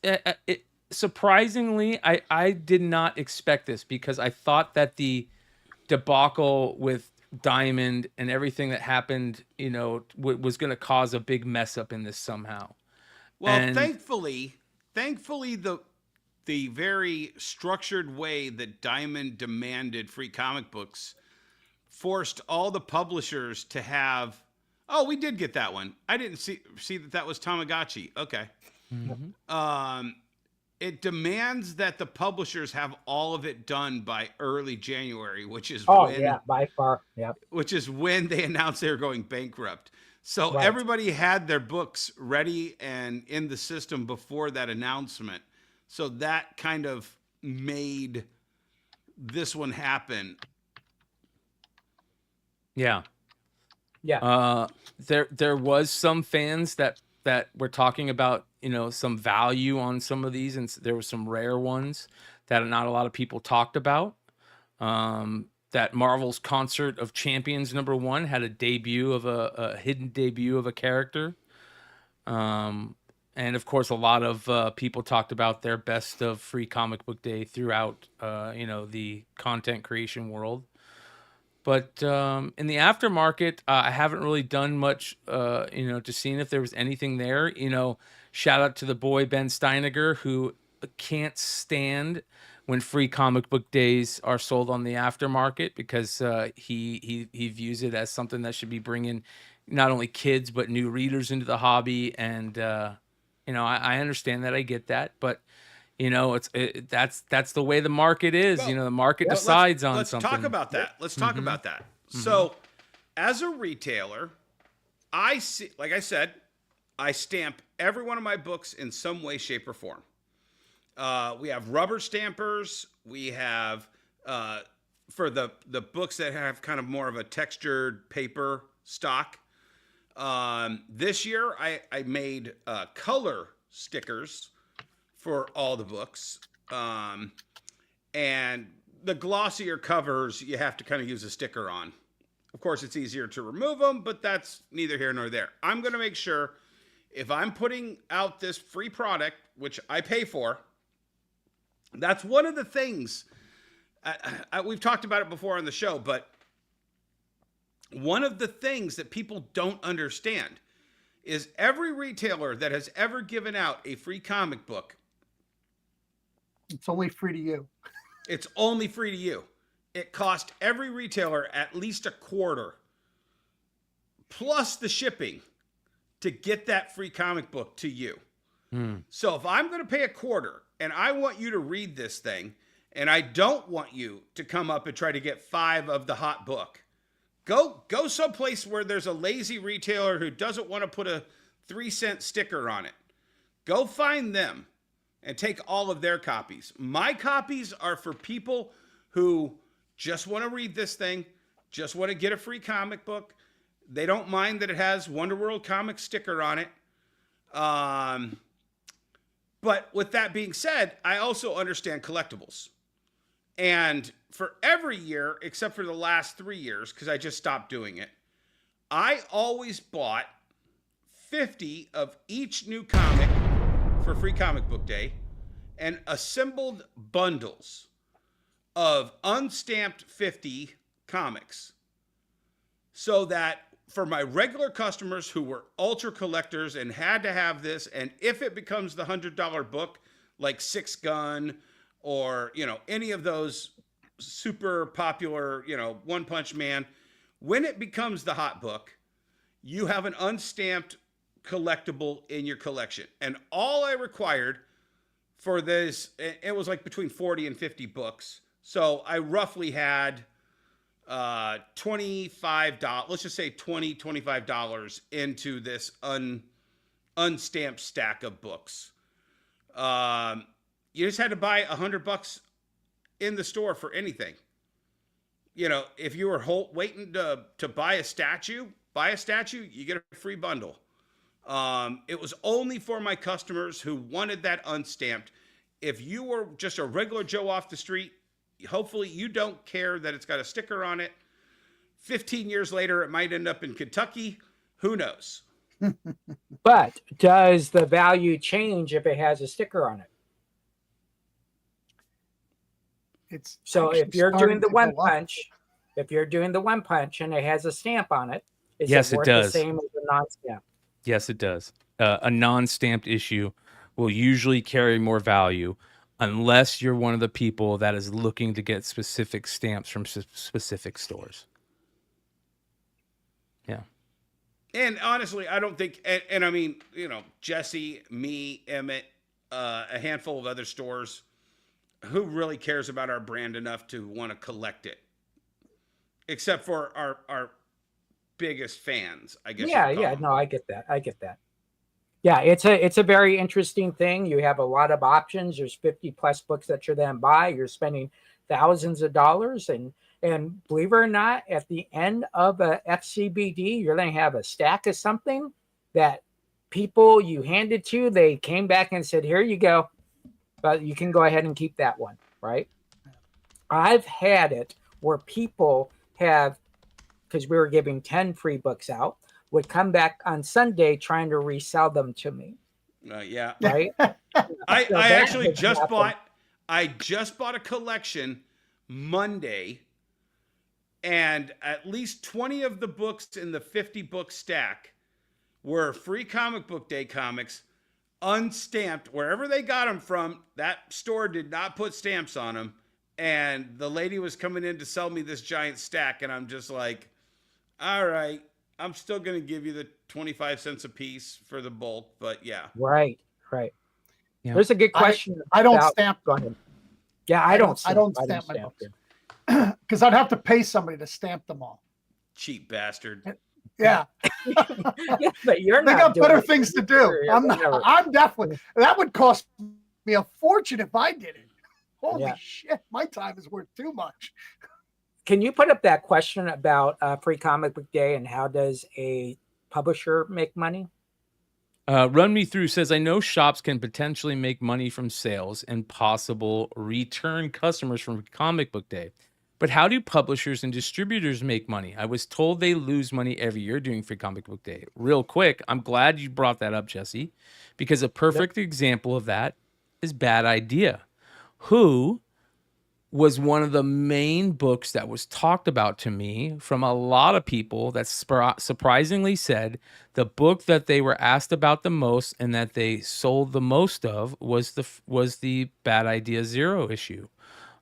surprisingly, I did not expect this because I thought that the debacle with Diamond and everything that happened, was going to cause a big mess up in this somehow. Well, thankfully, the very structured way that Diamond demanded free comic books forced all the publishers to have. Oh, we did get that one. I didn't see that was Tamagotchi. Okay. Mm-hmm. It demands that the publishers have all of it done by early January, which is by far, which is when they announced they were going bankrupt. So everybody had their books ready and in the system before that announcement. So that kind of made this one happen. Yeah. There was some fans that were talking about, some value on some of these, and there were some rare ones that not a lot of people talked about. That Marvel's Concert of Champions #1 had a debut of a hidden debut of a character. And of course, a lot of people talked about their best of Free Comic Book Day throughout, the content creation world. But in the aftermarket, I haven't really done much, to seeing if there was anything there. Shout out to the boy Ben Steiniger, who can't stand when Free Comic Book Days are sold on the aftermarket because he views it as something that should be bringing not only kids but new readers into the hobby. And I understand that, I get that, but that's the way the market is. Well, the market decides on let's something. Let's talk about that. Mm-hmm. So, as a retailer, I see, like I said, I stamp every one of my books in some way, shape, or form. We have rubber stampers. We have for the books that have kind of more of a textured paper stock. This year I made color stickers for all the books. And the glossier covers, you have to kind of use a sticker on. Of course, it's easier to remove them, but that's neither here nor there. I'm going to make sure if I'm putting out this free product, which I pay for, that's one of the things. We've talked about it before on the show, but one of the things that people don't understand is every retailer that has ever given out a free comic book, it's only free to you. It's only free to you. It cost every retailer at least a quarter plus the shipping to get that free comic book to you. So if I'm going to pay a quarter and I want you to read this thing, and I don't want you to come up and try to get 5 of the hot book, go someplace where there's a lazy retailer who doesn't want to put a 3-cent sticker on it. Go find them and take all of their copies. My copies are for people who just want to read this thing, just want to get a free comic book. They don't mind that it has Wonder World Comics sticker on it. But with that being said, I also understand collectibles. And for every year, except for the last 3 years, because I just stopped doing it, I always bought 50 of each new comic for Free Comic Book Day and assembled bundles of unstamped 50 comics so that for my regular customers who were ultra collectors and had to have this, and if it becomes the $100 book like Six Gun or, any of those super popular, One Punch Man, when it becomes the hot book, you have an unstamped collectible in your collection. And all I required for this, it was like between 40 and 50 books. So I roughly had $25, let's just say $25 into this unstamped stack of books. You just had to buy $100 in the store for anything. If you were waiting to buy a statue, you get a free bundle. It was only for my customers who wanted that unstamped. If you were just a regular Joe off the street, hopefully you don't care that it's got a sticker on it. 15 years later, it might end up in Kentucky. Who knows? But does the value change if it has a sticker on it? So if you're doing the one punch, and it has a stamp on it, is yes, it worth it does. the same as a non-stamp? Yes, it does. A non-stamped issue will usually carry more value unless you're one of the people that is looking to get specific stamps from specific stores. Yeah. And honestly, I don't think, and I mean, Jesse, me, Emmet, a handful of other stores, who really cares about our brand enough to want to collect it? Except for our biggest fans, I guess. Yeah. No, I get that. Yeah, it's a very interesting thing. You have a lot of options. There's 50 plus books that you then buy. You're spending thousands of dollars, and believe it or not, at the end of a FCBD, you're going to have a stack of something that people you handed to, they came back and said, "Here you go, but you can go ahead and keep that one." Right? I've had it where people have, because we were giving 10 free books out, would come back on Sunday trying to resell them to me. Yeah. Right. I actually just bought a collection Monday, and at least 20 of the books in the 50 book stack were Free Comic Book Day comics, unstamped. Wherever they got them from, that store did not put stamps on them. And the lady was coming in to sell me this giant stack, and I'm just like, all right, I'm still going to give you the 25 cents a piece for the bulk, but yeah. Right. Yeah. There's a good question. I don't stamp. Go ahead. Yeah, I don't stamp my books because I'd have to pay somebody to stamp them all. Cheap bastard. Yeah. Yeah, but you're they not got better it. things to do. I'm definitely, that would cost me a fortune if I did it. Holy shit, my time is worth too much. Can you put up that question about Free Comic Book Day and how does a publisher make money? Run Me Through says, I know shops can potentially make money from sales and possible return customers from Comic Book Day. But how do publishers and distributors make money? I was told they lose money every year doing Free Comic Book Day. Real quick, I'm glad you brought that up, Jesse, because a perfect example of that is Bad Idea, who was one of the main books that was talked about to me from a lot of people that surprisingly said the book that they were asked about the most and that they sold the most of was the Bad Idea Zero issue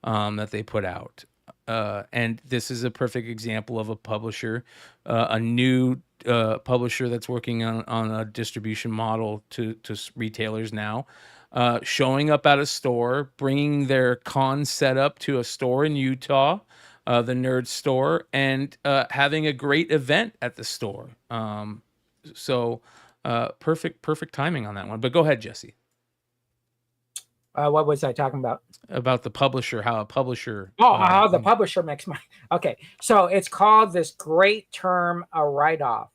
that they put out. And this is a perfect example of a publisher, a new publisher that's working on a distribution model to retailers now. Showing up at a store, bringing their con setup to a store in Utah, the Nerd Store, and having a great event at the store. So perfect timing on that one. But go ahead, Jesse. What was I talking about? About the publisher, how a publisher... how the publisher makes money. Okay, so it's called this great term, a write-off,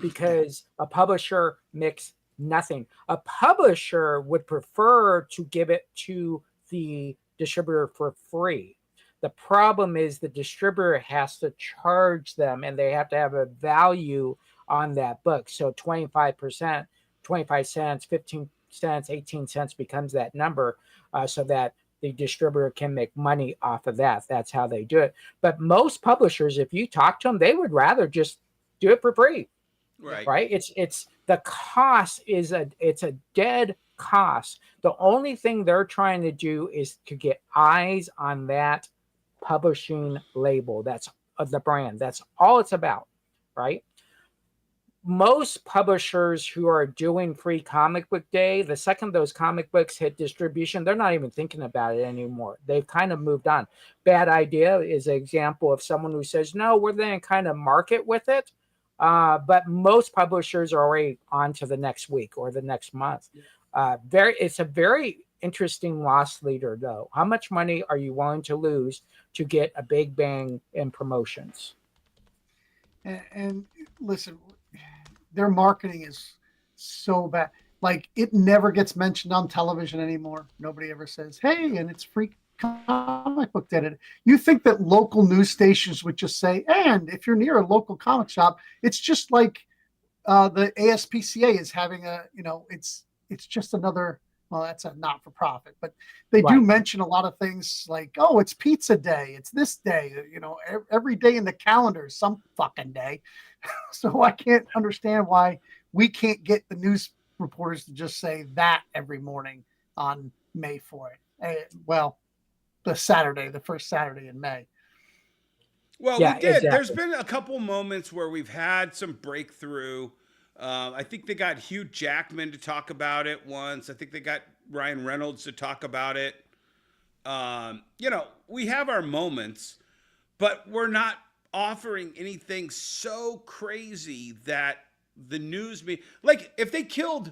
because a publisher makes nothing. A publisher would prefer to give it to the distributor for free. The problem is the distributor has to charge them and they have to have a value on that book. So 25%, 25 cents, 15 cents, 18 cents becomes that number so that the distributor can make money off of that. That's how they do it. But most publishers, if you talk to them, they would rather just do it for free. Right. It's the cost it's a dead cost. The only thing they're trying to do is to get eyes on that publishing label. That's the brand. That's all it's about. Right. Most publishers who are doing Free Comic Book Day, the second those comic books hit distribution, they're not even thinking about it anymore. They've kind of moved on. Bad Idea is an example of someone who says, no, we're going to kind of market with it. But most publishers are already on to the next week or the next month. It's a very interesting loss leader, though. How much money are you willing to lose to get a big bang in promotions? And listen, their marketing is so bad. Like, it never gets mentioned on television anymore. Nobody ever says, hey, and it's Free Comic Book Day. You think that local news stations would just say, and if you're near a local comic shop, it's just like the ASPCA is having it's just another, well, that's a not-for-profit, but they do mention a lot of things like, oh, it's pizza day, it's this day, every day in the calendar is some fucking day. So I can't understand why we can't get the news reporters to just say that every morning on May 4th. Well, the first Saturday in May. Well, we did. Exactly. There's been a couple moments where we've had some breakthrough. I think they got Hugh Jackman to talk about it once. I think they got Ryan Reynolds to talk about it. We have our moments, but we're not offering anything so crazy that the news like if they killed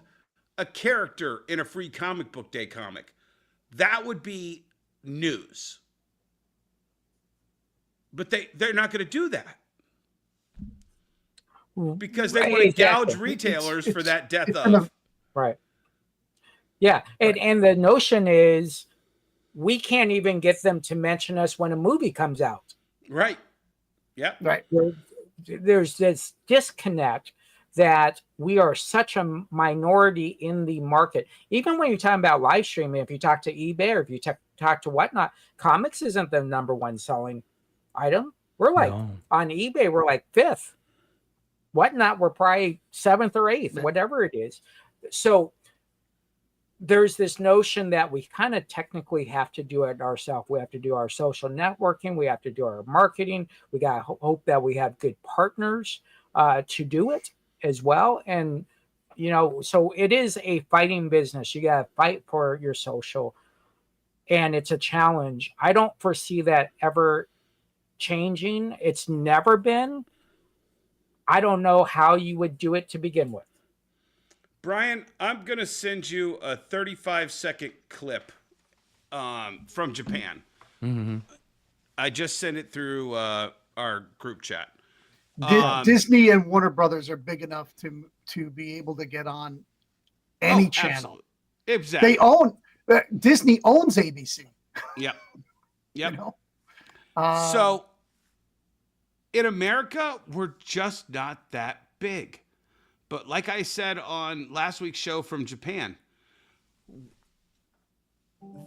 a character in a Free Comic Book Day comic, that would be news. But they're not going to do that because they want to gouge retailers for that death of. Right. Yeah. And the notion is we can't even get them to mention us when a movie comes out. Right. Yeah. Right. There's this disconnect that we are such a minority in the market. Even when you're talking about live streaming, if you talk to eBay or if you talk to whatnot, comics isn't the number one selling item. We're like on eBay, we're like 5th. Whatnot, we're probably 7th or 8th, whatever it is. So there's this notion that we kind of technically have to do it ourselves. We have to do our social networking. We have to do our marketing. We got to hope that we have good partners to do it as well. And, so it is a fighting business. You got to fight for your social. And it's a challenge. I don't foresee that ever changing. It's never been. I don't know how you would do it to begin with. Bryan, I'm going to send you a 35-second clip from Japan. Mm-hmm. I just sent it through our group chat. Disney and Warner Brothers are big enough to be able to get on any channel. Absolutely. Exactly. They own Disney owns ABC. Yep. You know? So in America, we're just not that big. But like I said on last week's show from Japan,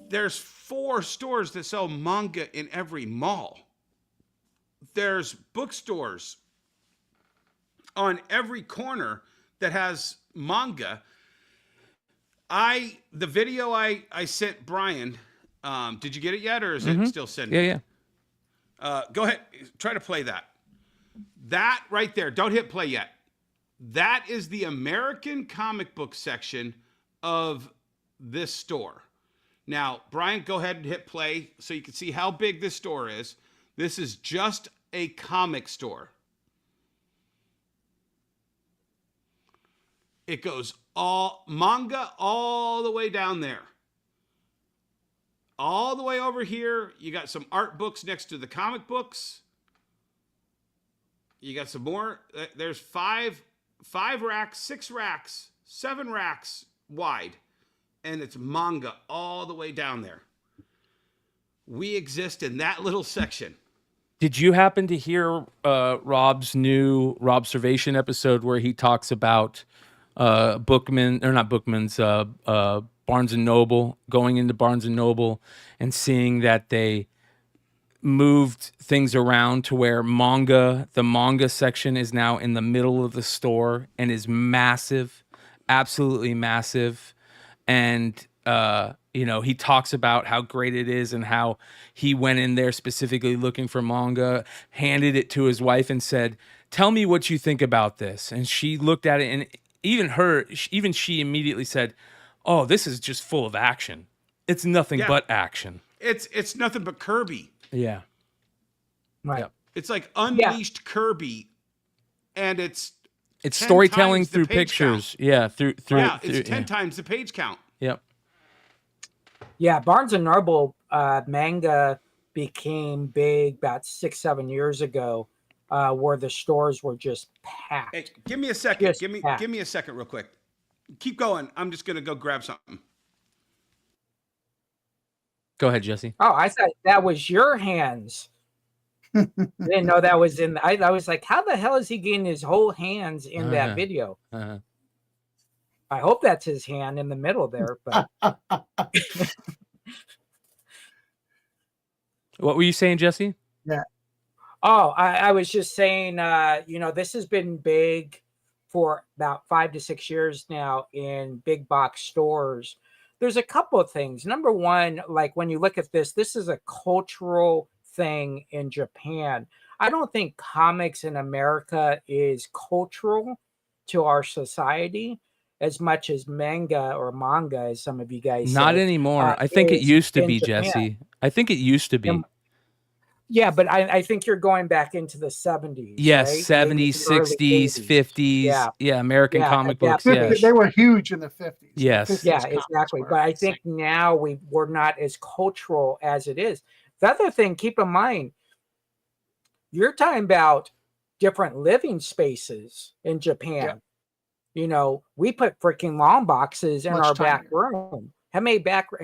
there's 4 stores that sell manga in every mall. There's bookstores on every corner that has manga. The video I sent Brian, did you get it yet, or is it still sending? Yeah. Go ahead, try to play that. That right there, don't hit play yet. That is the American comic book section of this store. Now, Brian, go ahead and hit play so you can see how big this store is. This is just a comic store. It goes all manga all the way down there. All the way over here, you got some art books next to the comic books. You got some more. There's 5 racks, 6 racks, 7 racks wide. And it's manga all the way down there. We exist in that little section. Did you happen to hear Rob's new Robservation episode where he talks about Barnes and Noble, going into Barnes and Noble and seeing that they moved things around to where the manga section is now in the middle of the store and is massive, absolutely massive. And, he talks about how great it is and how he went in there specifically looking for manga, handed it to his wife and said, "Tell me what you think about this." And she looked at it, and even she immediately said, "Oh, this is just full of action. It's nothing but action. It's nothing but Kirby." Yeah. Right. Yep. It's like unleashed Kirby, and it's storytelling through pictures. Yeah, through it's 10 times the page count. Yep. Yeah, Barnes and Noble manga became big about 6-7 years ago, where the stores were just packed. Hey, give me a second. Give me a second real quick. Keep going. I'm just going to go grab something. Go ahead, Jesse. Oh, I thought that was your hands. I didn't know that was in. I was like, how the hell is he getting his whole hands in that video? I hope that's his hand in the middle there. But what were you saying, Jesse? Yeah. Oh, I was just saying, this has been big for about 5 to 6 years now in big box stores. There's a couple of things. Number one, like when you look at this is a cultural thing in Japan. I don't think comics in America is cultural to our society as much as manga, as some of you guys Not say, anymore. I think it used to be, Japan. Jesse. I think it used to be. Yeah, but I think you're going back into the 70s. Yes, right? 70s, 60s, 50s. Yeah, American comic books. Yeah. They were huge in the 50s. Yes. 50s Yeah, exactly. But I think now we're not as cultural as it is. The other thing, keep in mind, you're talking about different living spaces in Japan. Yeah. We put freaking long boxes in our back room. How many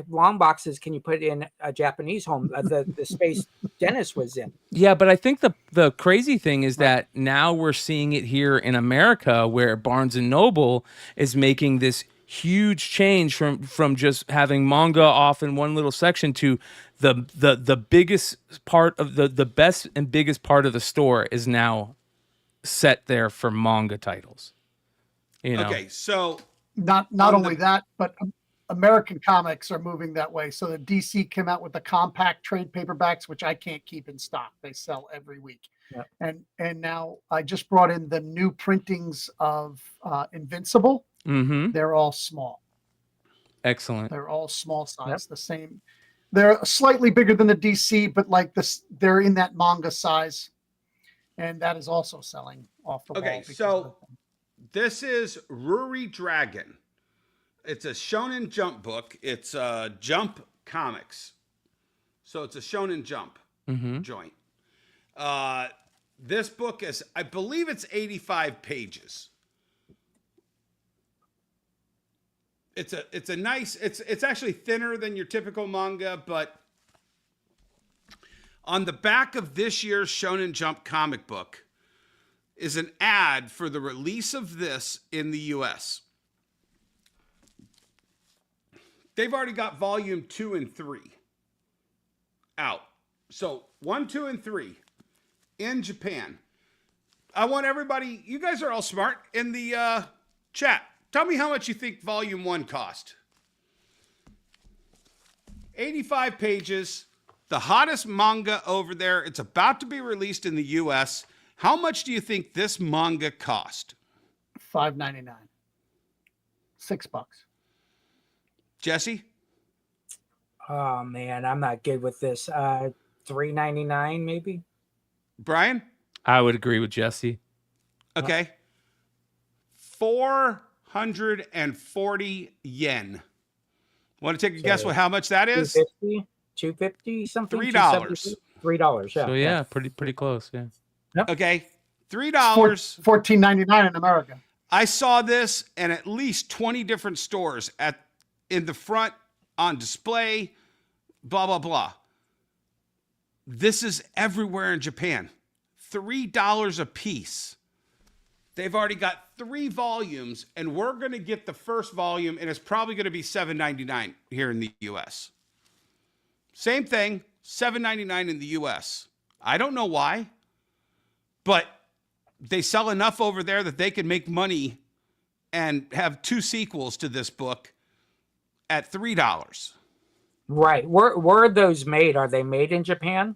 long boxes can you put in a Japanese home? The space Dennis was in. Yeah, but I think the crazy thing is that now we're seeing it here in America, where Barnes and Noble is making this huge change from just having manga off in one little section to the biggest part of the best and biggest part of the store is now set there for manga titles. Okay, so not only that, but American comics are moving that way. So the DC came out with the compact trade paperbacks, which I can't keep in stock. They sell every week. Yeah. And now I just brought in the new printings of Invincible. Mm-hmm. They're all small. Excellent. They're all small size, the same. They're slightly bigger than the DC, but like this, they're in that manga size. And that is also selling off the wall. Okay, so this is Ruri Dragon. It's a Shonen Jump book. It's Jump Comics. So it's a Shonen Jump. joint. This book is, I believe it's 85 pages. It's a nice, it's actually thinner than your typical manga, but on the back of this year's Shonen Jump comic book is an ad for the release of this in the US. They've already got volume 2 and 3 out. So 1, 2, and 3 in Japan. I want everybody, you guys are all smart in the chat. Tell me how much you think volume 1 cost. 85 pages. The hottest manga over there. It's about to be released in the US. How much do you think this manga cost? $5.99. $6. Jesse? Oh man, I'm not good with this. $3.99 maybe. Brian? I would agree with Jesse. Okay. 440 yen. Want to take a guess what how much that is? 250 something. $3. $3. Yeah. So yeah, pretty close. Yeah. Yep. Okay. $3. $14.99 in America. I saw this in at least 20 different stores in the front on display, blah, blah, blah. This is everywhere in Japan. $3 a piece. They've already got 3 volumes, and we're going to get the first volume, and it's probably going to be $7.99 here in the US. Same thing, $7.99 in the US. I don't know why, but they sell enough over there that they can make money and have 2 sequels to this book at $3. Right. Where are those made? Are they made in Japan?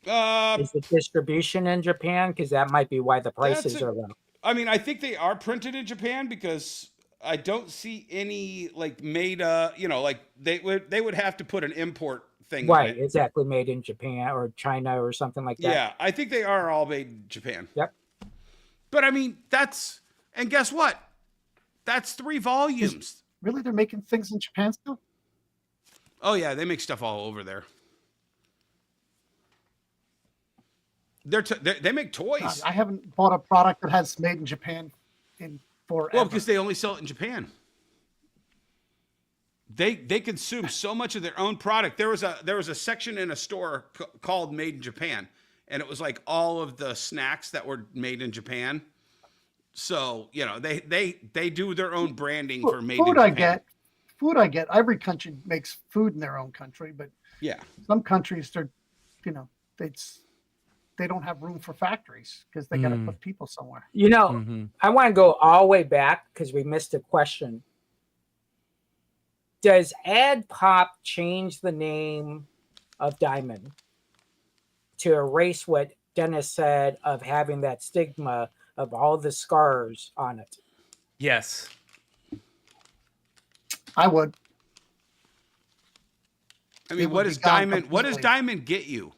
Is the distribution in Japan? Because that might be why the prices are low. I mean, I think they are printed in Japan because I don't see any like made, like they would have to put an import thing. Right. Exactly. Made in Japan or China or something like that. Yeah. I think they are all made in Japan. Yep. But I mean, and guess what? That's 3 volumes. Really? They're making things in Japan still? Oh yeah. They make stuff all over there. They make toys. God, I haven't bought a product that has made in Japan in forever. Well, because they only sell it in Japan. They consume so much of their own product. There was a section in a store called Made in Japan, and it was like all of the snacks that were made in Japan. So they do their own branding for Made in Japan. Food I get. Every country makes food in their own country, but yeah, some countries they don't have room for factories because they got to put people somewhere. I want to go all the way back because we missed a question. Does Adpop change the name of Diamond to erase what Dennis said of having that stigma of all the scars on it? Yes. I would. I mean, what does Diamond get you?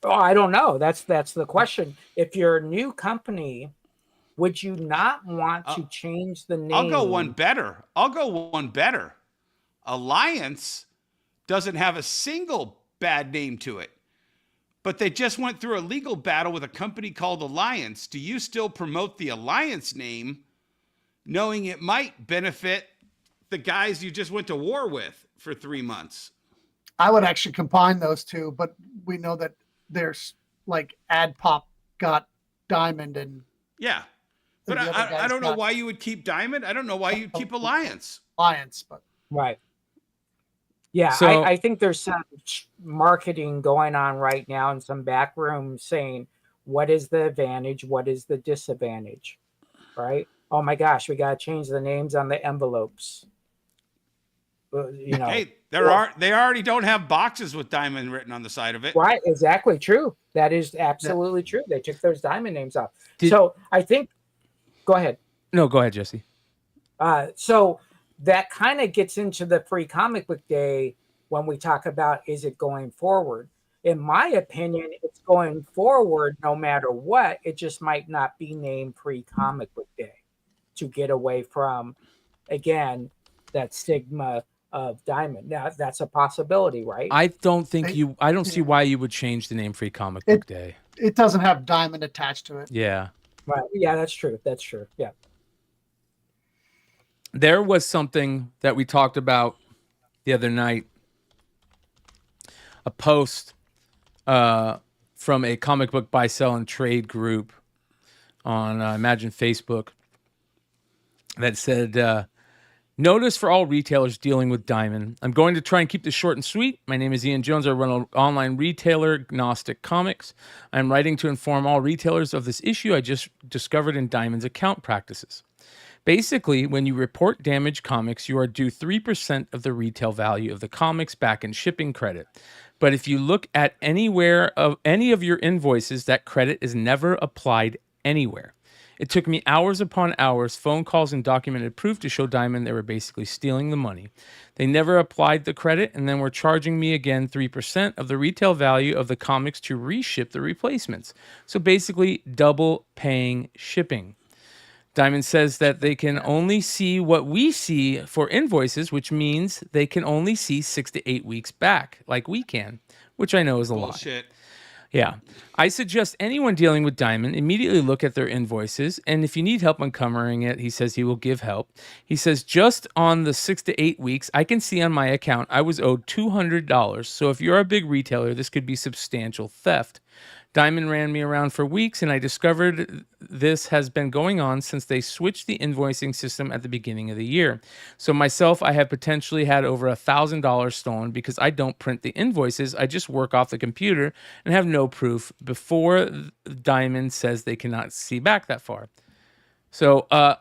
Oh, I don't know. That's the question. If you're a new company, would you not want to change the name? I'll go one better. Alliance doesn't have a single bad name to it, but they just went through a legal battle with a company called Alliance. Do you still promote the Alliance name, knowing it might benefit the guys you just went to war with for 3 months? I would actually combine those two, but we know that there's like Adpop got Diamond and but I don't know why you would keep Diamond. I don't know why you'd keep Alliance. But right. Yeah, so, I think there's some marketing going on right now in some back room saying what is the advantage, what is the disadvantage, right? Oh my gosh, we got to change the names on the envelopes. Hey, they already don't have boxes with Diamond written on the side of it. Right, exactly true. That is absolutely true. They took those Diamond names off. So I think, go ahead. No, go ahead, Jesse. So that kind of gets into the Free Comic Book Day when we talk about, is it going forward? In my opinion, it's going forward no matter what. It just might not be named Free Comic Book Day to get away from, again, that stigma of Diamond. Now that's a possibility, right? I don't see why you would change the name Free Comic Book Day. It doesn't have Diamond attached to it. Yeah. Right. Yeah, that's true. That's true. Yeah. There was something that we talked about the other night, a post from a comic book buy, sell, and trade group on, Imagine Facebook, that said, notice for all retailers dealing with Diamond. I'm going to try and keep this short and sweet. My name is Ian Jones. I run an online retailer, Gnostic Comics. I'm writing to inform all retailers of this issue I just discovered in Diamond's account practices. Basically, when you report damaged comics, you are due 3% of the retail value of the comics back in shipping credit. But if you look at any of your invoices, that credit is never applied anywhere. It took me hours upon hours, phone calls, and documented proof to show Diamond they were basically stealing the money. They never applied the credit and then were charging me again 3% of the retail value of the comics to reship the replacements. So basically double paying shipping. Diamond says that they can only see what we see for invoices, which means they can only see 6 to 8 weeks back, like we can, which I know is a lie. Bullshit. Yeah. I suggest anyone dealing with Diamond immediately look at their invoices, and if you need help uncovering it, he says he will give help. He says, just on the 6 to 8 weeks, I can see on my account I was owed $200, so if you're a big retailer, this could be substantial theft. Diamond ran me around for weeks, and I discovered this has been going on since they switched the invoicing system at the beginning of the year. So myself, I have potentially had over $1,000 stolen because I don't print the invoices. I just work off the computer and have no proof before Diamond says they cannot see back that far. So have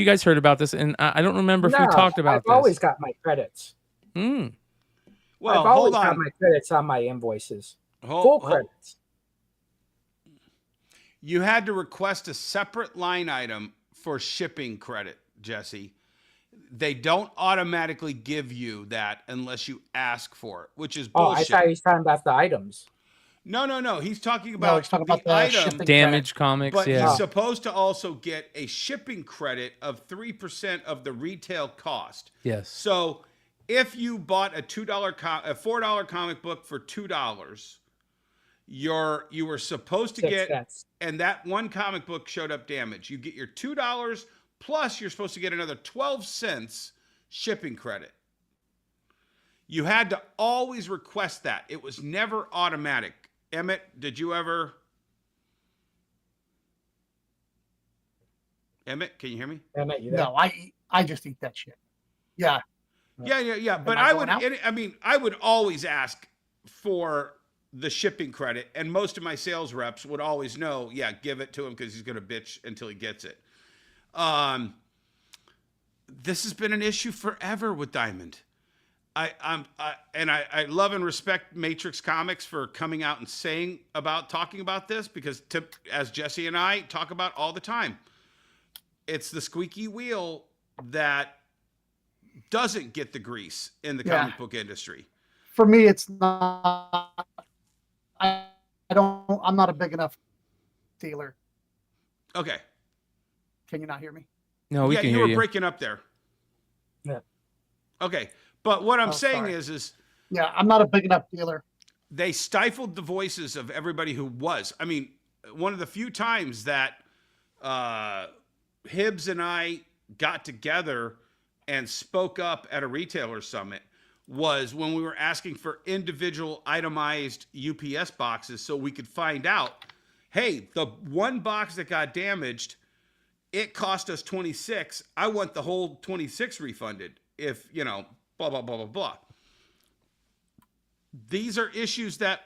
you guys heard about this? And I don't remember if we talked about this. I've always got my credits. Well, I've always got my credits on my invoices. Full credits. You had to request a separate line item for shipping credit, Jesse. They don't automatically give you that unless you ask for it, which is bullshit. I thought he was talking about the items. No. He's talking about the item. Damaged comics, but yeah. he's supposed to also get a shipping credit of 3% of the retail cost. Yes. So if you bought a $4 comic book for $2, you were supposed to get, and that one comic book showed up damaged. You get your $2 plus you're supposed to get another 12 cents shipping credit. You had to always request that. It was never automatic. Emmet, did you ever? Emmet, can you hear me? Emmet, you there? No, I just eat that shit. Yeah. Yeah. But I would always ask for the shipping credit, and most of my sales reps would always know, give it to him because he's going to bitch until he gets it. This has been an issue forever with Diamond. I love and respect Matrix Comics for coming out and talking about this, because as Jesse and I talk about all the time, it's the squeaky wheel that doesn't get the grease in the comic book industry. For me, it's not. I'm not a big enough dealer. Okay. Can you not hear me? No, we can hear you. You were breaking up there. Yeah. Okay. But what I'm saying is yeah, I'm not a big enough dealer. They stifled the voices of everybody who was. I mean, one of the few times that Hibbs and I got together and spoke up at a retailer summit was when we were asking for individual itemized UPS boxes so we could find out, hey, the one box that got damaged, it cost us $26. I want the whole $26 refunded if, blah, blah, blah, blah, blah. These are issues that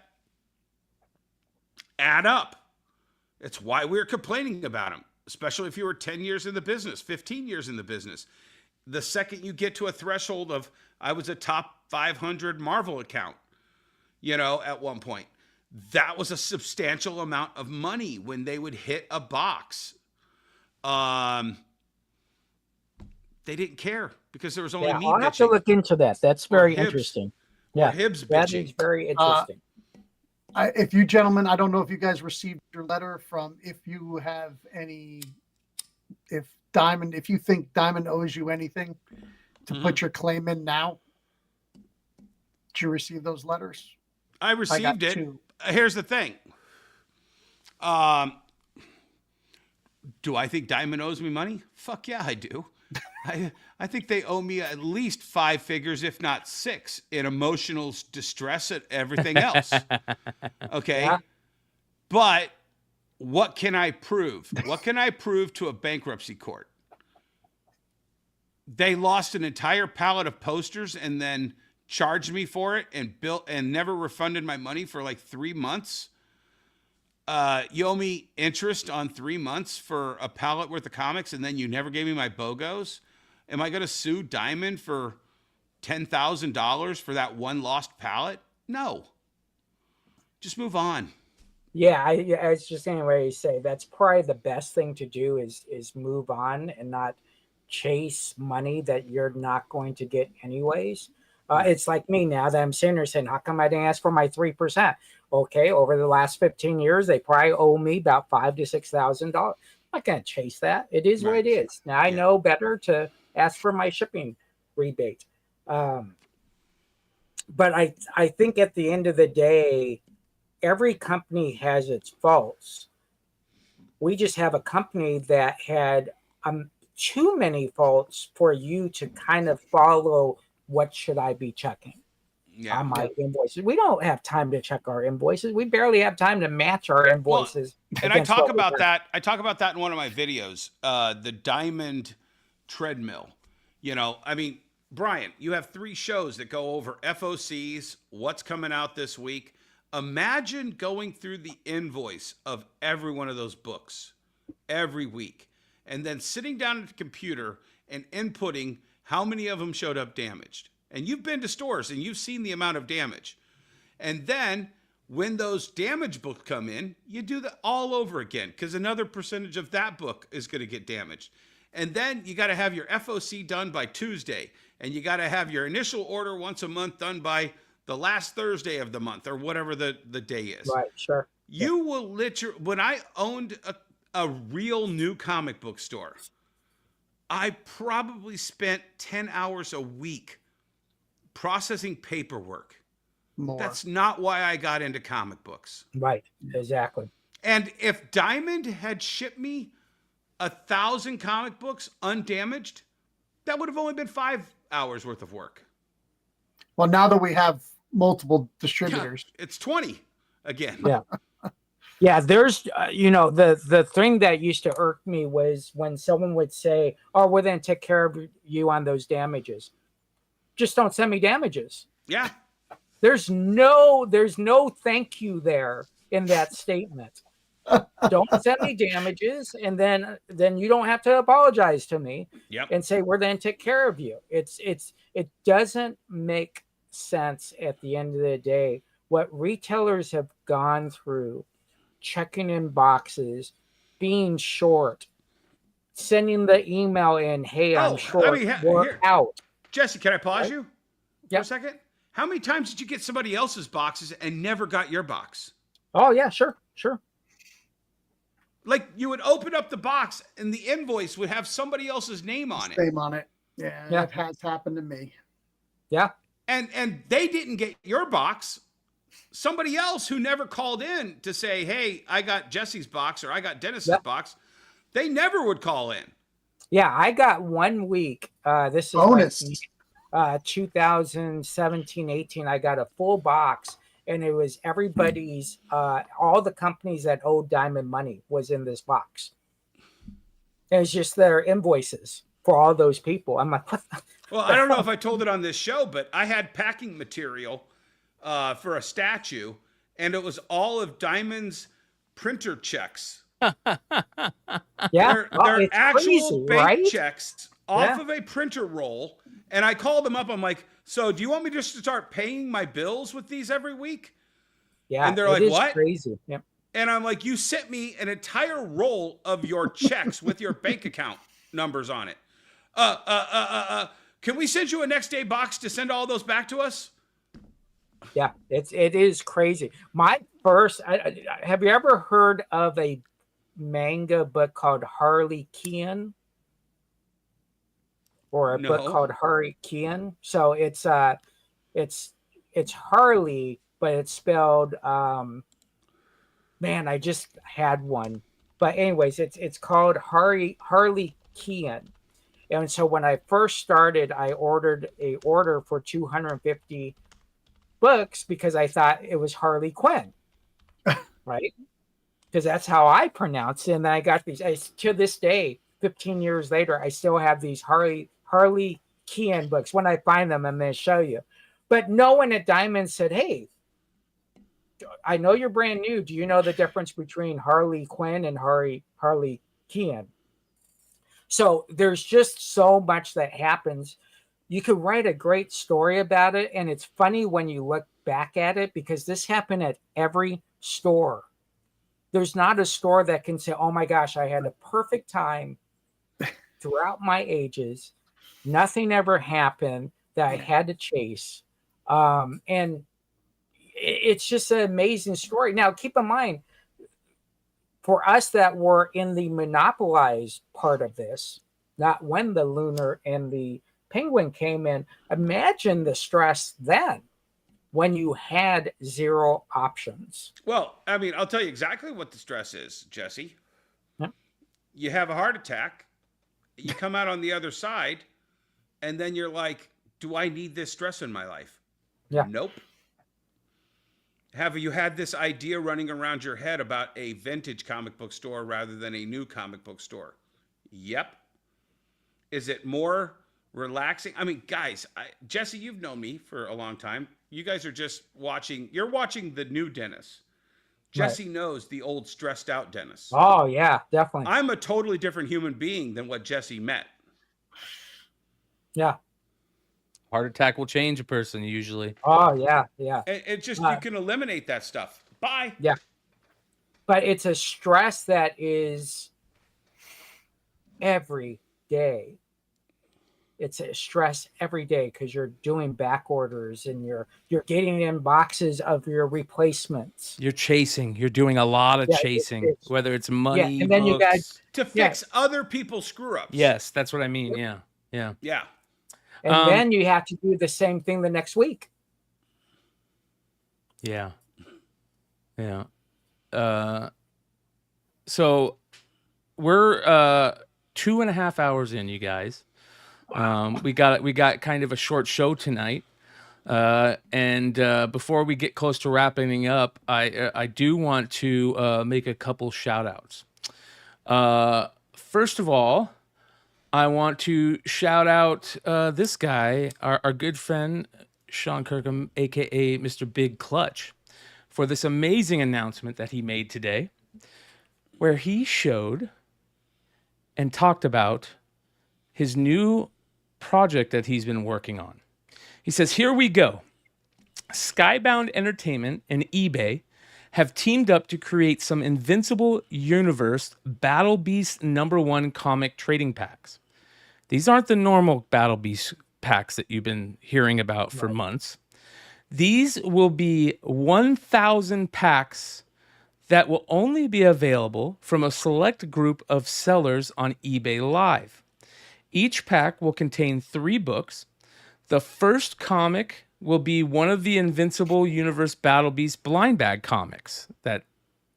add up. It's why we're complaining about them, especially if you were 10 years in the business, 15 years in the business. The second you get to a threshold of, I was a top 500 Marvel account, at one point. That was a substantial amount of money when they would hit a box. They didn't care because there was only me I'll bitching. have to look into that. That's very interesting. Hibbs that bitching. is very interesting. If you gentlemen, I don't know if you guys received your letter from, if you have any, if you think Diamond owes you anything, to put your claim in now. Did you receive those letters? I received it. 2. Here's the thing. Do I think Diamond owes me money? Fuck yeah, I do. I think they owe me at least 5 figures, if not 6, in emotional distress and everything else. Okay. Yeah. But what can I prove? What can I prove to a bankruptcy court? They lost an entire pallet of posters and then charged me for it and never refunded my money for like 3 months. You owe me interest on 3 months for a pallet worth of comics, and then you never gave me my BOGOs. Am I going to sue Diamond for $10,000 for that one lost pallet? No. Just move on. Yeah, I was just anyway say that's probably the best thing to do is move on and not chase money that you're not going to get anyways. It's like me now that I'm sitting there saying, how come I didn't ask for my 3%? Okay, over the last 15 years, they probably owe me about $5,000 to $6,000. I'm not going to chase that. It is what it is. Now I know better to ask for my shipping rebate. But I think at the end of the day, every company has its faults. We just have a company that had too many faults for you to kind of follow what should I be checking on my invoices. We don't have time to check our invoices. We barely have time to match our invoices. Well, and I talk about that. I talk about that in one of my videos, the Diamond treadmill. You know, I mean, Brian, you have 3 shows that go over FOCs, what's coming out this week. Imagine going through the invoice of every one of those books every week and then sitting down at the computer and inputting how many of them showed up damaged. And you've been to stores and you've seen the amount of damage. And then when those damaged books come in, you do that all over again because another percentage of that book is going to get damaged. And then you got to have your FOC done by Tuesday. And you got to have your initial order once a month done by the last Thursday of the month or whatever the day is. Right, sure. You will literally, when I owned a real new comic book store, I probably spent 10 hours a week processing paperwork. More. That's not why I got into comic books. Right, exactly. And if Diamond had shipped me 1,000 comic books undamaged, that would have only been 5 hours worth of work. Well, now that we have multiple distributors, it's 20 again. Yeah. Yeah, there's, the thing that used to irk me was when someone would say, oh, we're going to take care of you on those damages. Just don't send me damages. Yeah. There's no thank you there in that statement. Don't send me damages, and then you don't have to apologize to me and say we're going to take care of you. It doesn't make sense at the end of the day. What retailers have gone through, checking in boxes, being short, sending the email in, hey, I'm short, we're out. Jesse, can I pause you for a second? How many times did you get somebody else's boxes and never got your box? Oh, yeah, sure. Like you would open up the box and the invoice would have somebody else's name on it. Name on it. Yeah, that has happened to me. Yeah. And they didn't get your box. Somebody else who never called in to say, hey, I got Jesse's box or I got Dennis's box, they never would call in. Yeah, I got 1 week. This is bonus. 2017, 18. I got a full box, and it was everybody's, all the companies that owed Diamond money was in this box. And it's just their invoices for all those people. I'm like, what? Well, I don't know if I told it on this show, but I had packing material for a statue, and it was all of Diamond's printer checks. Yeah, they're actual crazy, bank right? checks off of a printer roll. And I called them up. I'm like, so do you want me just to start paying my bills with these every week? Yeah. And they're like, what? Crazy. Yeah. And I'm like, you sent me an entire roll of your checks with your bank account numbers on it. Can we send you a next day box to send all those back to us? Yeah, it is crazy. My first, have you ever heard of a manga book called Harley Quinn? Or a book called Harley Quinn? So it's it's Harley, but it's spelled. Man, I just had one. But anyways, it's called Harley Kean. And so when I first started, I ordered a order for 250 books because I thought it was Harley Quinn, right? Because that's how I pronounce it. And then I got these. To this day, 15 years later, I still have these Harley Kean books. When I find them, I'm going to show you. But no one at Diamond said, "Hey, I know you're brand new. Do you know the difference between Harley Quinn and Harley Kean?" So there's just so much that happens. You could write a great story about it, and it's funny when you look back at it because this happened at every store. There's not a store that can say, "Oh my gosh, I had a perfect time throughout my ages. Nothing ever happened that I had to chase." And it's just an amazing story. Now, keep in mind, for us that were in the monopolized part of this, not when the Lunar and the Penguin came in, imagine the stress then when you had zero options. Well, I mean, I'll tell you exactly what the stress is, Jesse. Yeah. You have a heart attack, you come out on the other side, and then you're like, do I need this stress in my life? Yeah. Nope. Have you had this idea running around your head about a vintage comic book store rather than a new comic book store? Yep. Is it more relaxing? I mean, guys, Jesse, you've known me for a long time. You guys are just watching. You're watching the new Dennis. Jesse knows the old stressed out Dennis. Oh, yeah, definitely. I'm a totally different human being than what Jesse met. Yeah. Heart attack will change a person usually. Oh, yeah, yeah. It just, you can eliminate that stuff. Bye. Yeah. But it's a stress that is every day. It's a stress every day because you're doing back orders and you're getting in boxes of your replacements. You're chasing. You're doing a lot of chasing, whether it's money, and then books. you got to fix other people's screw ups. Yes, that's what I mean. Yeah. And then you have to do the same thing the next week. Yeah. So we're 2.5 hours in, you guys. Wow. We got kind of a short show tonight. And before we get close to wrapping up, I do want to make a couple shout outs. First of all, I want to shout out this guy, our good friend, Sean Kirkham, a.k.a. Mr. Big Clutch, for this amazing announcement that he made today, where he showed and talked about his new project that he's been working on. He says, here we go. Skybound Entertainment and eBay have teamed up to create some Invincible Universe Battle Beast #1 comic trading packs. These aren't the normal Battle Beast packs that you've been hearing about for months. These will be 1,000 packs that will only be available from a select group of sellers on eBay Live. Each pack will contain 3 books. The first comic will be one of the Invincible Universe Battle Beast blind bag comics that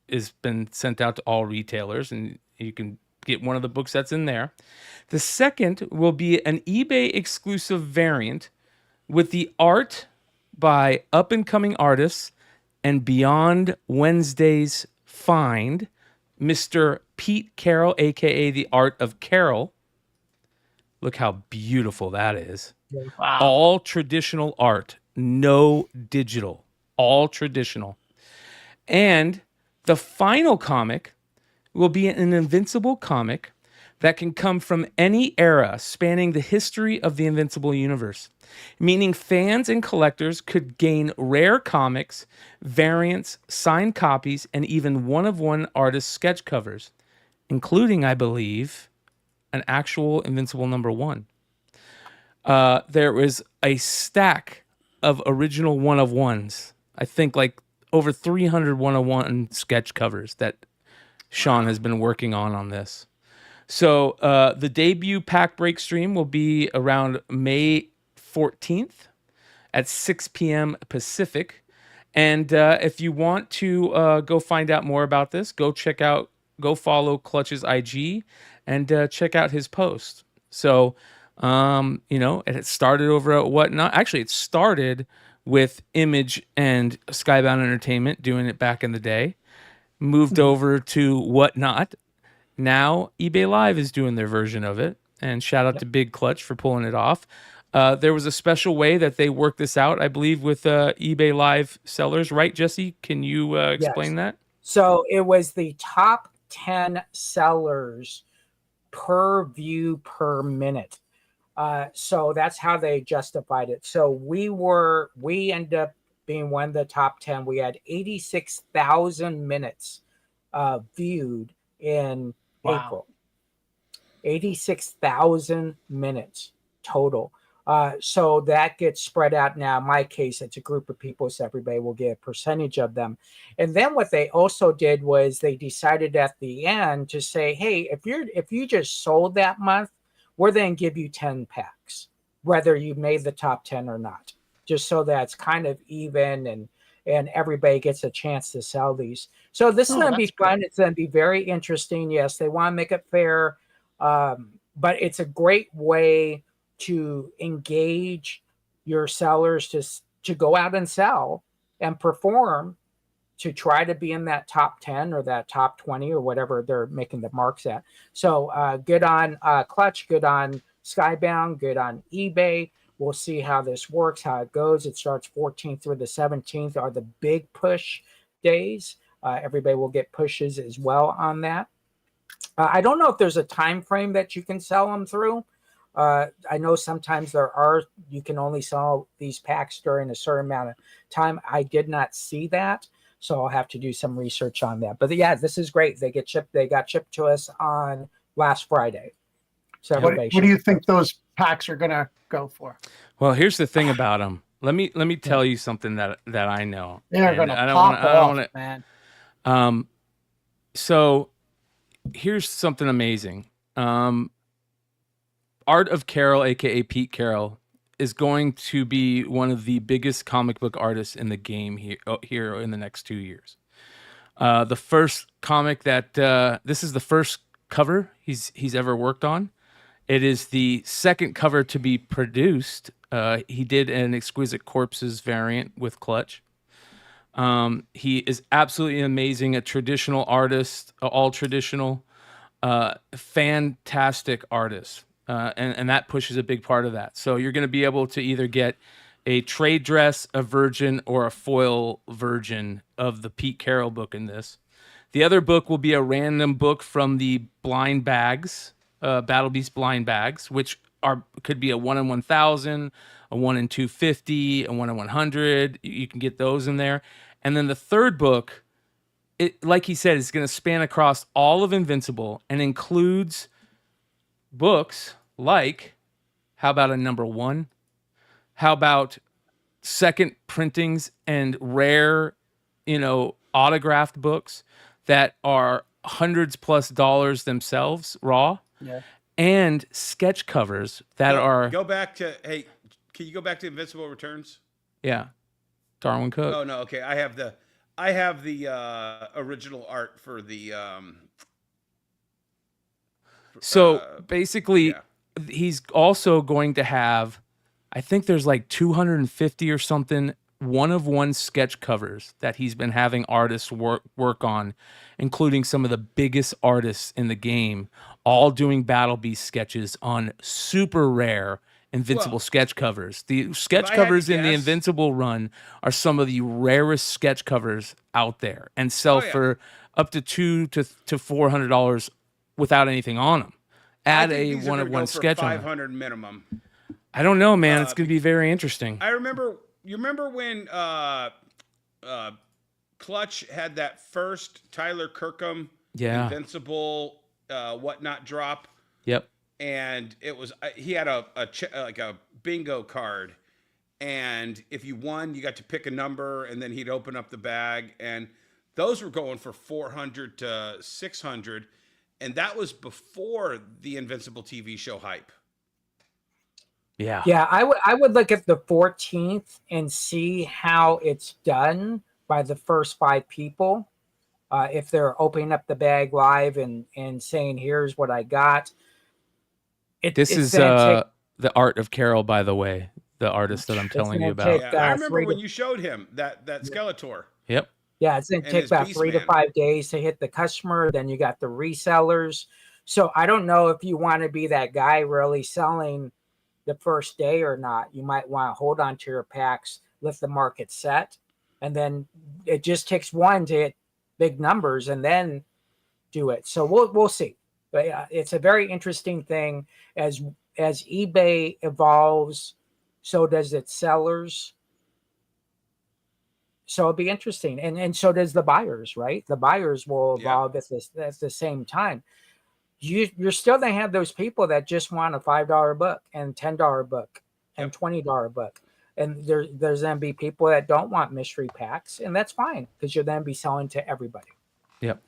has been sent out to all retailers, and you can get one of the books that's in there. The second will be an eBay exclusive variant with the art by up-and-coming artists and Beyond Wednesday's find, Mr. Pete Carroll, a.k.a. The Art of Carol. Look how beautiful that is. Wow. All traditional art, no digital, all traditional. And the final comic will be an Invincible comic that can come from any era spanning the history of the Invincible universe, meaning fans and collectors could gain rare comics, variants, signed copies, and even one-of-one artist sketch covers, including, I believe, an actual Invincible #1. There was a stack of original one-of-ones. I think like over 300 one-of-one sketch covers that Sean has been working on this. So the debut pack break stream will be around May 14th at 6 p.m. Pacific. And if you want to go find out more about this, go follow Clutch's IG and check out his post. So, it started over at Whatnot. Actually, it started with Image and Skybound Entertainment doing it back in the day. Moved over to Whatnot. Now eBay Live is doing their version of it. And shout out to Big Clutch for pulling it off. There was a special way that they worked this out, I believe, with eBay Live sellers, right, Jesse? Can you explain that? So it was the top 10 sellers per view per minute. So that's how they justified it. So we ended up being one of the top 10. We had 86,000 minutes viewed in April. 86,000 minutes total. So that gets spread out now. In my case, it's a group of people, so everybody will get a percentage of them. And then what they also did was they decided at the end to say, hey, if you just sold that month, we're then give you 10 packs, whether you made the top 10 or not, just so that it's kind of even and everybody gets a chance to sell these. So this is going to be fun. It's going to be very interesting. Yes, they want to make it fair, but it's a great way to engage your sellers to go out and sell and perform, to try to be in that top 10 or that top 20 or whatever they're making the marks at. So good on Clutch, good on Skybound, good on eBay. We'll see how this works, how it goes. It starts 14th through the 17th are the big push days. Everybody will get pushes as well on that. I don't know if there's a time frame that you can sell them through. I know sometimes you can only sell these packs during a certain amount of time. I did not see that, so I'll have to do some research on that. But yeah, this is great. They got shipped to us on last Friday. So what do you think those packs are going to go for? Well, here's the thing about them. Let me tell you something that I know. They're going to pop off, man. So here's something amazing. Art of Carol, aka Pete Carroll, is going to be one of the biggest comic book artists in the game here in the next 2 years. The first comic this is the first cover he's ever worked on. It is the second cover to be produced. He did an Exquisite Corpses variant with Clutch. He is absolutely amazing, a traditional artist, all traditional, fantastic artist. And that pushes a big part of that. So you're going to be able to either get a trade dress, a virgin, or a foil version of the Pete Carroll book in this. The other book will be a random book from the blind bags, Battle Beast blind bags, which could be a 1 in 1,000, a 1 in 250, a 1 in 100. You can get those in there. And then the third book, like he said, is going to span across all of Invincible and includes books like, how about a number 1? How about second printings and rare, autographed books that are hundreds plus dollars themselves raw? Yeah. And sketch covers that are... Can you go back to Invincible Returns? Yeah. Darwin Cook. Oh, no. Okay. I have the original art for the... basically, he's also going to have, I think there's like 250 or something, one-of-one sketch covers that he's been having artists work on, including some of the biggest artists in the game, all doing Battle Beast sketches on super rare Invincible sketch covers. The sketch covers in the Invincible run are some of the rarest sketch covers out there and sell for up to $200 to $400 without anything on them. Add a one-of-one sketch on 500 minimum. I don't know, man. It's going to be very interesting. You remember when Clutch had that first Tyler Kirkham Invincible whatnot drop? Yep. And it was he had a bingo card, and if you won, you got to pick a number, and then he'd open up the bag, and those were going for $400 to $600. And that was before the Invincible TV show hype. Yeah. Yeah, I would look at the 14th and see how it's done by the first 5 people. If they're opening up the bag live and saying, "Here's what I got." This It's is going to take. the art of Carol, by the way, the artist that I'm It's telling you going to take. about. Yeah, I remember 3 when to. you showed him that Skeletor Yep. Yeah, it's going to and take his about 3 to Beastman. 5 days to hit the customer. Then you got the resellers. So I don't know if you want to be that guy really selling the first day or not. You might want to hold on to your packs, let the market set, and then it just takes one to hit big numbers and then do it. So we'll see. But yeah, it's a very interesting thing. As eBay evolves, so does its sellers. So it'll be interesting, and so does the buyers, right? The buyers will evolve at the same time. You're still going to have those people that just want a $5 book and $10 book and $20 book, and there's going to be people that don't want mystery packs, and that's fine because you're then be selling to everybody. Yep.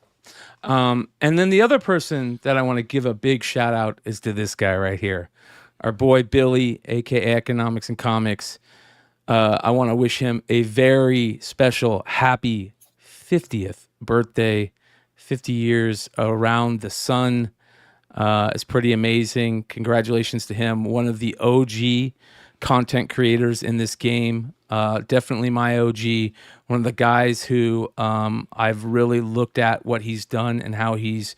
And then the other person that I want to give a big shout out is to this guy right here, our boy Billy, aka Economics and Comics. I want to wish him a very special happy 50th birthday. 50 years around the sun is pretty amazing. Congratulations to him. One of the OG content creators in this game. Definitely my OG. One of the guys who I've really looked at what he's done and how he's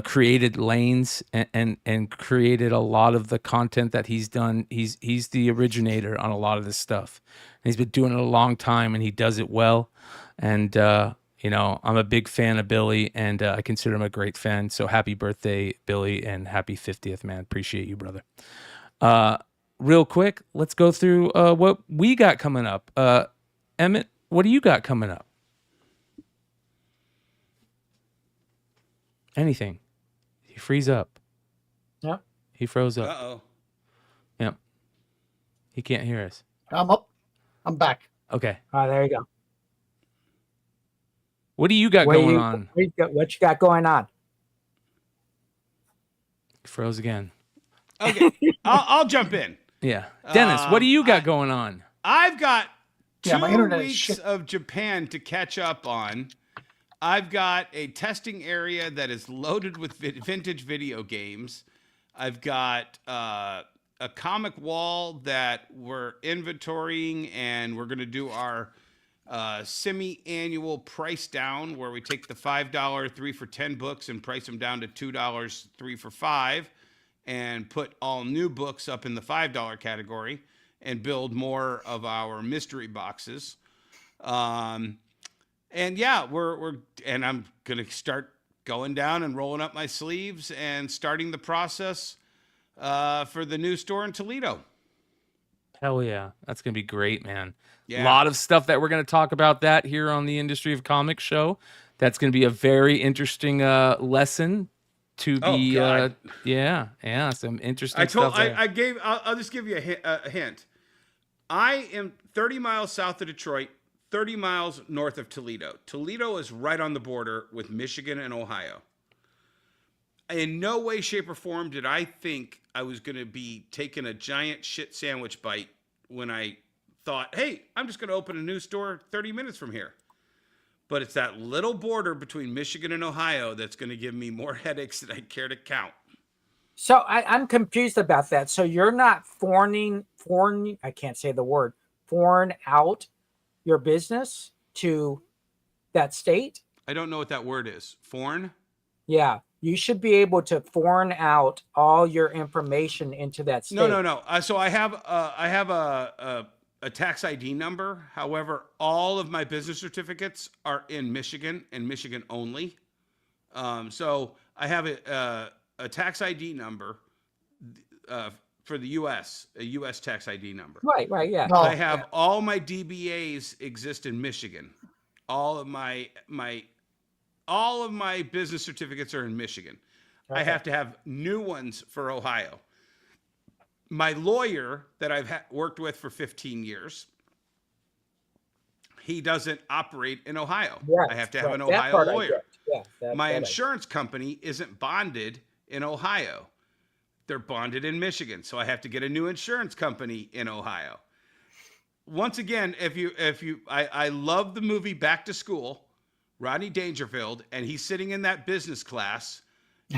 created lanes and created a lot of the content that he's done. He's the originator on a lot of this stuff. And he's been doing it a long time, and he does it well. And I'm a big fan of Billy, and I consider him a great fan. So happy birthday, Billy, and happy 50th, man. Appreciate you, brother. Real quick, let's go through what we got coming up. Emmet, what do you got coming up? Anything. He freeze up. Yep. He froze up. Uh-oh. Yep. He can't hear us. I'm up. I'm back. Okay. Oh, there you go. What do you got going on? What you got going on? He froze again. Okay, I'll jump in. Yeah. Dennis, what do you got going on? I've got my 2 internet is weeks shit. of Japan to catch up on. I've got a testing area that is loaded with vintage video games. I've got a comic wall that we're inventorying, and we're going to do our semi-annual price down, where we take the $5 3 for 10 books and price them down to $2 3 for 5, and put all new books up in the $5 category and build more of our mystery boxes. And yeah, and I'm going to start going down and rolling up my sleeves and starting the process for the new store in Toledo. Hell yeah. That's going to be great, man. Yeah. A lot of stuff that we're going to talk about that here on the Industry of Comics show. That's going to be a very interesting lesson to be, some interesting stuff there. I'll just give you a hint. I am 30 miles south of Detroit, 30 miles north of Toledo. Toledo is right on the border with Michigan and Ohio. In no way, shape, or form did I think I was going to be taking a giant shit sandwich bite when I thought, hey, I'm just going to open a new store 30 minutes from here. But it's that little border between Michigan and Ohio that's going to give me more headaches than I care to count. So I'm confused about that. So you're not I can't say the word, foreign out your business to that state? I don't know what that word is. Foreign? Yeah. You should be able to foreign out all your information into that state. No. So I have a tax ID number. However, all of my business certificates are in Michigan and Michigan only. So I have a tax ID number for the U.S., a U.S. tax ID number. Right, yeah. I have all my DBAs exist in Michigan. All of my business certificates are in Michigan. Okay. I have to have new ones for Ohio. My lawyer that I've worked with for 15 years, he doesn't operate in Ohio. Yes, I have to have an Ohio lawyer. My insurance company isn't bonded in Ohio. they're bonded in Michigan, so I have to get a new insurance company in Ohio. Once again, I love the movie Back to School, Rodney Dangerfield, and he's sitting in that business class,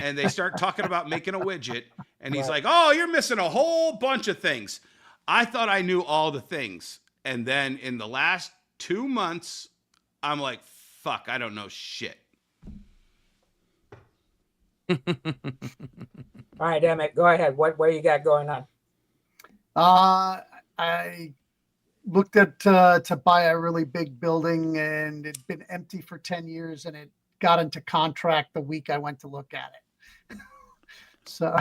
and they start talking about making a widget, and he's like, "Oh, you're missing a whole bunch of things." I thought I knew all the things, and then in the last 2 months, I'm like, "Fuck, I don't know shit." All right, Emmet, go ahead. What you got going on? I looked at to buy a really big building, and it'd been empty for 10 years, and it got into contract the week I went to look at it. So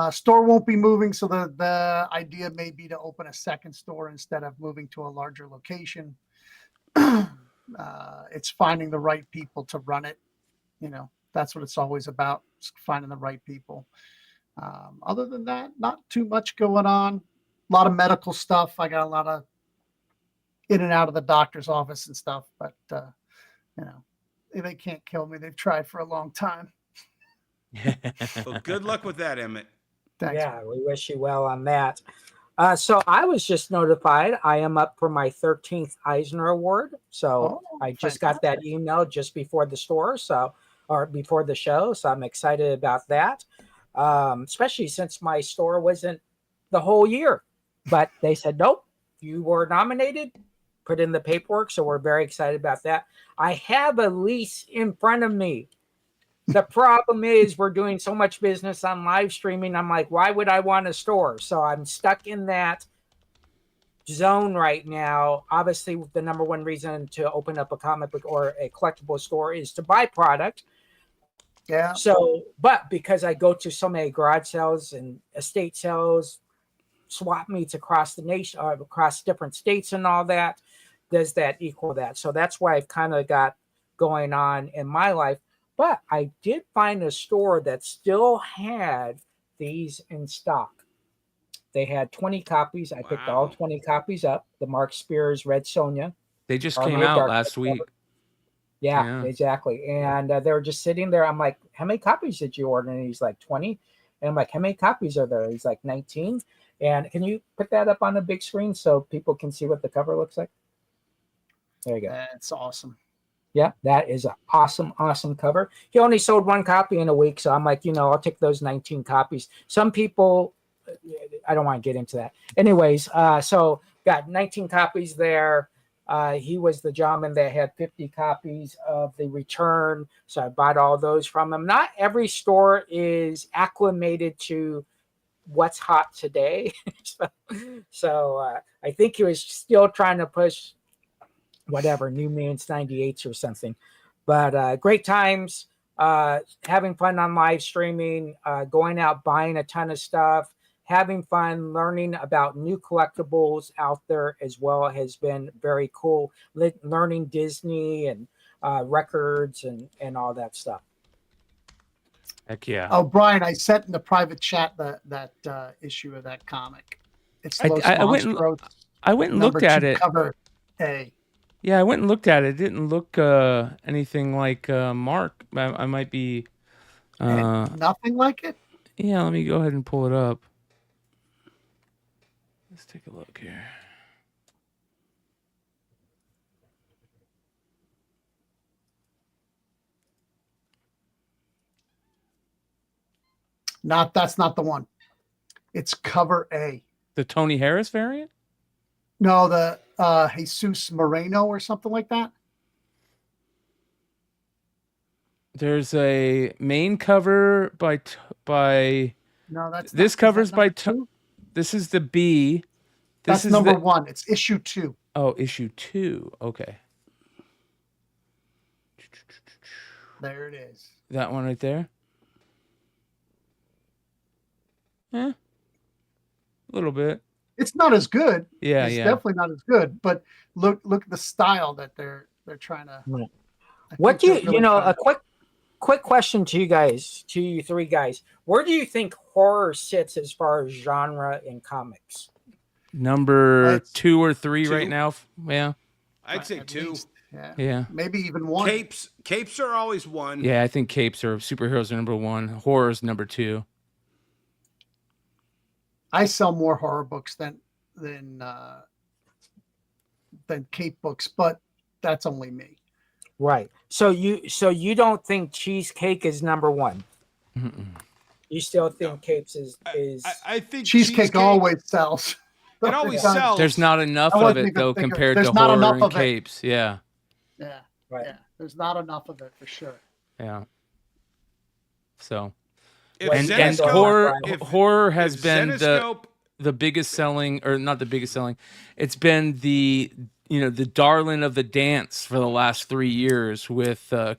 store won't be moving, so the idea may be to open a second store instead of moving to a larger location. It's finding the right people to run it. That's what it's always about, finding the right people. Other than that, not too much going on. A lot of medical stuff. I got a lot of in and out of the doctor's office and stuff, but they can't kill me. They've tried for a long time. Well, good luck with that, Emmet. Thanks. Yeah, we wish you well on that. So I was just notified I am up for my 13th Eisner Award. So I just got that email just before the store, or before the show. So I'm excited about that, especially since my store wasn't the whole year. But they said, nope, you were nominated, put in the paperwork. So we're very excited about that. I have a lease in front of me. The problem is we're doing so much business on live streaming. I'm like, why would I want a store? So I'm stuck in that zone right now. Obviously, the number one reason to open up a comic book or a collectible store is to buy product. Yeah. So, but because I go to so many garage sales and estate sales, swap meets across the nation, across different states and all that, does that equal that? So that's why I've kind of got going on in my life. But I did find a store that still had these in stock. They had 20 copies. I picked all 20 copies up. The Mark Spears Red Sonja. They just came out last week. Yeah, exactly. And they were just sitting there. I'm like, how many copies did you order? And he's like, 20. And I'm like, how many copies are there? He's like, 19. And can you put that up on the big screen so people can see what the cover looks like? There you go. That's awesome. Yeah, that is an awesome, awesome cover. He only sold 1 copy in a week. So I'm like, I'll take those 19 copies. Some people, I don't want to get into that. Anyways, so got 19 copies there. He was the gentleman that had 50 copies of The Return. So I bought all those from him. Not every store is acclimated to what's hot today. so I think he was still trying to push whatever, New Mutants 98s or something. But great times, having fun on live streaming, going out, buying a ton of stuff, having fun, learning about new collectibles out there as well has been very cool. Learning Disney and records and all that stuff. Heck yeah. Oh, Brian, I sent in the private chat that issue of that comic. It's I went and looked at it. Cover A. Yeah, I went and looked at it. It didn't look anything like Mark. I might be... nothing like it? Yeah, let me go ahead and pull it up. Let's take a look here. That's not the one. It's cover A. The Tony Harris variant? No, the Jesus Moreno or something like that. There's a main cover by No, that's this cover's by this is the B. That's number 1. It's issue 2. Oh, issue 2. Okay. There it is. That one right there. A little bit. It's not as good. Yeah, it's definitely not as good. But look at the style that they're trying to. What do a quick question to you guys, to you 3 guys? Where do you think horror sits as far as genre in comics? Number 2 or 3 right now. Yeah, I'd say 2. Yeah, maybe even 1. Capes are always 1. Yeah, I think capes or superheroes are number 1. Horror's number 2. I sell more horror books than Cape books, but that's only me. Right. So you don't think cheesecake is number one? Mm-mm. You still think Capes is? I think cheesecake always sells. It always sells. There's not enough of it though compared to not horror enough and of it. capes. Yeah. Yeah. Right. Yeah. There's not enough of it for sure. Yeah. So, If and Zenescope- horror has if been Zenescope- the biggest selling, or not the biggest selling. It's been the darling of the dance for the last 3 years with the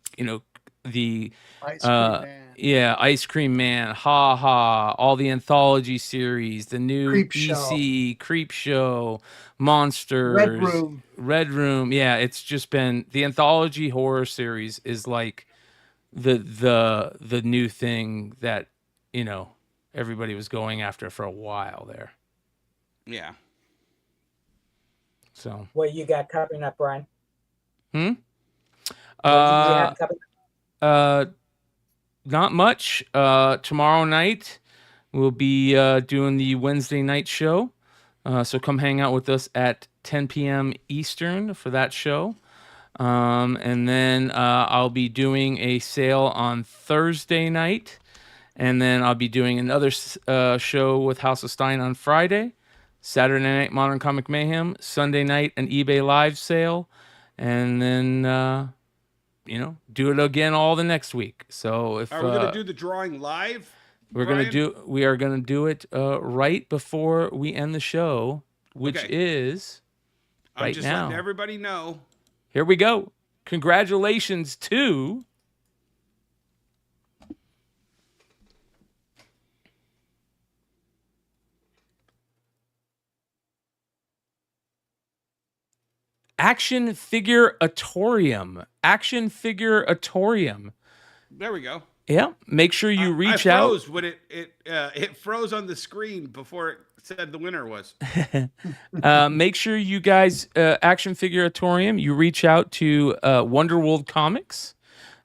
Ice Cream Man. Yeah, Ice Cream Man, Ha Ha, all the anthology series, the new EC, Creep Show, Monsters, Red Room. Yeah, it's just been the anthology horror series is like the new thing that everybody was going after for a while there. Yeah. So what you got coming up, Brian? Not much. Tomorrow night we'll be doing the Wednesday night show. So come hang out with us at 10 p.m. Eastern for that show. And then I'll be doing a sale on Thursday night. And then I'll be doing another show with House of Stein on Friday. Saturday night, Modern Comic Mayhem. Sunday night, an eBay live sale. And then, do it again all the next week. So if are we going to do the drawing live? We are going to do it right before we end the show, which is right now. I'm just letting everybody know. Here we go. Congratulations to Action Figure-atorium. Action Figure-atorium. There we go. Yeah. Make sure you reach out. I froze when it froze on the screen before it said the winner was. Make sure you guys, Action Figure-atorium, you reach out to Wonderworld Comics,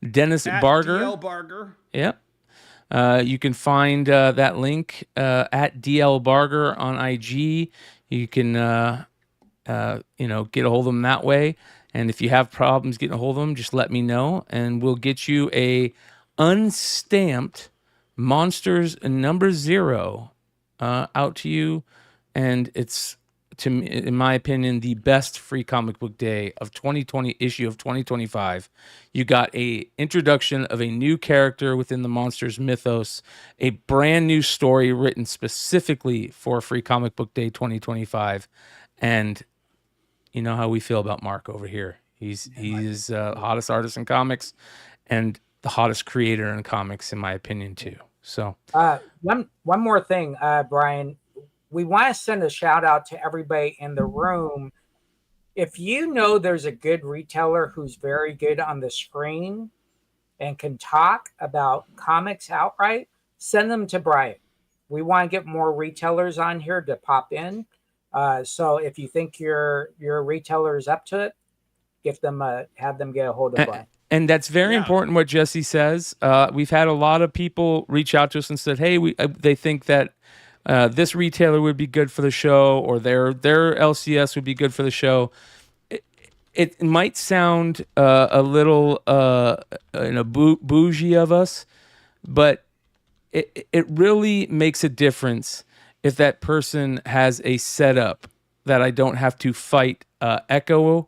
Dennis Barger. DL Barger. Yep. You can find that link at DL Barger on IG. You can get a hold of them that way. And if you have problems getting a hold of them, just let me know, and we'll get you a unstamped Monsters #0 out to you. And it's, to me, in my opinion, the best free comic book day of 2020 issue of 2025. You got a introduction of a new character within the Monsters mythos, a brand new story written specifically for Free Comic Book Day 2025, and you know how we feel about Mark over here. He's the hottest artist in comics and the hottest creator in comics, in my opinion, too. So one more thing, Brian, we want to send a shout out to everybody in the room. If you know there's a good retailer who's very good on the screen and can talk about comics outright, send them to Brian. We want to get more retailers on here to pop in. So if you think your retailer is up to it, have them get a hold of Brian. And that's very important what Jesse says. We've had a lot of people reach out to us and said, hey, they think that this retailer would be good for the show, or their LCS would be good for the show. It might sound a little bougie of us, but it really makes a difference if that person has a setup that I don't have to fight echo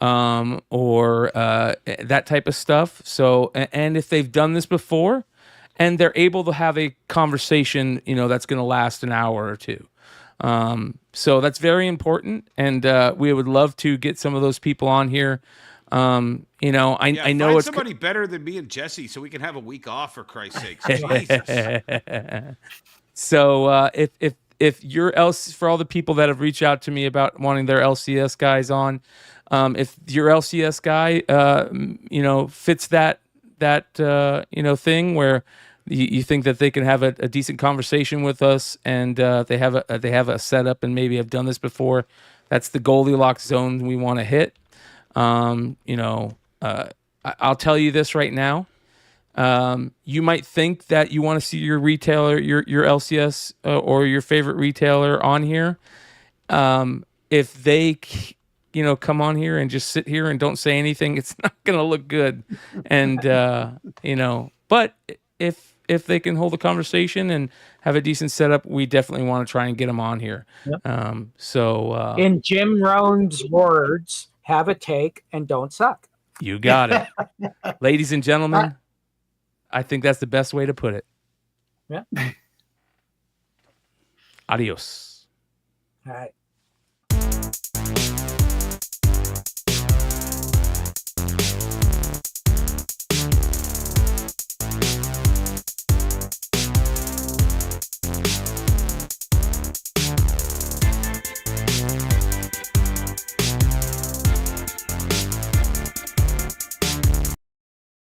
or that type of stuff. So, and if they've done this before and they're able to have a conversation, that's going to last an hour or two. So that's very important. And we would love to get some of those people on here. I know it's somebody better than me and Jesse so we can have a week off, for Christ's sake. Jesus. So if your for all the people that have reached out to me about wanting their LCS guys on, if your LCS guy fits that thing where you think that they can have a decent conversation with us, and they have a setup and maybe have done this before, that's the Goldilocks zone we want to hit. I'll tell you this right now. You might think that you want to see your retailer, your LCS or your favorite retailer on here. If they, come on here and just sit here and don't say anything, it's not going to look good. And, but if they can hold a conversation and have a decent setup, we definitely want to try and get them on here. Yep. In Jim Rohn's words, have a take and don't suck. You got it. Ladies and gentlemen, I think that's the best way to put it. Yeah. Adios. All right.